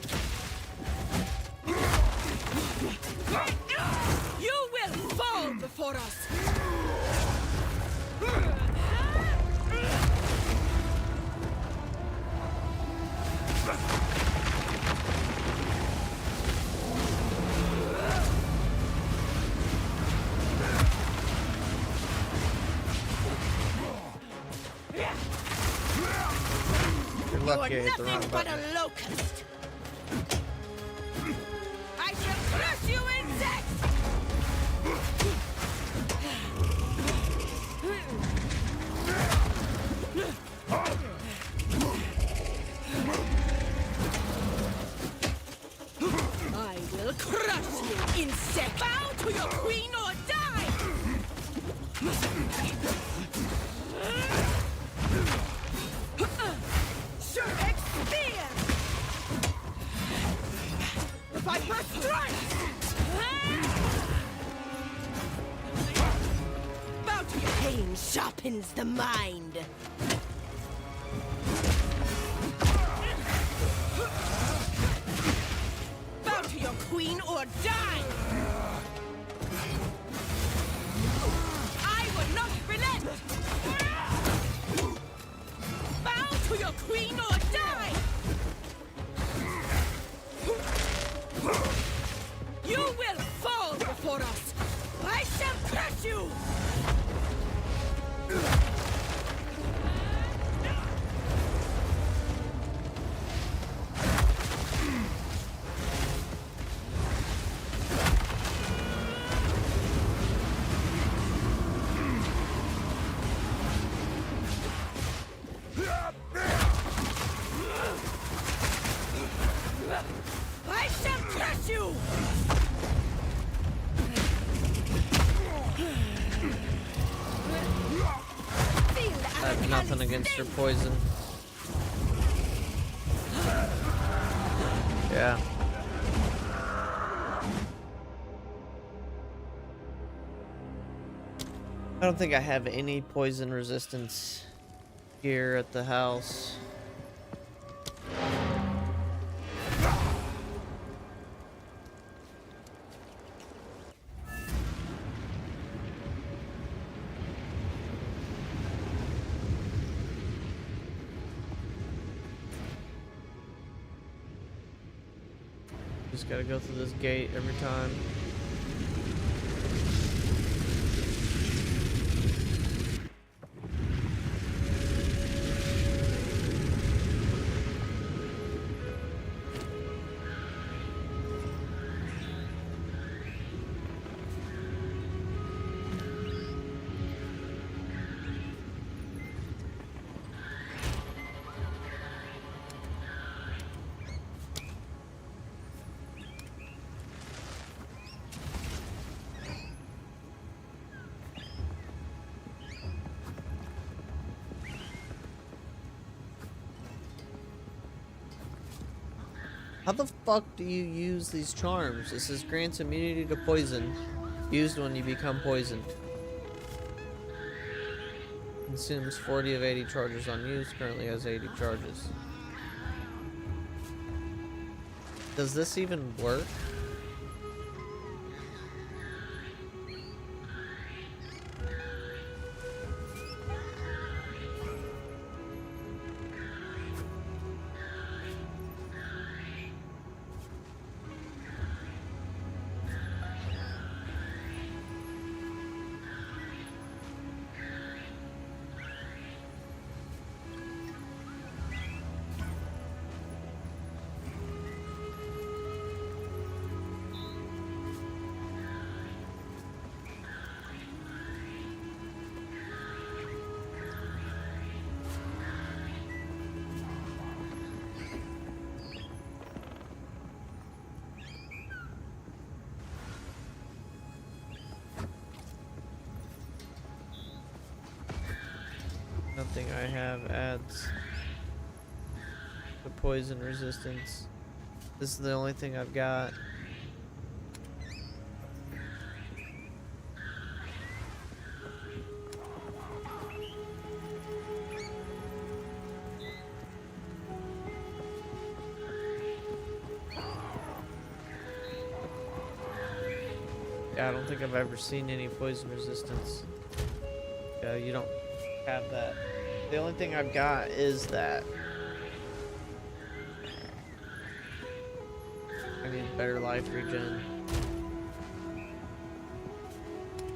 You will fall before us! You're You lucky are I hit the wrong nothing but button. a locust! I shall crush you, insect! I will crush you, insect! Bow to your queen or die! Sherbeck spear! The viper strikes! Bow to your pain sharpens the mind! Bow to your queen or die! I will not relent! Bow to your queen or die! You will fall before us! I shall crush you! I shall crush you! Feel I have nothing against your poison. Yeah. I don't think I have any poison resistance here at the house. Just gotta go through this gate every time. How the fuck do you use these charms? This is grants immunity to poison, used when you become poisoned. Consumes 40 of 80 charges on use, currently has 80 charges. Does this even work? everything I have adds the poison resistance. This is the only thing I've got. Yeah, I don't think I've ever seen any poison resistance. Yeah, you don't have that. The only thing I've got is that. I need better life regen.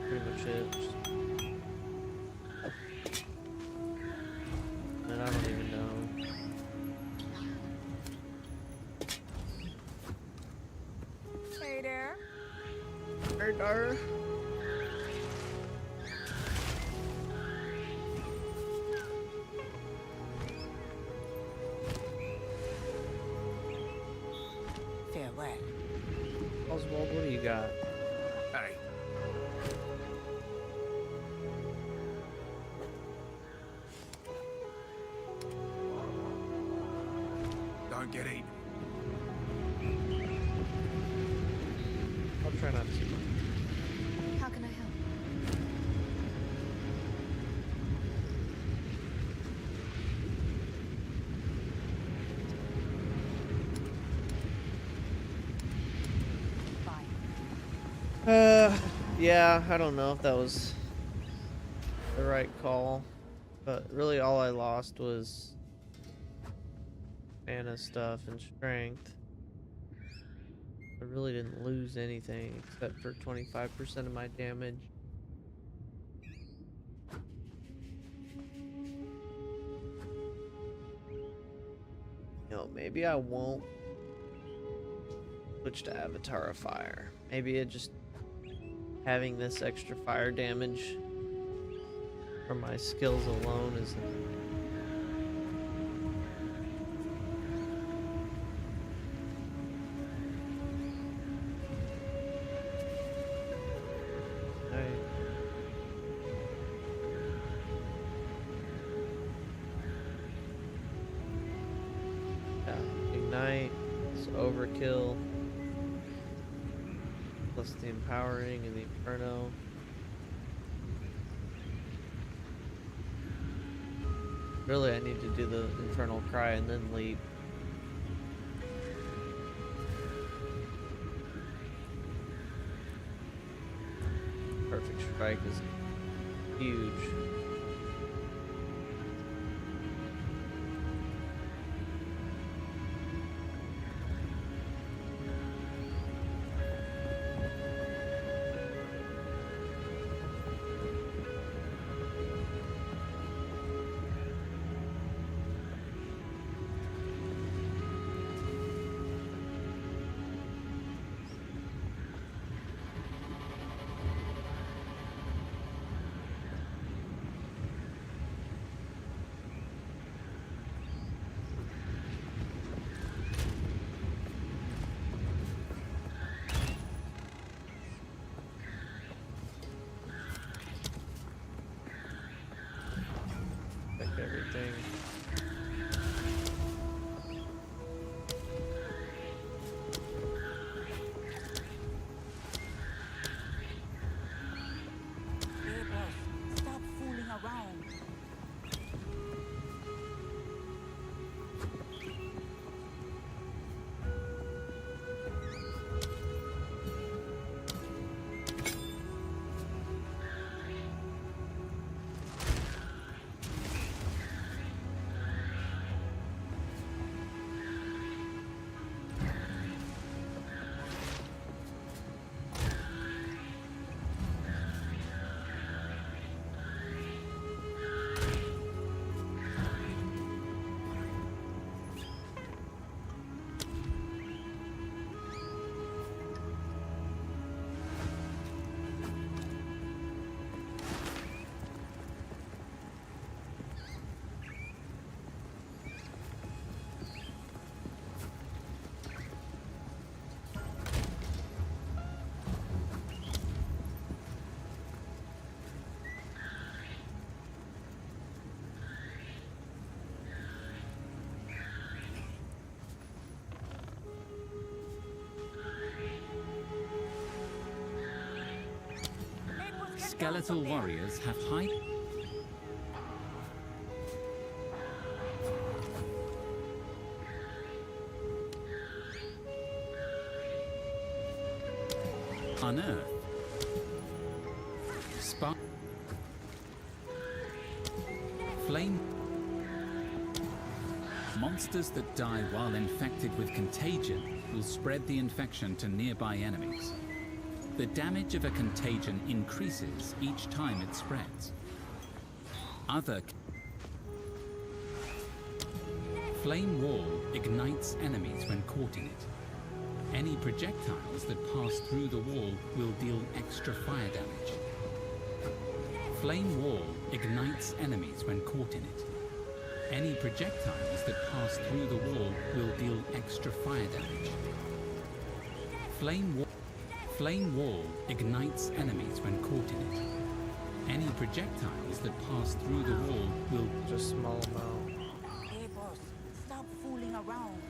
Pretty much it. And I don't even know. Hey there. Dar. Farewell. Oswald, what do you got? Hey. Don't get eaten. I'll try not to. How can I help? Yeah, I don't know if that was the right call, but really all I lost was mana stuff and strength. I really didn't lose anything except for 25% of my damage. You know, maybe I won't switch to Avatar of Fire. Maybe it just having this extra fire damage from my skills alone is Ignite, it's overkill. Plus the empowering and the inferno. Really, I need to do the infernal cry and then leap. Perfect strike is huge. Everything. Hey, boss. Stop fooling around. Skeletal warriors have high... Unearth. Spark. Flame. Monsters that die while infected with contagion will spread the infection to nearby enemies. The damage of a contagion increases each time it spreads. Flame wall ignites enemies when caught in it. Any projectiles that pass through the wall will deal extra fire damage. Flame wall ignites enemies when caught in it. Any projectiles that pass through the wall will deal extra fire damage. Flame wall ignites enemies when caught in it. Any projectiles that pass through the wall will... Just small amount. Hey, boss, stop fooling around.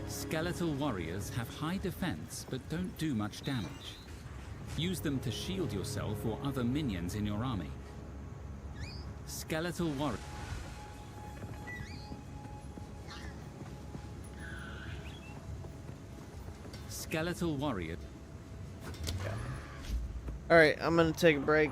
Skeletal warriors have high defense but don't do much damage. Use them to shield yourself or other minions in your army. Skeletal warrior. Skeletal warrior. Alright, I'm gonna take a break.